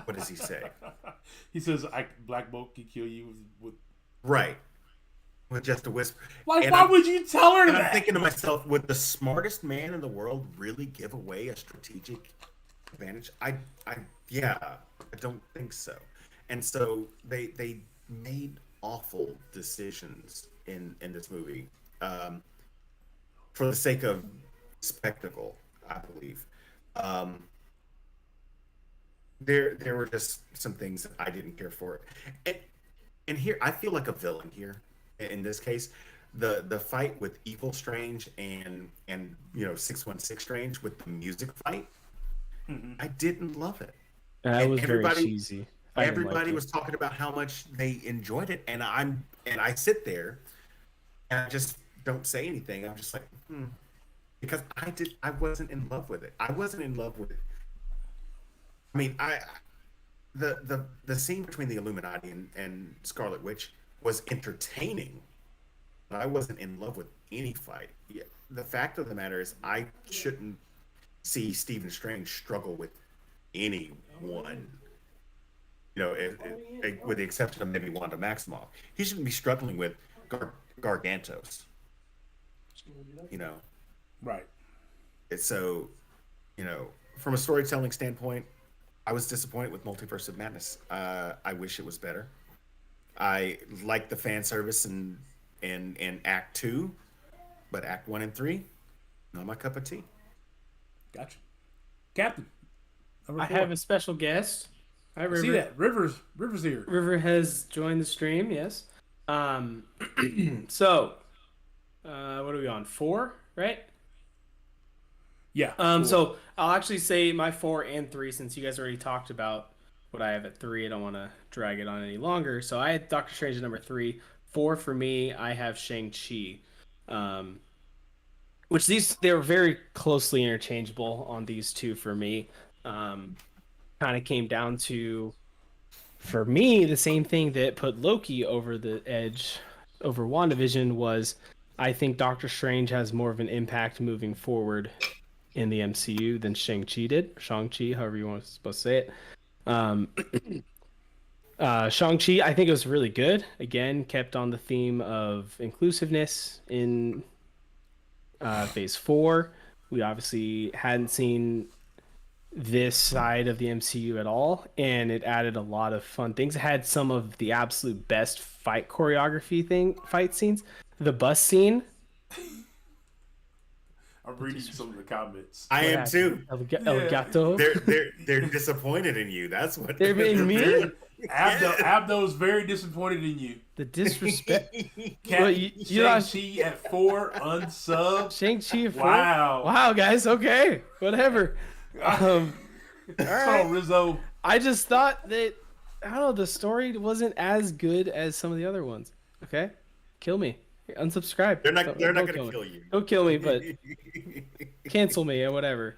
"What does he say?" He says, Black Bolt can kill you with Right, with just a whisper. Like, And why would you tell her And that? I'm thinking to myself, would the smartest man in the world really give away a strategic advantage? Yeah, I don't think so. And so they made awful decisions in this movie, for the sake of spectacle, I believe. Um, there were just some things that I didn't care for, and here I feel like a villain here in this case. The fight with Evil Strange and 616 Strange with the music fight, I didn't love it. That And was very everybody- cheesy. I didn't like Everybody it. was talking about how much they enjoyed it, and I sit there and I just don't say anything. I'm just like, because I wasn't in love with it. I wasn't in love with it. I mean, the scene between the Illuminati and Scarlet Witch was entertaining, but I wasn't in love with any fight. Yeah, the fact of the matter is, I shouldn't see Stephen Strange struggle with anyone. With the exception of maybe Wanda Maximoff, he shouldn't be struggling with Gargantos. Right. It's so, from a storytelling standpoint, I was disappointed with Multiverse of Madness. I wish it was better. I like the fan service in Act 2, but Act 1 and 3, not my cup of tea. Gotcha. Captain. Number I 4. have a special guest. Hi, River. See that? Rivers here. River has joined the stream. Yes. So, what are we on? 4, right? Yeah. So I'll actually say my 4 and 3 since you guys already talked about what I have at 3. I don't want to drag it on any longer. So I had Doctor Strange at number 3. 4 for me, I have Shang-Chi. Which they were very closely interchangeable on these two for me. Kind of came down to, for me, the same thing that put Loki over the edge over WandaVision was I think Doctor Strange has more of an impact moving forward in the MCU than Shang-Chi did. Shang-Chi, however you want to supposed to say it. Shang-Chi, I think it was really good. Again, kept on the theme of inclusiveness in Phase 4. We obviously hadn't seen this side of the MCU at all, and it added a lot of fun things. It had some of the absolute best fight scenes. The bus scene. I'm reading some of the comments. I am too. El Yeah. Gato. They're disappointed in you. That's what They're being mean. Abdo's very disappointed in you. The disrespect. Captain Well, you know, Shang-Chi at 4 unsub. Shang-Chi. Wow. Wow, guys. Okay. Whatever. All Come right. on, Rizzo. I just thought that, I don't know, the story wasn't as good as some of the other ones. Okay? Kill me. Unsubscribe. They're not Don't going to kill me. kill you. Don't kill me, but cancel me or whatever.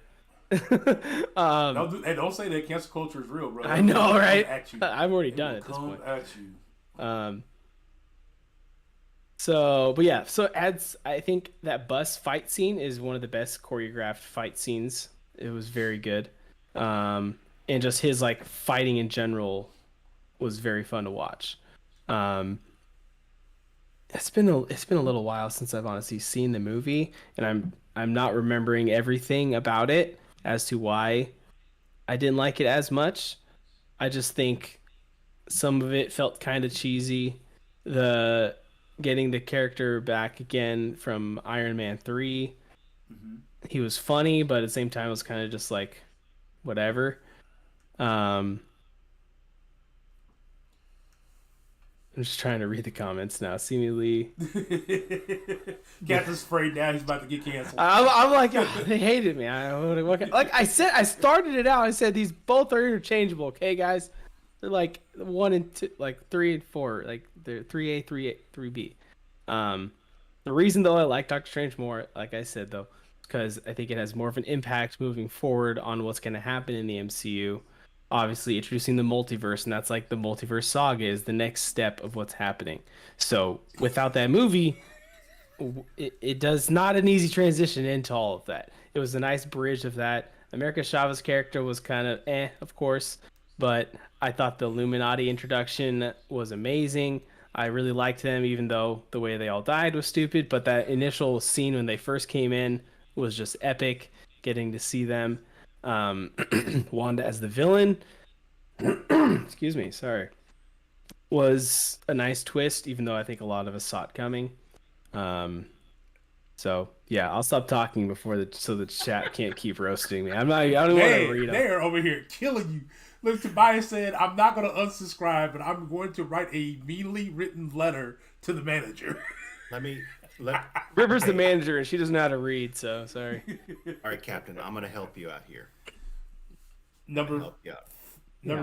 Don't say that cancel culture is real, bro. I know, It'll right? come at you. I've already It done will it at this come point. at you. So I think that bus fight scene is one of the best choreographed fight scenes. It was very good. And just his fighting in general was very fun to watch. It's been a little while since I've honestly seen the movie, and I'm not remembering everything about it as to why I didn't like it as much. I just think some of it felt kind of cheesy. The getting the character back again from Iron Man 3. Mm-hmm. He was funny, but at the same time, it was kind of just like whatever. Um, I'm just trying to read the comments now. Seemingly, Captain's afraid now he's about to get canceled. I'm like, oh, they hated me. Like I said, I started it out. I said these both are interchangeable. Okay, guys, they're like 1 and 2, like 3 and 4, like they're 3A, 3A, 3B. The reason though I like Doctor Strange more, like I said though, because I think it has more of an impact moving forward on what's going to happen in the MCU. Obviously, introducing the multiverse, and that's like the multiverse saga is the next step of what's happening. So without that movie, it does not an easy transition into all of that. It was a nice bridge of that. America Chavez character was kind of of course, but I thought the Illuminati introduction was amazing. I really liked them, even though the way they all died was stupid. But that initial scene when they first came in was just epic. Getting to see them, Wanda as the villain, excuse me, sorry, was a nice twist. Even though I think a lot of us saw it coming. Um, so yeah, I'll stop talking before the chat can't keep roasting me. I don't want to read them. They're over here killing you. Look, Tobias said, I'm not going to unsubscribe, but I'm going to write a meanly written letter to the manager. River's the manager, and she doesn't know how to read, so sorry. All right, Captain, I'm going to help you out here. Number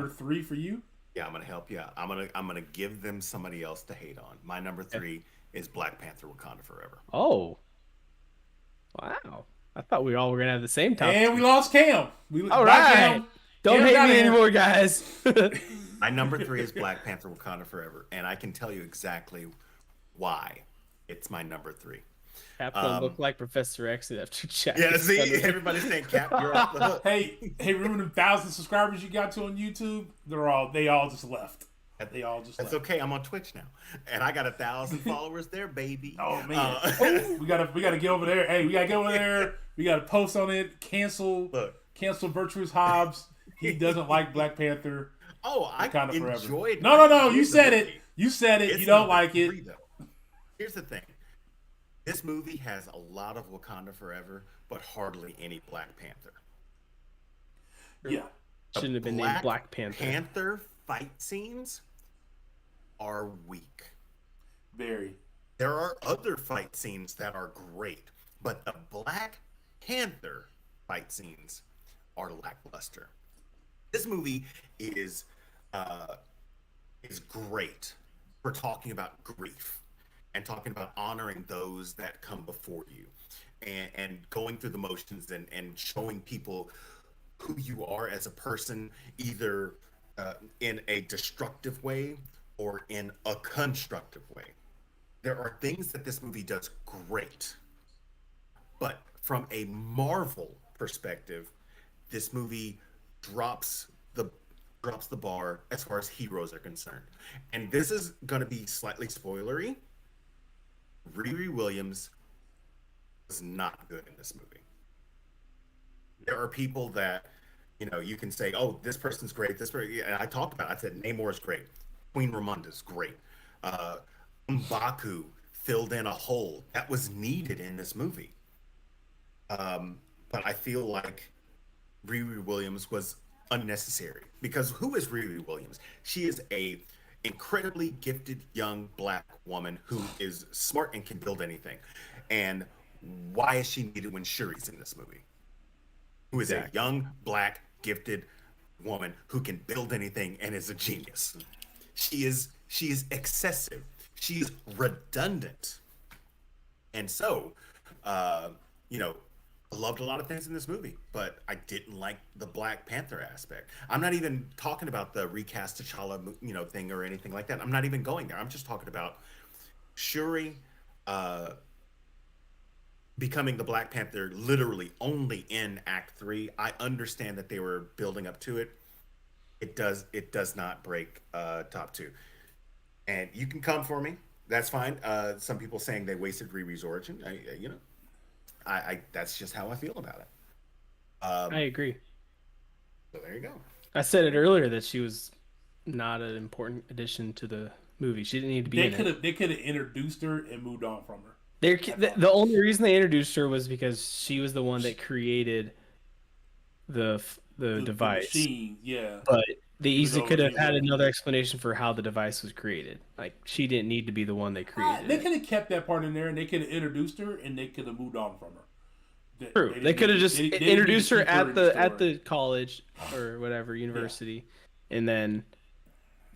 3 for you? Yeah, I'm going to help you out. I'm going to give them somebody else to hate on. My number 3 is Black Panther: Wakanda Forever. Oh. Wow. I thought we all were going to have the same topic. And we lost Cam. All right. Cam. Don't hate me anymore, guys. My number 3 is Black Panther: Wakanda Forever, and I can tell you exactly why it's my number 3. Cap don't look like Professor X after chat. Yeah, see, everybody's saying Cap, you're off the hook. Hey, remember them 1,000 subscribers you got to on YouTube? They all just left. That's okay. I'm on Twitch now, and I got 1,000 followers there, baby. Oh man, we gotta get over there. Hey, we gotta get over there. We gotta post on it. Cancel Virtuous Hobbs. He doesn't like Black Panther. Oh, I kind of enjoyed it. No. You said it. You said it. You don't like it. Here's the thing. This movie has a lot of Wakanda Forever, but hardly any Black Panther. Yeah. Shouldn't have been named Black Panther. Panther fight scenes are weak. Very. There are other fight scenes that are great, but the Black Panther fight scenes are lackluster. This movie is great for talking about grief and talking about honoring those that come before you and going through the motions and showing people who you are as a person, either in a destructive way or in a constructive way. There are things that this movie does great, but from a Marvel perspective, this movie drops the bar as far as heroes are concerned. And this is going to be slightly spoilery. Riri Williams was not good in this movie. There are people that, you can say, oh, this person's great. And I talked about it. I said Namor is great. Queen Ramonda's great. M'Baku filled in a hole that was needed in this movie. But I feel like Riri Williams was unnecessary, because who is Riri Williams? She is a incredibly gifted young Black woman who is smart and can build anything. And why is she needed when Shuri's in this movie? Who is a young Black gifted woman who can build anything and is a genius. She is excessive. She's redundant. And so, I loved a lot of things in this movie, but I didn't like the Black Panther aspect. I'm not even talking about the recast T'Challa, thing or anything like that. I'm not even going there. I'm just talking about Shuri becoming the Black Panther literally only in Act 3. I understand that they were building up to it. It does not break top 2. And you can come for me. That's fine. Some people saying they wasted Riri's origin. I that's just how I feel about it. I agree. So there you go. I said it earlier that she was not an important addition to the movie. She didn't need to be in it. They could have introduced her and moved on from her. The only reason they introduced her was because she was the one that created the device. The machine, yeah. But they easily could have had another explanation for how the device was created. Like, she didn't need to be the one that created They it. could have kept that part in there, and they could have introduced her, and they could have moved on from her. True. They could have just introduced her at the college or whatever university, and then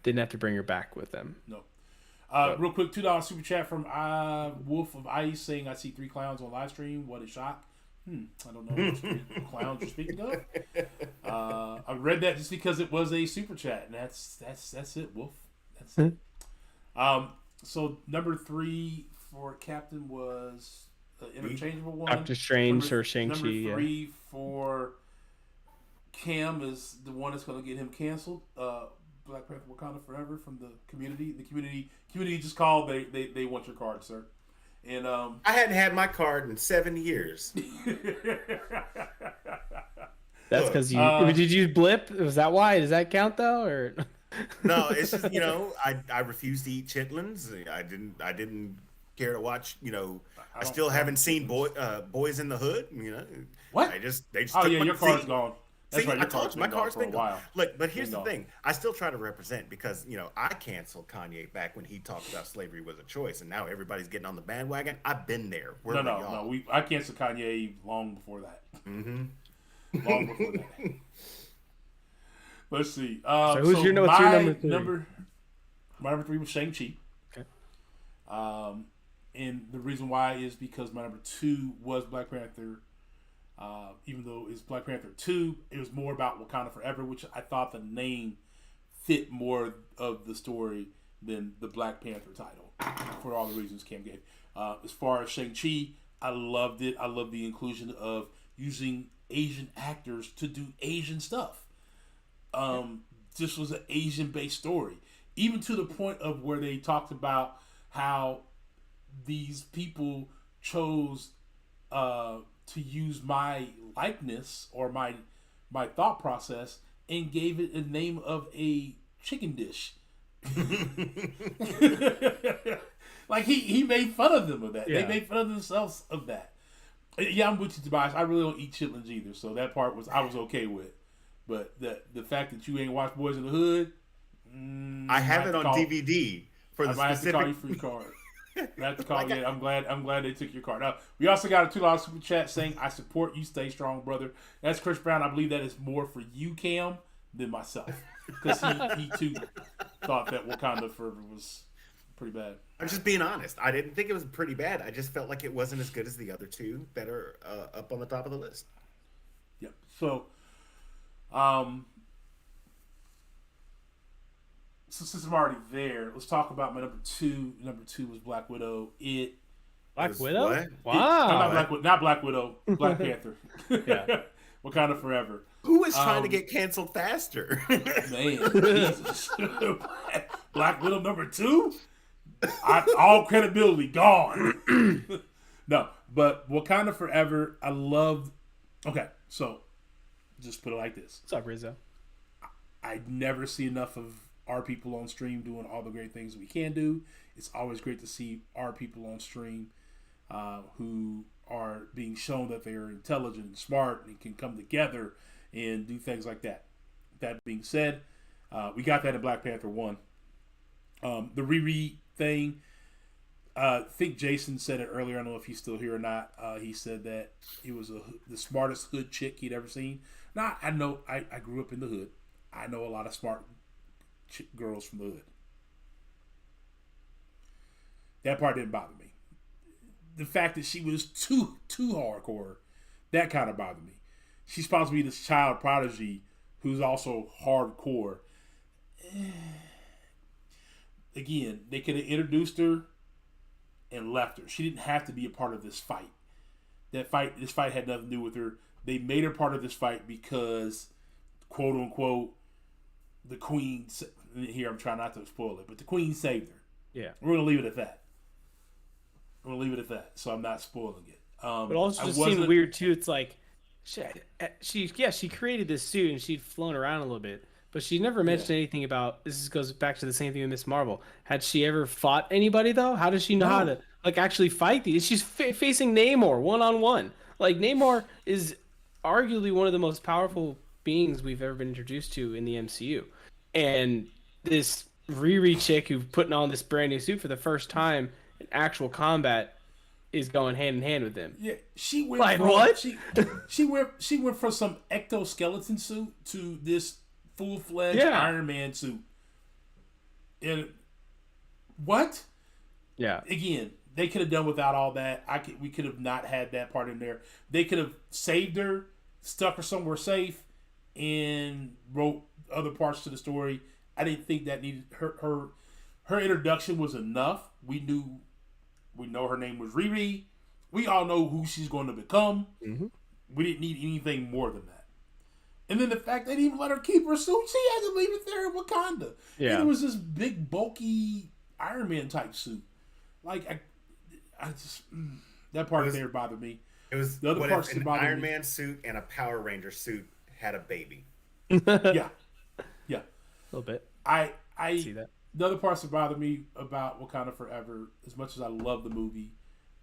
didn't have to bring her back with them. No. Real quick, $2 super chat from Wolf of Ice saying, "I see 3 clowns on live stream. What a shock." I don't know which clowns you're speaking of. I read that just because it was a super chat, and that's it, Wolf. That's it. So number 3 for Captain was the interchangeable one. Doctor Strange or Shang-Chi. Number 3 for Cam is the one that's going to get him canceled. Black Panther Wakanda Forever from the community. The community just called. They want your card, sir. And I hadn't had my card in 7 years. That's because did you blip? Was that why? Does that count though, or? No, it's just I refused to eat chitlins. I didn't care to watch. I still haven't seen Boys in the Hood. What? They just oh yeah, your card's gone. That's right. I told you, my card's been gone. Look, but here's the thing. I still try to represent because, I canceled Kanye back when he talked about slavery was a choice, and now everybody's getting on the bandwagon. I've been there. No. I canceled Kanye long before that. Mm-hmm. Long before that. Let's see. So who's your number 3? My number 3 was Shang-Chi. Okay. And the reason why is because my number 2 was Black Panther. Even though it's Black Panther 2, it was more about Wakanda Forever, which I thought the name fit more of the story than the Black Panther title, for all the reasons Cam gave. As far as Shang-Chi, I loved it. I love the inclusion of using Asian actors to do Asian stuff. This was an Asian-based story, even to the point of where they talked about how these people chose to use my likeness or my thought process and gave it a name of a chicken dish. Like he made fun of them of that. Yeah. They made fun of themselves of that. Yeah, I'm with you, Tobias. I really don't eat chitlins either, so that part I was okay with. But the fact that you ain't watched Boys in the Hood, I have it on DVD for the specific. I might have to call you for your card. I have to call you. I'm glad they took your card. Now, we also got a $2 super chat saying, "I support you. Stay strong, brother." That's Chris Brown. I believe that is more for you, Cam, than myself, because he too thought that Wakanda Forever was pretty bad. I'm just being honest. I didn't think it was pretty bad. I just felt like it wasn't as good as the other 2 that are up on the top of the list. Yep. So, since I'm already there, let's talk about my number 2. Number 2 was Black Widow. Black Widow? What? Wow. Not Black Widow. Black Panther. Yeah. Wakanda Forever. Who is trying to get canceled faster? Man, Jesus. Black Widow number 2? All credibility gone. No, but Wakanda Forever, I loved. Okay, so just put it like this. What's up, Rizzo? I never see enough of our people on stream doing all the great things we can do. It's always great to see our people on stream who are being shown that they are intelligent and smart and can come together and do things like that. That being said, we got that in Black Panther 1. The Riri thing, I think Jason said it earlier. I don't know if he's still here or not. He said that it was the smartest hood chick he'd ever seen. Now, I know I grew up in the hood. I know a lot of smart girls from the hood. That part didn't bother me. The fact that she was too hardcore, that kind of bothered me. She's supposed to be this child prodigy who's also hardcore. Again, they could have introduced her and left her. She didn't have to be a part of this fight. This fight had nothing to do with her. They made her part of this fight because, quote unquote, the queen. Here, I'm trying not to spoil it, but the queen saved her. Yeah, we're gonna leave it at that. So I'm not spoiling it. But also just seemed weird too. It's like she created this suit and she'd flown around a little bit, but she never Yeah. mentioned anything about. This goes back to the same thing with Miss Marvel. Had she ever fought anybody though? How does she know how No. to like actually fight these? She's facing Namor one on one. Like Namor is arguably one of the most powerful beings we've ever been introduced to in the MCU, and this Riri chick who's putting on this brand new suit for the first time in actual combat is going hand in hand with him. Yeah, she went Like from what? she went from some ectoskeleton suit to this full fledged Yeah. Iron Man suit. And what? Yeah. Again, they could have done without all that. We could have not had that part in there. They could have saved her, stuck her somewhere safe, and wrote other parts to the story. I didn't think that needed her introduction was enough. We know her name was Riri. We all know who she's going to become. Mm-hmm. We didn't need anything more than that. And then the fact they didn't even let her keep her suit, she had to leave it there in Wakanda. Yeah. And it was this big, bulky Iron Man type suit. Like, I just that part there bothered me. It was The other what parts if that an bothered Iron me. Man suit and a Power Ranger suit had a baby. Yeah, yeah. A little bit. I See that. The other parts that bothered me about Wakanda Forever, as much as I love the movie,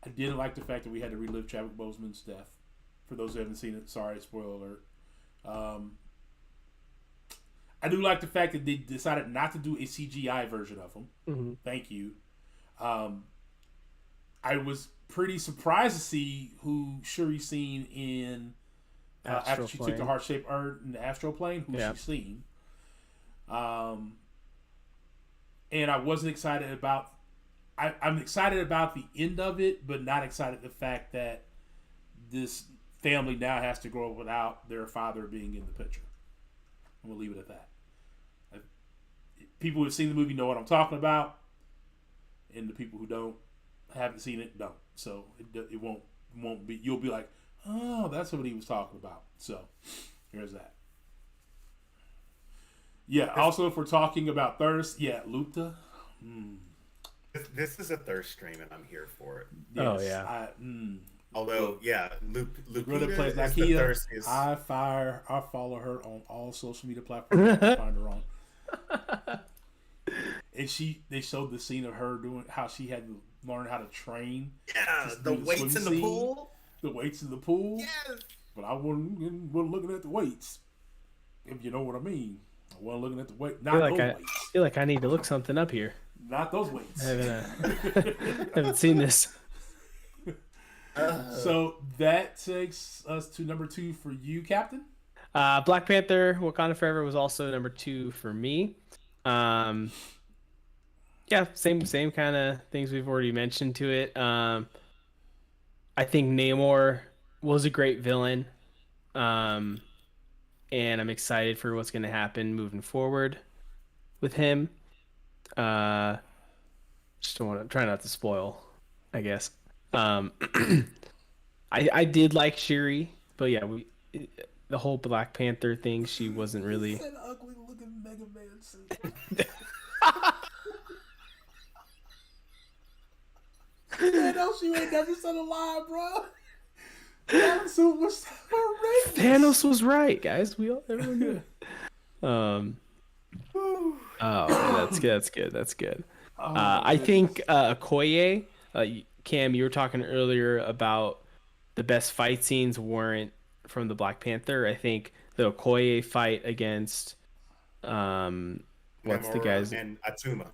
I didn't like the fact that we had to relive Chadwick Boseman's death. For those who haven't seen it, sorry, spoiler alert. I do like the fact that they decided not to do a CGI version of him. Mm-hmm. Thank you. I was pretty surprised to see who Shuri's seen in after she took the heart shaped urn in the astral plane. Who she's seen. And I wasn't excited about. I'm excited about the end of it, but not excited the fact that this family now has to grow up without their father being in the picture. I'm gonna leave it at that. People who've seen the movie know what I'm talking about, and the people who haven't seen it don't. So it won't be. You'll be like, oh, that's what he was talking about. So here's that. Yeah. Also, if we're talking about thirst, yeah, Lupta. This is a thirst stream, and I'm here for it. Yes, Oh, yeah. Although, yeah, Luke Brother plays is the Nakia. thirstiest. I follow her on all social media platforms. I find her on. And they showed the scene of her doing how she had to learn how to train. Yeah, to the do weights swim in the scene. pool. The weights in the pool. Yes. But I wasn't looking at the weights. If you know what I mean. I wasn't looking at the weight. Not those weights. I feel like I need to look something up here. Not those weights. I haven't seen this. So that takes us to number 2 for you, Captain. Black Panther: Wakanda Forever was also number 2 for me. Yeah, same kind of things we've already mentioned to it. I think Namor was a great villain, and I'm excited for what's going to happen moving forward with him. Just don't want to try not to spoil, I guess. I did like Shuri, but yeah, the whole Black Panther thing, she wasn't really. An ugly looking Mega Man suit. Thanos, you ain't never said a lie, bro. That suit was horrendous. Thanos was right, guys. Everyone knew. Oh, that's good. That's good. I think Okoye, Cam, you were talking earlier about the best fight scenes weren't from the Black Panther. I think the Okoye fight against what's the guy's and Atuma.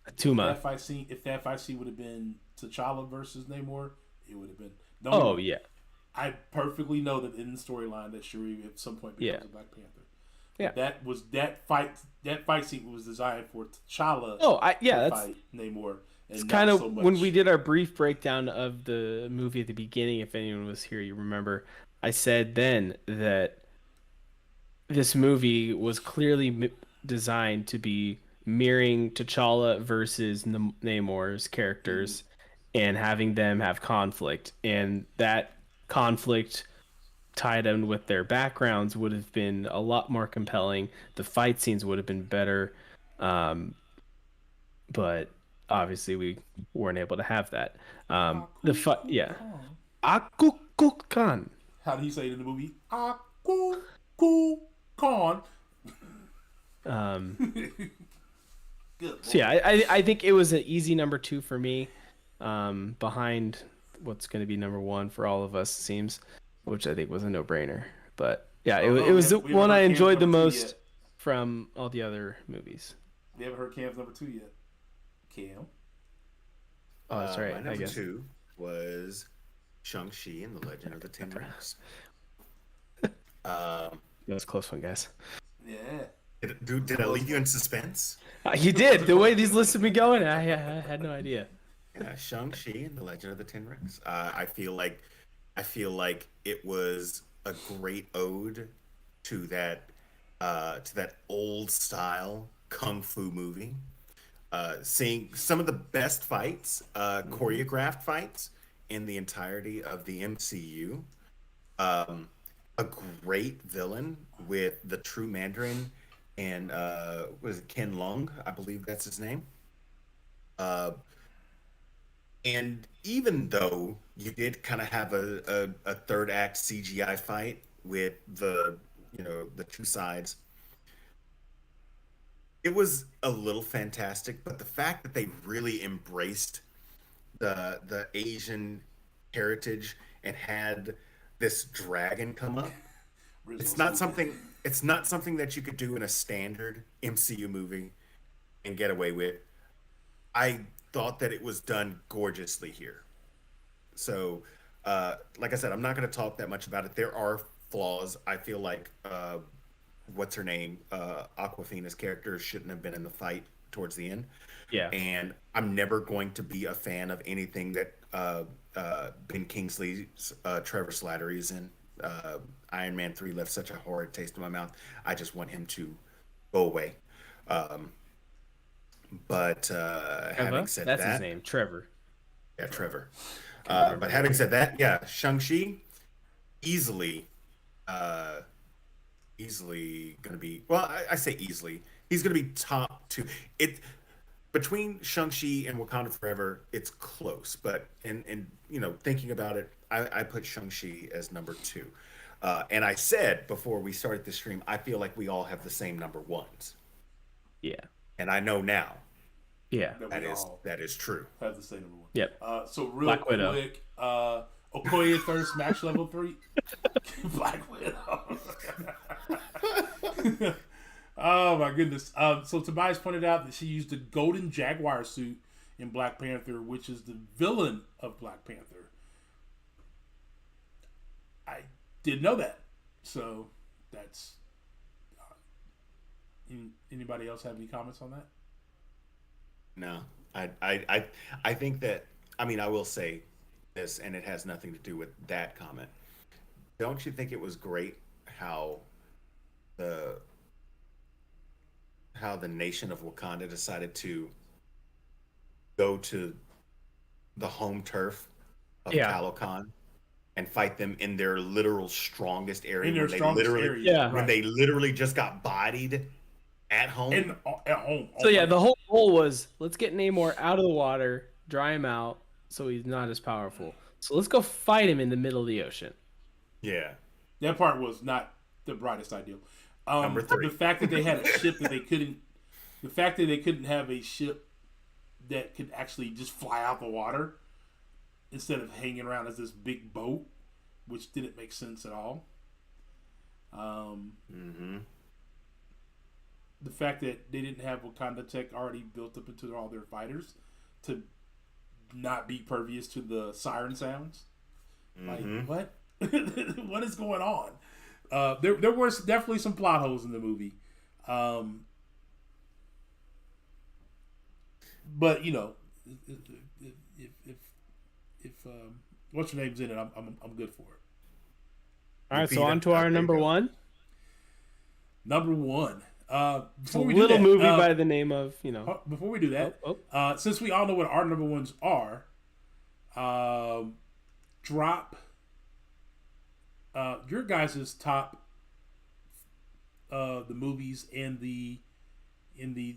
Atuma. If that fight scene would have been T'Challa versus Namor, it would have been. Yeah. I perfectly know that in the storyline that Shuri at some point becomes a Black Panther. Yeah. That fight scene was designed for T'Challa. That's fight Namor. it's kind of so when we did our brief breakdown of the movie at the beginning. If anyone was here, you remember I said then that this movie was clearly designed to be mirroring T'Challa versus Namor's characters, and having them have conflict, and that conflict tied in with their backgrounds would have been a lot more compelling. The fight scenes would have been better, but obviously we weren't able to have that. The fight, yeah. Akukukan. How do you say it in the movie? Akukukan. Good. So yeah, I think it was an easy number 2 for me, behind what's going to be number 1 for all of us, it seems, which I think was a no-brainer. But yeah, Oh, no, it was the we haven't one I heard Cam's enjoyed the number two most yet. from all the other movies. We haven't heard Cam's number 2 yet. Cam. Oh, that's right. My I number guess. 2 was Shang-Chi and the Legend of the Ten Rings. That was a close one, guys. Yeah. Did I leave you in suspense? You did. The way these lists have been going, I had no idea. Yeah, Shang-Chi and the Legend of the Ten Rings. I feel like it was a great ode to that old style kung fu movie. Seeing some of the best fights, choreographed fights in the entirety of the MCU. A great villain with the true Mandarin and was it Ken Lung? I believe that's his name. And even though you did kind of have a third act CGI fight with the two sides, it was a little fantastic. But the fact that they really embraced the Asian heritage and had this dragon come up, it's not something that you could do in a standard MCU movie and get away with. I thought that it was done gorgeously here. So, like I said, I'm not going to talk that much about it. There are flaws. I feel like what's her name, Aquafina's character shouldn't have been in the fight towards the end. Yeah. And I'm never going to be a fan of anything that Ben Kingsley's Trevor Slattery is in. Iron Man 3 left such a horrid taste in my mouth. I just want him to go away. But having said that's that, his name, Trevor. Yeah, Trevor. But having said that, yeah, Shang-Chi easily going to be, well, I say easily. He's going to be top 2. Between Shang-Chi and Wakanda Forever, it's close. But in thinking about it, I put Shang-Chi as number 2. And I said before we started the stream, I feel like we all have the same number 1s. Yeah. And I know now. Yeah. That is true. Have the same number 1. Yep. So real Black Widow. quick, Okoye thirst match level 3. Black Widow. Oh my goodness. So Tobias pointed out that she used the golden jaguar suit in Black Panther, which is the villain of Black Panther. I didn't know that. So that's anybody else have any comments on that? No. I think that, I mean, I will say this, and it has nothing to do with that comment. Don't you think it was great how the nation of Wakanda decided to go to the home turf of Talokan and fight them in their literal strongest area? In their strongest area. Yeah. When they literally just got bodied at home. At home. So yeah, the whole goal was, let's get Namor out of the water, dry him out, so he's not as powerful. So let's go fight him in the middle of the ocean. Yeah. That part was not the brightest idea. Number 3. The fact that they had a ship that they couldn't, the fact that they couldn't have a ship that could actually just fly out the water instead of hanging around as this big boat, which didn't make sense at all. The fact that they didn't have Wakanda tech already built up into all their fighters to not be pervious to the siren sounds. Like, what? What is going on? There were definitely some plot holes in the movie. But if what's your name's in it, I'm good for it. All right, so on to our number 1. Number 1. It's a little movie by the name of, Before we do that, since we all know what our number 1s are, drop your guys' top the movies and the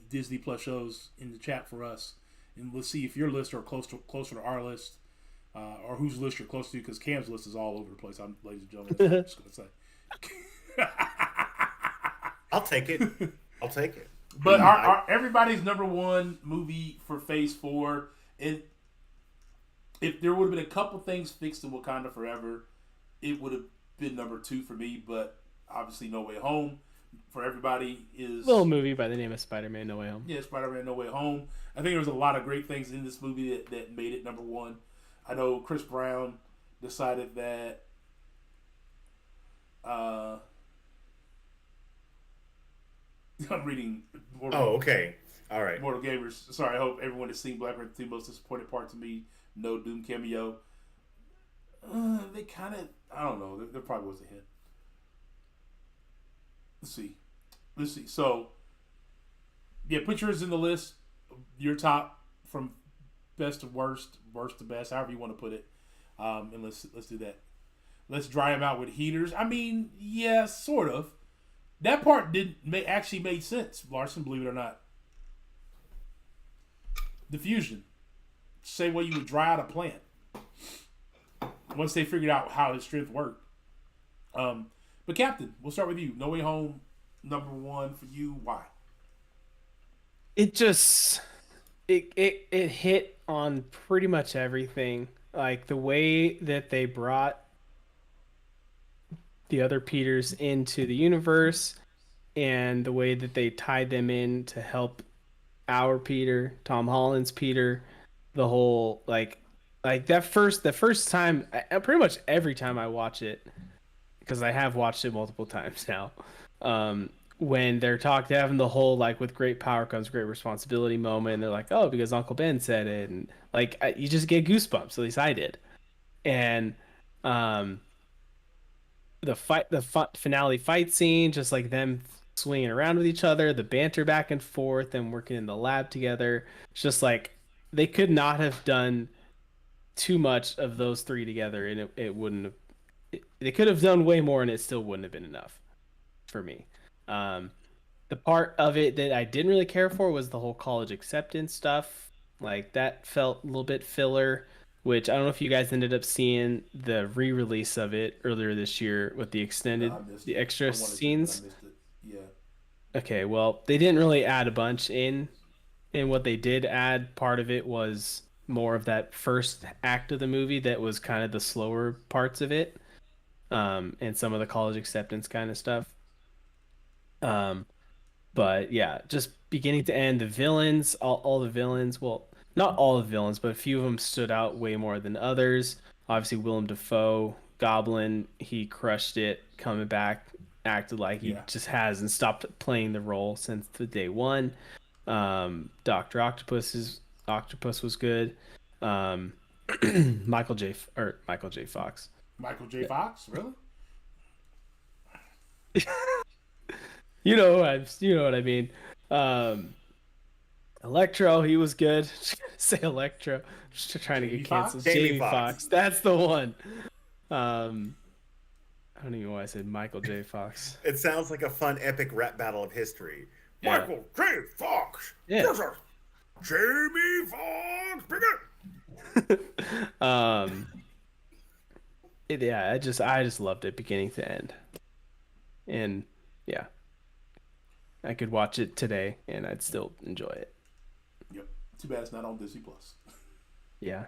Disney Plus shows in the chat for us, and let's see if your lists are closer to our list, or whose list you're close to, because Cam's list is all over the place. Ladies and gentlemen, I'm just gonna say. I'll take it. I'll take it. But our everybody's number one movie for Phase 4, and if there would have been a couple things fixed in Wakanda Forever, it would have been number 2 for me. But obviously, No Way Home for everybody is little movie by the name of Spider-Man: No Way Home. Yeah, Spider-Man: No Way Home. I think there was a lot of great things in this movie that made it number 1. I know Chris Brown decided that I'm reading okay. All right. Mortal Gamers. Sorry, I hope everyone has seen Black Panther 2. Most disappointing part to me, no Doom cameo. They kind of, I don't know. There probably was a hint. Let's see. So, yeah, put yours in the list. Your top from best to worst, worst to best, however you want to put it. And let's do that. Let's dry them out with heaters. I mean, yeah, sort of. That part actually made sense, Larson, believe it or not. Diffusion. Same way you would dry out a plant. Once they figured out how his strength worked. But Captain, we'll start with you. No Way Home, number 1 for you. Why? It just it hit on pretty much everything. Like the way that they brought the other Peters into the universe and the way that they tied them in to help our Peter, Tom Holland's Peter, the whole like the first time, pretty much every time I watch it, because I have watched it multiple times now, when they're having the whole like with great power comes great responsibility moment, and they're like, oh, because Uncle Ben said it, and like you just get goosebumps. At least I did. And the finale fight scene, just like them swinging around with each other, the banter back and forth, and working in the lab together. It's just like they could not have done too much of those three together, and it wouldn't have. They could have done way more, and it still wouldn't have been enough for me. The part of it that I didn't really care for was the whole college acceptance stuff. Like that felt a little bit filler, which I don't know if you guys ended up seeing the re-release of it earlier this year with the the extra scenes. Yeah. Okay, well, they didn't really add a bunch in. And what they did add, part of it was more of that first act of the movie that was kind of the slower parts of it. And some of the college acceptance kind of stuff. But yeah, just beginning to end, the villains, all the villains, well, not all the villains, but a few of them stood out way more than others. Obviously, Willem Dafoe, Goblin, he crushed it, coming back, acted like he just hasn't stopped playing the role since the day one. Dr. Octopus was good. Michael J. Fox. Michael J. Fox, really? You know what I mean. Electro, he was good. Say Electro. Just trying to get canceled. Jamie Foxx. That's the one. I don't even know why I said Michael J. Fox. It sounds like a fun epic rap battle of history. Yeah. Michael J. Fox. Yeah. Jamie Foxx. Bring it. Yeah, I just loved it beginning to end. And yeah. I could watch it today and I'd still enjoy it. Yep. Too bad it's not on Disney Plus. Yeah.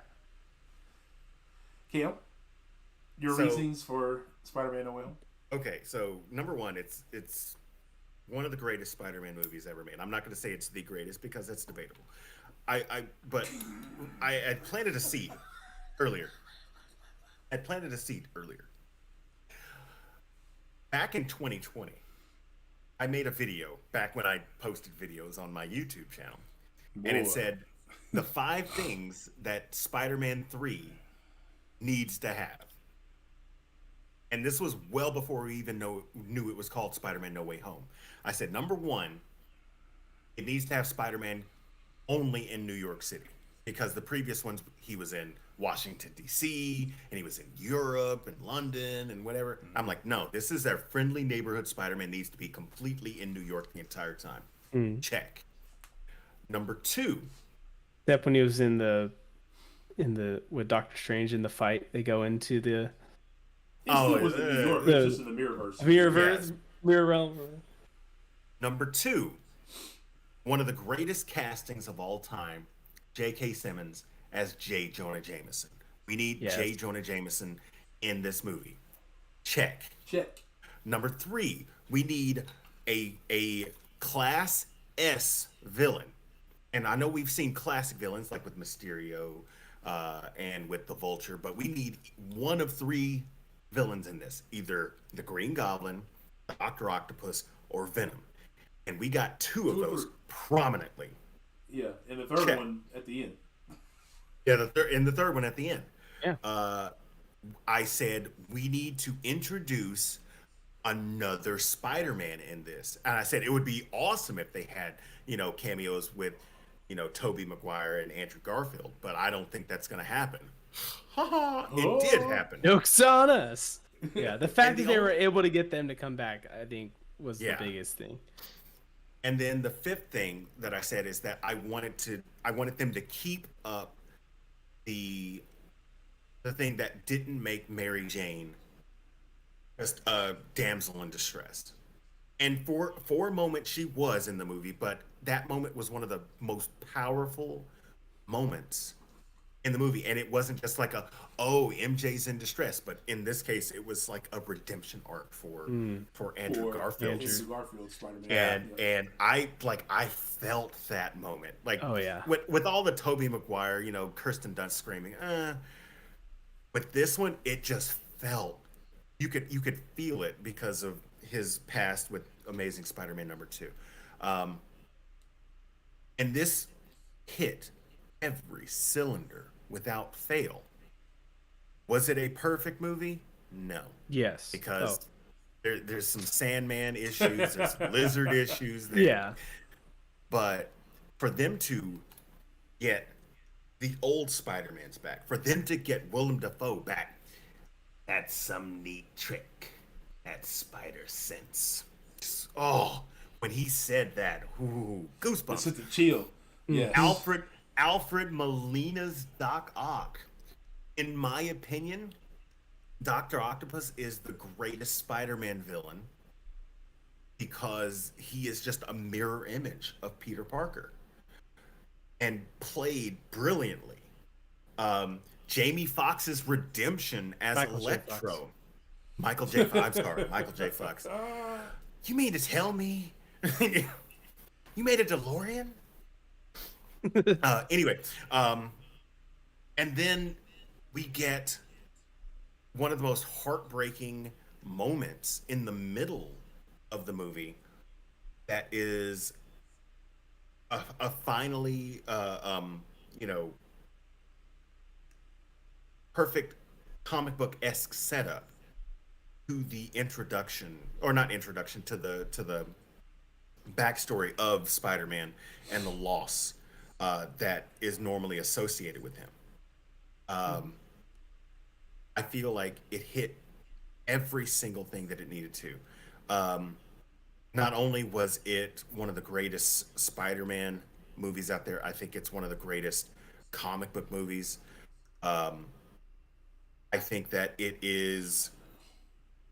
Cam, your reasons for Spider-Man No Way Home? Okay, so number one, it's one of the greatest Spider-Man movies ever made. I'm not going to say it's the greatest because that's debatable. But I had planted a seed earlier. Back in 2020. I made a video back when I posted videos on my YouTube channel. Boy. And it said the 5 things that Spider-Man 3 needs to have. And this was well before we even knew it was called Spider-Man No Way Home. I said, number 1, it needs to have Spider-Man only in New York City. Because the previous ones, he was in Washington, D.C., and he was in Europe and London and whatever. I'm like, no, this is their friendly neighborhood. Spider-Man needs to be completely in New York the entire time. Check. Number 2. Except when he was in the with Doctor Strange in the fight, they go into the it was in New York. It's just in the Mirrorverse. Mirror realm. Number 2, one of the greatest castings of all time, J.K. Simmons as J. Jonah Jameson. We need Yes. J. Jonah Jameson in this movie. Check. Check. Number 3, we need a class S villain. And I know we've seen classic villains like with Mysterio and with the Vulture, but we need one of 3 villains in this: either the Green Goblin, Doctor Octopus, or Venom. And we got 2 of those prominently. Yeah, and the third one at the end. Yeah, the third one at the end. Yeah. I said we need to introduce another Spider-Man in this, and I said it would be awesome if they had, cameos with, Tobey Maguire and Andrew Garfield, but I don't think that's going to happen. It did happen. Jokes on us. Yeah, the fact that they were able to get them to come back, I think, was the biggest thing. And then the 5th thing that I said is that I wanted them to keep up the thing that didn't make Mary Jane just a damsel in distress. And for a moment she was in the movie, but that moment was one of the most powerful moments in the movie. And it wasn't just like MJ's in distress, but in this case it was like a redemption arc for Andrew Garfield. Andrew Garfield, Spider-Man. And I felt that moment. Like, oh yeah. With all the Tobey Maguire, Kirsten Dunst screaming, But this one, it just felt, you could feel it because of his past with Amazing Spider-Man #2. And this hit every cylinder without fail. Was it a perfect movie? No. Yes. Because there's some Sandman issues, there's some lizard issues there. Yeah. But for them to get the old Spider-Mans back, for them to get Willem Dafoe back, that's some neat trick. That spider sense. When he said that, goosebumps. It's just a chill. Yeah. Alfred Molina's Doc Ock. In my opinion, Dr. Octopus is the greatest Spider-Man villain because he is just a mirror image of Peter Parker and played brilliantly. Jamie Foxx's redemption as Electro. Michael J. Fox. I'm sorry, Michael J. Fox. You mean to tell me you made a DeLorean? Anyway, and then we get one of the most heartbreaking moments in the middle of the movie that is a finally perfect comic book-esque setup to the introduction, or not introduction, to the backstory of Spider-Man and the loss that is normally associated with him. I feel like it hit every single thing that it needed to. Not only was it one of the greatest Spider-Man movies out there, I think it's one of the greatest comic book movies. I think that it is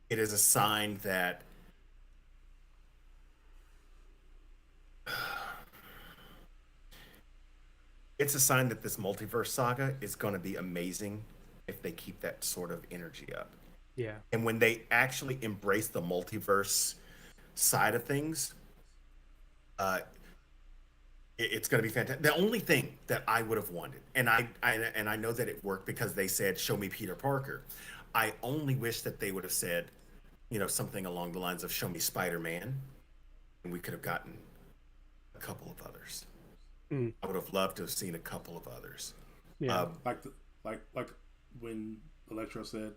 a sign that it's a sign that this multiverse saga is going to be amazing if they keep that sort of energy up. Yeah. And when they actually embrace the multiverse side of things, it's going to be fantastic. The only thing that I would have wanted, and I know that it worked because they said, "Show me Peter Parker." I only wish that they would have said, something along the lines of "Show me Spider-Man," and we could have gotten a couple of others. I would have loved to have seen a couple of others. Yeah. Like when Electro said,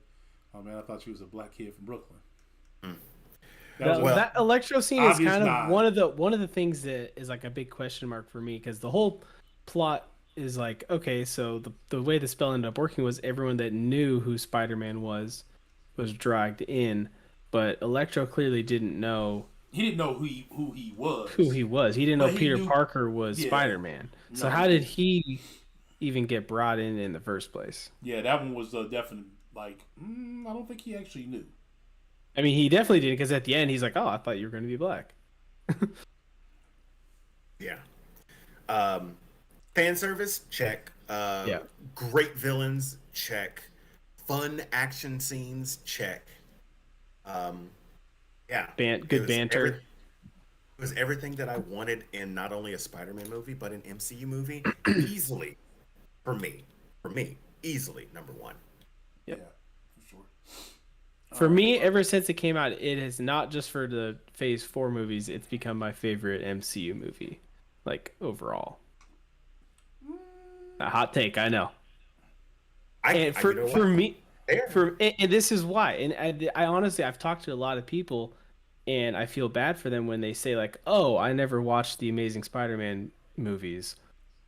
"Oh man, I thought she was a black kid from Brooklyn." That Electro scene is kind of nod. one of the things that is like a big question mark for me, because the whole plot is like, okay, so the way the spell ended up working was everyone that knew who Spider-Man was dragged in, but Electro clearly didn't know. He didn't know who he was. He didn't know Peter Parker was Spider-Man. No. So how did he even get brought in the first place? Yeah, that one was a definite, I don't think he actually knew. I mean, he definitely did, because at the end he's like, "Oh, I thought you were going to be black." Yeah. Um, Fan service, check. Yeah. Great villains, check. Fun action scenes, check. Um, yeah, it Good was every banter. it was everything that I wanted in not only a Spider-Man movie but an MCU movie. Easily for me, easily number one. Yeah, Yep. for sure. For All right. me, ever since it came out, it has not just for the Phase 4 movies, it's become my favorite MCU movie, like overall. A hot take, I know. And You know for what? me, There. and this is why. And I honestly, I've talked to a lot of people, and I feel bad for them when they say like, "Oh, I never watched the Amazing Spider-Man movies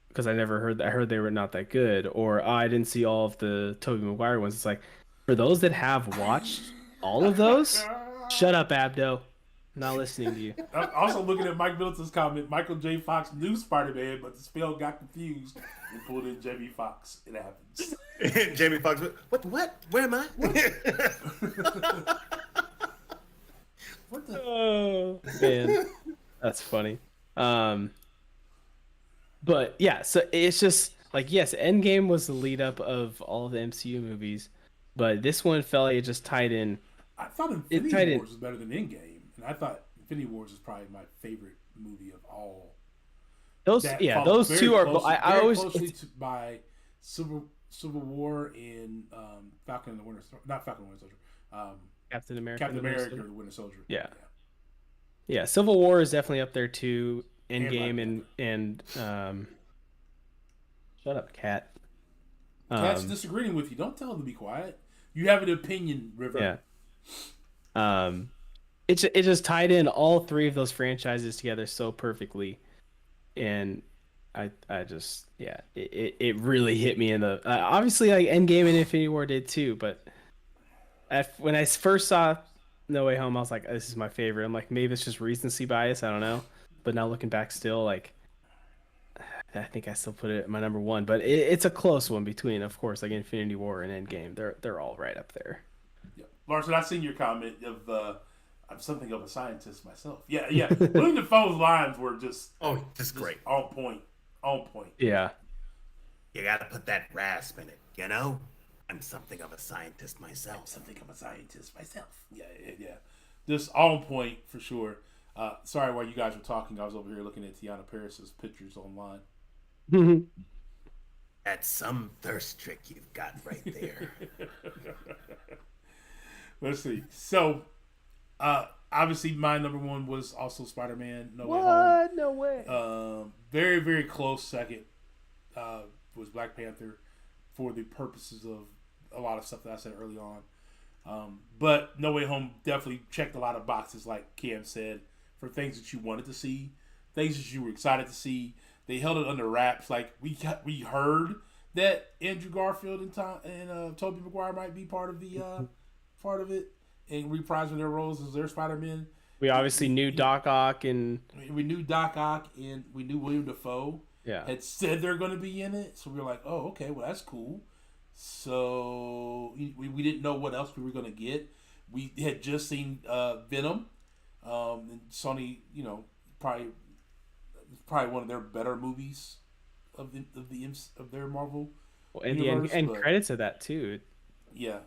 because I never heard. I heard they were not that good, or oh, I didn't see all of the Tobey Maguire ones." It's like for those that have watched all of those, shut up, Abdo. I'm not listening to you. I'm also looking at Mike Middleton's comment. Michael J. Fox knew Spider-Man, but the spell got confused and pulled in Jamie Fox. It happens. Jamie Foxx. What? Where am I? What the? Oh man, that's funny. Um, but yeah, so it's just like yes, Endgame was the lead up of all of the MCU movies, but this one felt like it just tied in. I thought It Infinity tied in Wars was better than Endgame, and I thought Infinity Wars is probably my favorite movie of all. those. That Yeah, followed those two are. I very always. closely by Civil War and Falcon and the Winter Soldier. Not Falcon and the Winter Soldier. Captain America. Captain the Winter America Soldier. and the Winter Soldier. Yeah. Yeah, Civil War is definitely up there too. And Black Endgame Panther. and shut up, cat. Cat's disagreeing with you. Don't tell him to be quiet. You have an opinion, River. Yeah. It just tied in all three of those franchises together so perfectly, and I just yeah it really hit me in the obviously like Endgame and Infinity War did too, but when I first saw No Way Home, I was like, this is my favorite. I'm like, maybe it's just recency bias. I don't know. But now looking back, still like, I think I still put it at my number one. But it's a close one between, of course, like Infinity War and Endgame. They're all right up there. Yeah. Larson, I seen your comment of I'm something of a scientist myself. Yeah, yeah. William Dafoe's lines were just just great. on point. On point. Yeah. You gotta put that rasp in it, you know? I'm something of a scientist myself. Something of a scientist myself. Yeah, yeah, yeah. Just on point for sure. Sorry, while you guys were talking, I was over here looking at Tiana Paris's pictures online. That's some thirst trick you've got right there. Let's see. So, obviously, my number one was also Spider-Man: No Way Home. No way. Very, very close second was Black Panther for the purposes of a lot of stuff that I said early on. But No Way Home definitely checked a lot of boxes, like Cam said, for things that you wanted to see, things that you were excited to see. They held it under wraps. Like we heard that Andrew Garfield and Tobey Maguire might be part of it and reprising their roles as their Spider-Man. We obviously knew Doc Ock and We knew Doc Ock and we knew William Dafoe had said they're going to be in it. So we were like, oh, okay, well, that's cool. So we didn't know what else we were going to get. We had just seen Venom. And Sony, probably one of their better movies of their Marvel and universe, the end credits of that too. Yeah,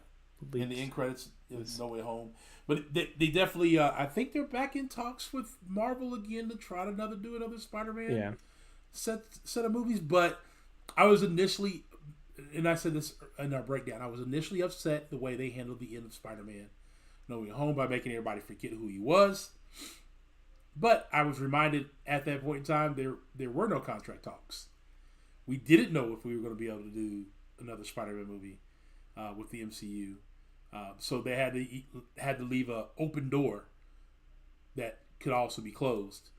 in the end credits, it was No Way Home. But they definitely, I think they're back in talks with Marvel again to try to do another Spider-Man set of movies. But I was initially, and I said this in our breakdown, I was initially upset the way they handled the end of Spider-Man No Way Home by making everybody forget who he was. But I was reminded at that point in time there were no contract talks. We didn't know if we were going to be able to do another Spider-Man movie with the MCU. So they had to leave an open door that could also be closed.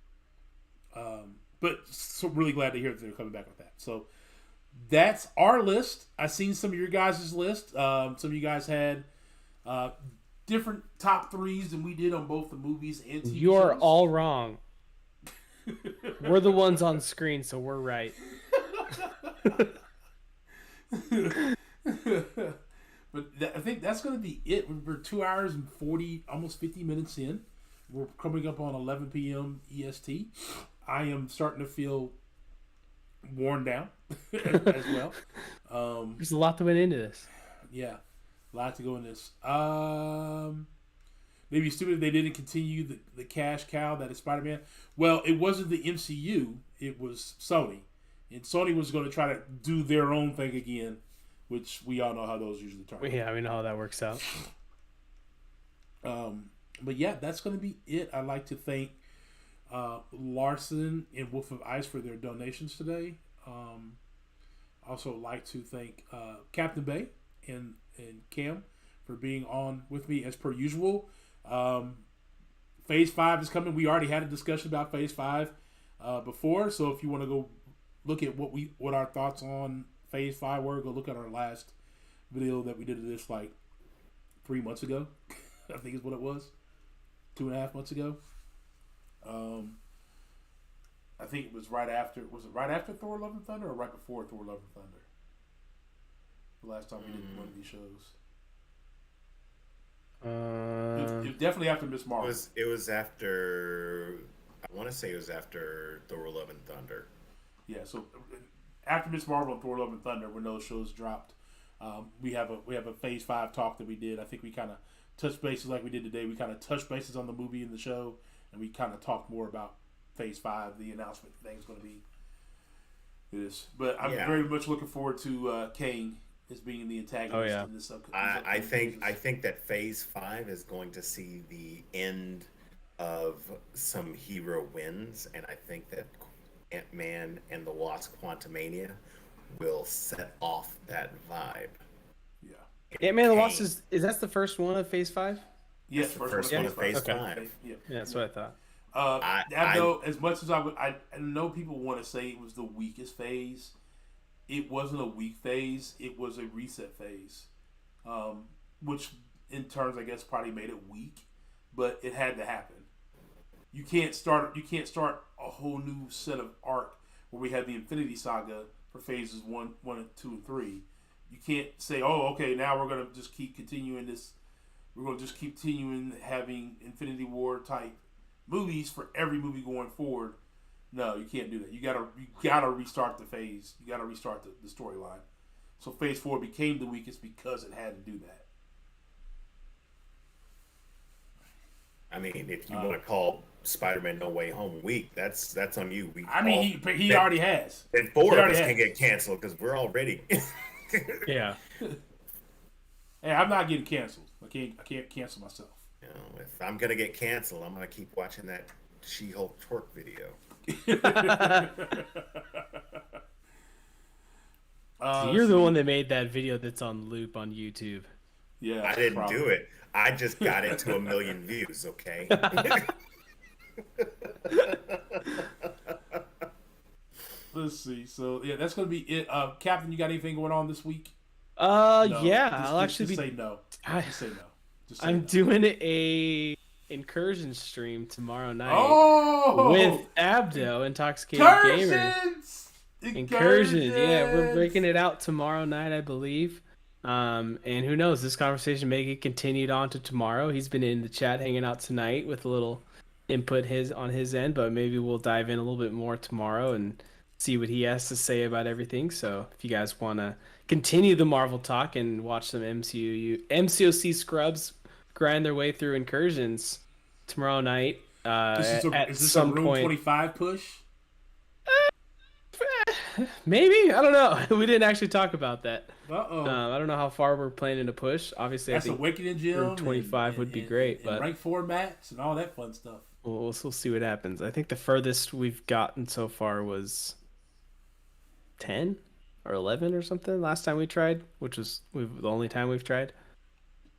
But so really glad to hear that they're coming back with that. So that's our list. I've seen some of your guys' list. Some of you guys had different top threes than we did on both the movies and TV You're shows. all wrong. We're the ones on screen, so we're right. But I think that's going to be it. We're 2 hours and 40, almost 50 minutes in. We're coming up on 11 p.m. EST. I am starting to feel worn down as well. There's a lot that went into this. Yeah, a lot to go in this. Maybe stupid if they didn't continue the cash cow that is Spider Man. Well, it wasn't the MCU, it was Sony. And Sony was going to try to do their own thing again, which we all know how those usually turn out. Yeah, we know how that works out. But yeah, that's going to be it. I'd like to thank Larson and Wolf of Ice for their donations today. Also like to thank Captain Bay and Cam for being on with me as per usual. Phase 5 is coming. We already had a discussion about Phase 5 before, so if you want to go look at what our thoughts on Phase 5 were, go look at our last video that we did of this like 3 months ago. I think is what it was. 2.5 months ago. I think it was right after. Was it right after Thor: Love and Thunder, or right before Thor: Love and Thunder? The last time we did one of these shows. It was definitely after Miss Marvel. It was after. I want to say it was after Thor: Love and Thunder. Yeah, so after Miss Marvel and Thor: Love and Thunder, when those shows dropped, we have a Phase 5 talk that we did. I think we kind of touched bases like we did today. We kind of touched bases on the movie and the show, and we kind of talked more about Phase 5, the announcement thing's going to be this. But I'm very much looking forward to Kang as being the antagonist in this I think that Phase 5 is going to see the end of some hero wins, and I think that Ant-Man and the Wasp: Quantumania will set off that vibe. Yeah. Ant-Man and the Wasp is that the first one of Phase 5? Yes, the first one of Phase 5. Yeah, that's what I thought. I know, as much as I know people want to say it was the weakest phase, it wasn't a weak phase. It was a reset phase, which in terms, I guess, probably made it weak, but it had to happen. You can't start a whole new set of arc where we had the Infinity Saga for phases 1, 2, and 3. You can't say, oh, okay, now we're gonna just keep continuing this. We're gonna just keep continuing having Infinity War type movies for every movie going forward. No, you can't do that. You gotta restart the phase. You gotta restart the storyline. So Phase 4 became the weakest because it had to do that. I mean, if you want to call Spider-Man No Way Home weak, that's on you. He already has. And 4 of us can get canceled because we're already. Yeah. Hey, I'm not getting canceled. I can't cancel myself. You know, if I'm gonna get canceled, I'm gonna keep watching that She-Hulk twerk video. You're the one that made that video that's on loop on YouTube. Yeah, I didn't do it. I just got it to 1 million views. Okay. Let's see. So yeah, that's gonna be it. Captain, you got anything going on this week? Yeah, I'll actually just say no. Just say no. I'm doing a incursion stream tomorrow night with Abdo, Intoxicated Gamer. Incursion. Yeah, we're breaking it out tomorrow night, I believe. And who knows? This conversation may get continued on to tomorrow. He's been in the chat hanging out tonight with a little input on his end, but maybe we'll dive in a little bit more tomorrow and see what he has to say about everything. So if you guys want to continue the Marvel talk and watch some MCOC scrubs grind their way through incursions tomorrow night, is this a Room 25 push? Maybe, I don't know. We didn't actually talk about that. Uh-oh. I don't know how far we're planning to push. Obviously, that's I think Awakening Gym. Room 25 would be great, but rank 4 mats and all that fun stuff. We'll see what happens. I think the furthest we've gotten so far was 10 or 11 or something last time we tried, which was the only time we've tried.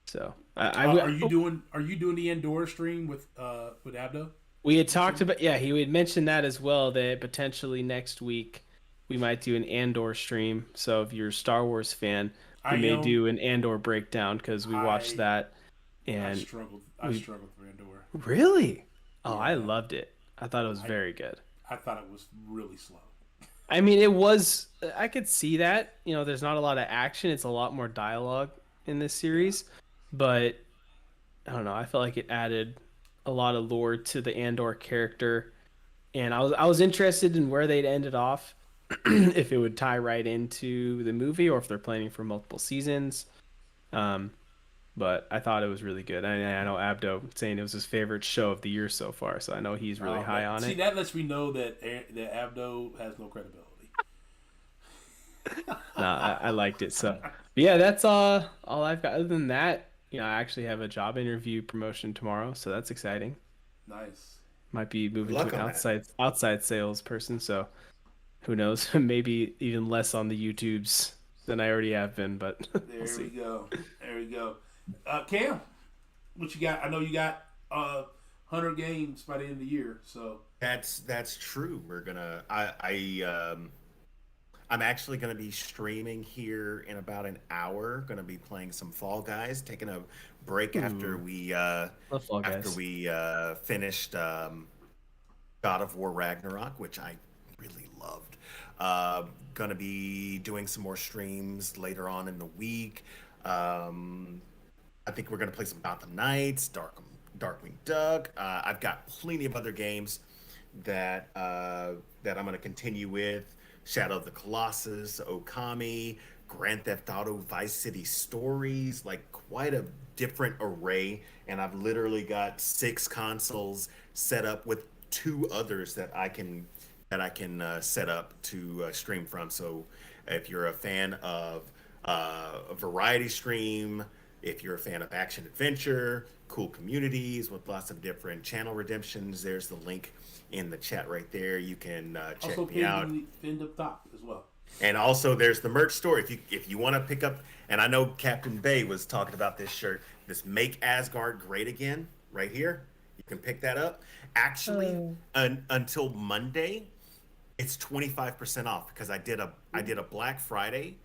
So are you doing the indoor stream with Abdo? We had talked about he had mentioned that as well, that potentially next week we might do an Andor stream. So if you're a Star Wars fan, we may do an Andor breakdown because we watched that. And I struggled with Andor. Really? Oh, yeah. I loved it. I thought it was very good. I thought it was really slow. I mean, it was. I could see that. You know, there's not a lot of action. It's a lot more dialogue in this series. But I don't know. I felt like it added a lot of lore to the Andor character. and I was interested in where they'd ended off, if it would tie right into the movie or if they're planning for multiple seasons. Um, but I thought it was really good. I know Abdo saying it was his favorite show of the year so far, so I know he's really high on See, it. that lets me know that Abdo has no credibility. No, I liked it. So, but yeah, that's all I've got. Other than that, I actually have a job interview promotion tomorrow, so that's exciting. Nice. Might be Good moving to luck an on that. outside sales person, so who knows? Maybe even less on the YouTubes than I already have been, but we'll There we see. go. There we go. Cam, what you got? I know you got 100 games by the end of the year. So That's true. We're gonna. I'm actually gonna be streaming here in about an hour. Gonna be playing some Fall Guys. Taking a break Ooh, love Fall after Guys. we finished God of War Ragnarok, which I really loved. Gonna be doing some more streams later on in the week. Um, I think we're gonna play some Gotham Knights, Darkwing Duck. I've got plenty of other games that I'm gonna continue with. Shadow of the Colossus, Okami, Grand Theft Auto, Vice City Stories, like quite a different array. And I've literally got 6 consoles set up with 2 others that I can set up to stream from. So if you're a fan of a variety stream, if you're a fan of action adventure, cool communities with lots of different channel redemptions, there's the link in the chat right there. You can also check me out. pinned up top as well. And also, there's the merch store. If you want to pick up, and I know Captain Bay was talking about this shirt, this "Make Asgard Great Again" right here. You can pick that up. Actually, until Monday, it's 25% off because I did a Black Friday,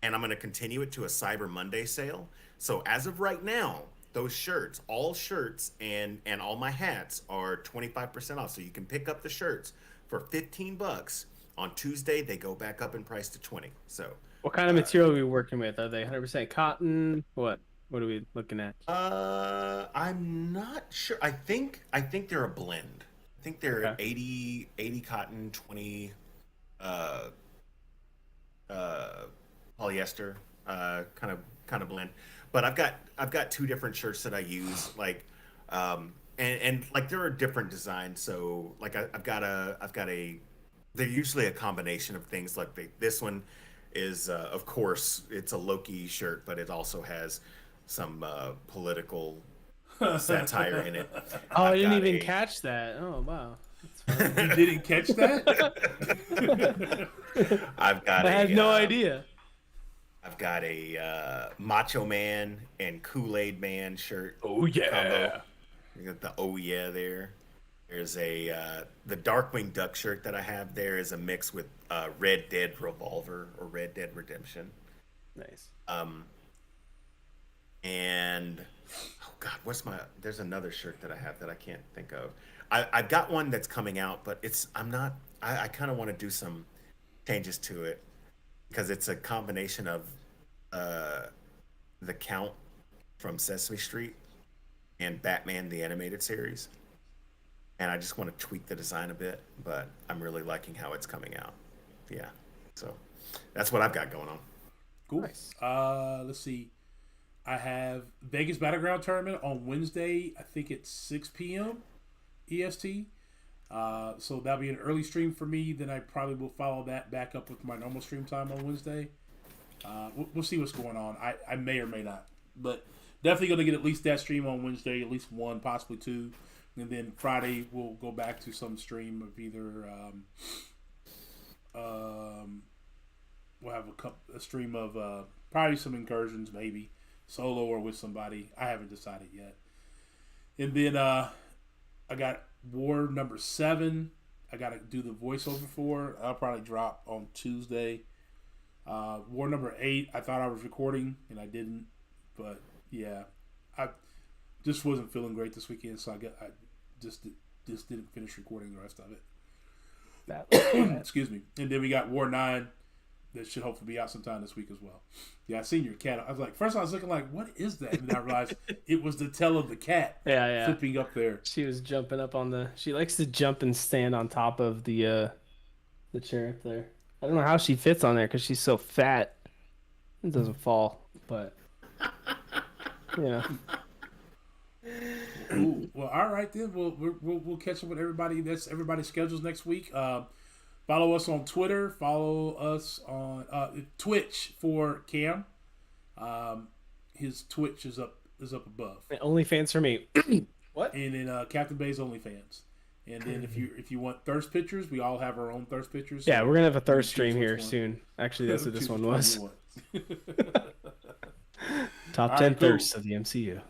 and I'm going to continue it to a Cyber Monday sale. So as of right now, those shirts, all shirts and all my hats are 25% off. So you can pick up the shirts for $15. On Tuesday, they go back up in price to 20. So, What kind of uh, material are we working with? Are they 100% cotton? What are we looking at? I'm not sure. I think they're a blend. I think they're Okay. 80 cotton, 20 uh uh polyester, kind of blend. But I've got 2 different shirts that I use, like, and like there are different designs. So like I've got a they're usually a combination of things. Like this one is of course it's a Loki shirt, but it also has some political satire in it. Oh, I I've didn't got even a catch that. Oh, wow. That's funny. You didn't catch that? I've got I had a no idea. Macho Man and Kool-Aid Man shirt Oh combo. yeah. You got the oh yeah there. There's a the Darkwing Duck shirt that I have there is a mix with Red Dead Revolver or Red Dead Redemption. Nice. Um, and oh god, there's another shirt that I have that I can't think of. I've got one that's coming out, but I'm not. I kind of want to do some changes to it because it's a combination of uh, the Count from Sesame Street and Batman the Animated Series, and I just want to tweak the design a bit. But I'm really liking how it's coming out. Yeah, so that's what I've got going on. Cool. Nice. Let's see. I have Vegas Battleground tournament on Wednesday. I think it's 6 p.m. EST. So that'll be an early stream for me. Then I probably will follow that back up with my normal stream time on Wednesday. We'll see what's going on. I may or may not, but definitely going to get at least that stream on Wednesday, at least one, possibly two, and then Friday we'll go back to some stream of either we'll have a stream of probably some incursions, maybe solo or with somebody. I haven't decided yet. And then I got War number 7. I got to do the voiceover for. I'll probably drop on Tuesday. War number 8. I thought I was recording and I didn't, but yeah, I just wasn't feeling great this weekend, so I just didn't finish recording the rest of it. That. Excuse me. And then we got War 9. that should hopefully be out sometime this week as well. Yeah, I seen your cat. I was like, first I was looking like, what is that? And then I realized it was the tail of the cat flipping up there. She was jumping up on the. She likes to jump and stand on top of the chair up there. I don't know how she fits on there because she's so fat. It doesn't fall, but yeah. Ooh, well, all right then. We'll catch up with everybody. That's everybody's schedules next week. Follow us on Twitter. Follow us on Twitch for Cam. His Twitch is up above. OnlyFans for me. What? And then Captain Bay's OnlyFans. And then if you want thirst pictures, we all have our own thirst pictures. Yeah, we're gonna have a thirst stream here soon. Actually, that's what this one was. Top 10 thirsts of the MCU.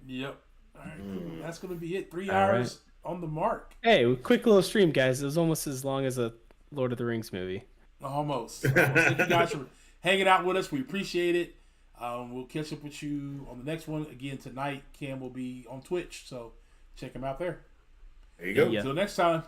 Yep. All right, cool. That's gonna be it. 3 hours on the mark. Hey, quick little stream, guys. It was almost as long as a Lord of the Rings movie. Almost. Thank you guys for hanging out with us. We appreciate it. We'll catch up with you on the next one. Again, tonight, Cam will be on Twitch, so check him out there. There you go. Until next time.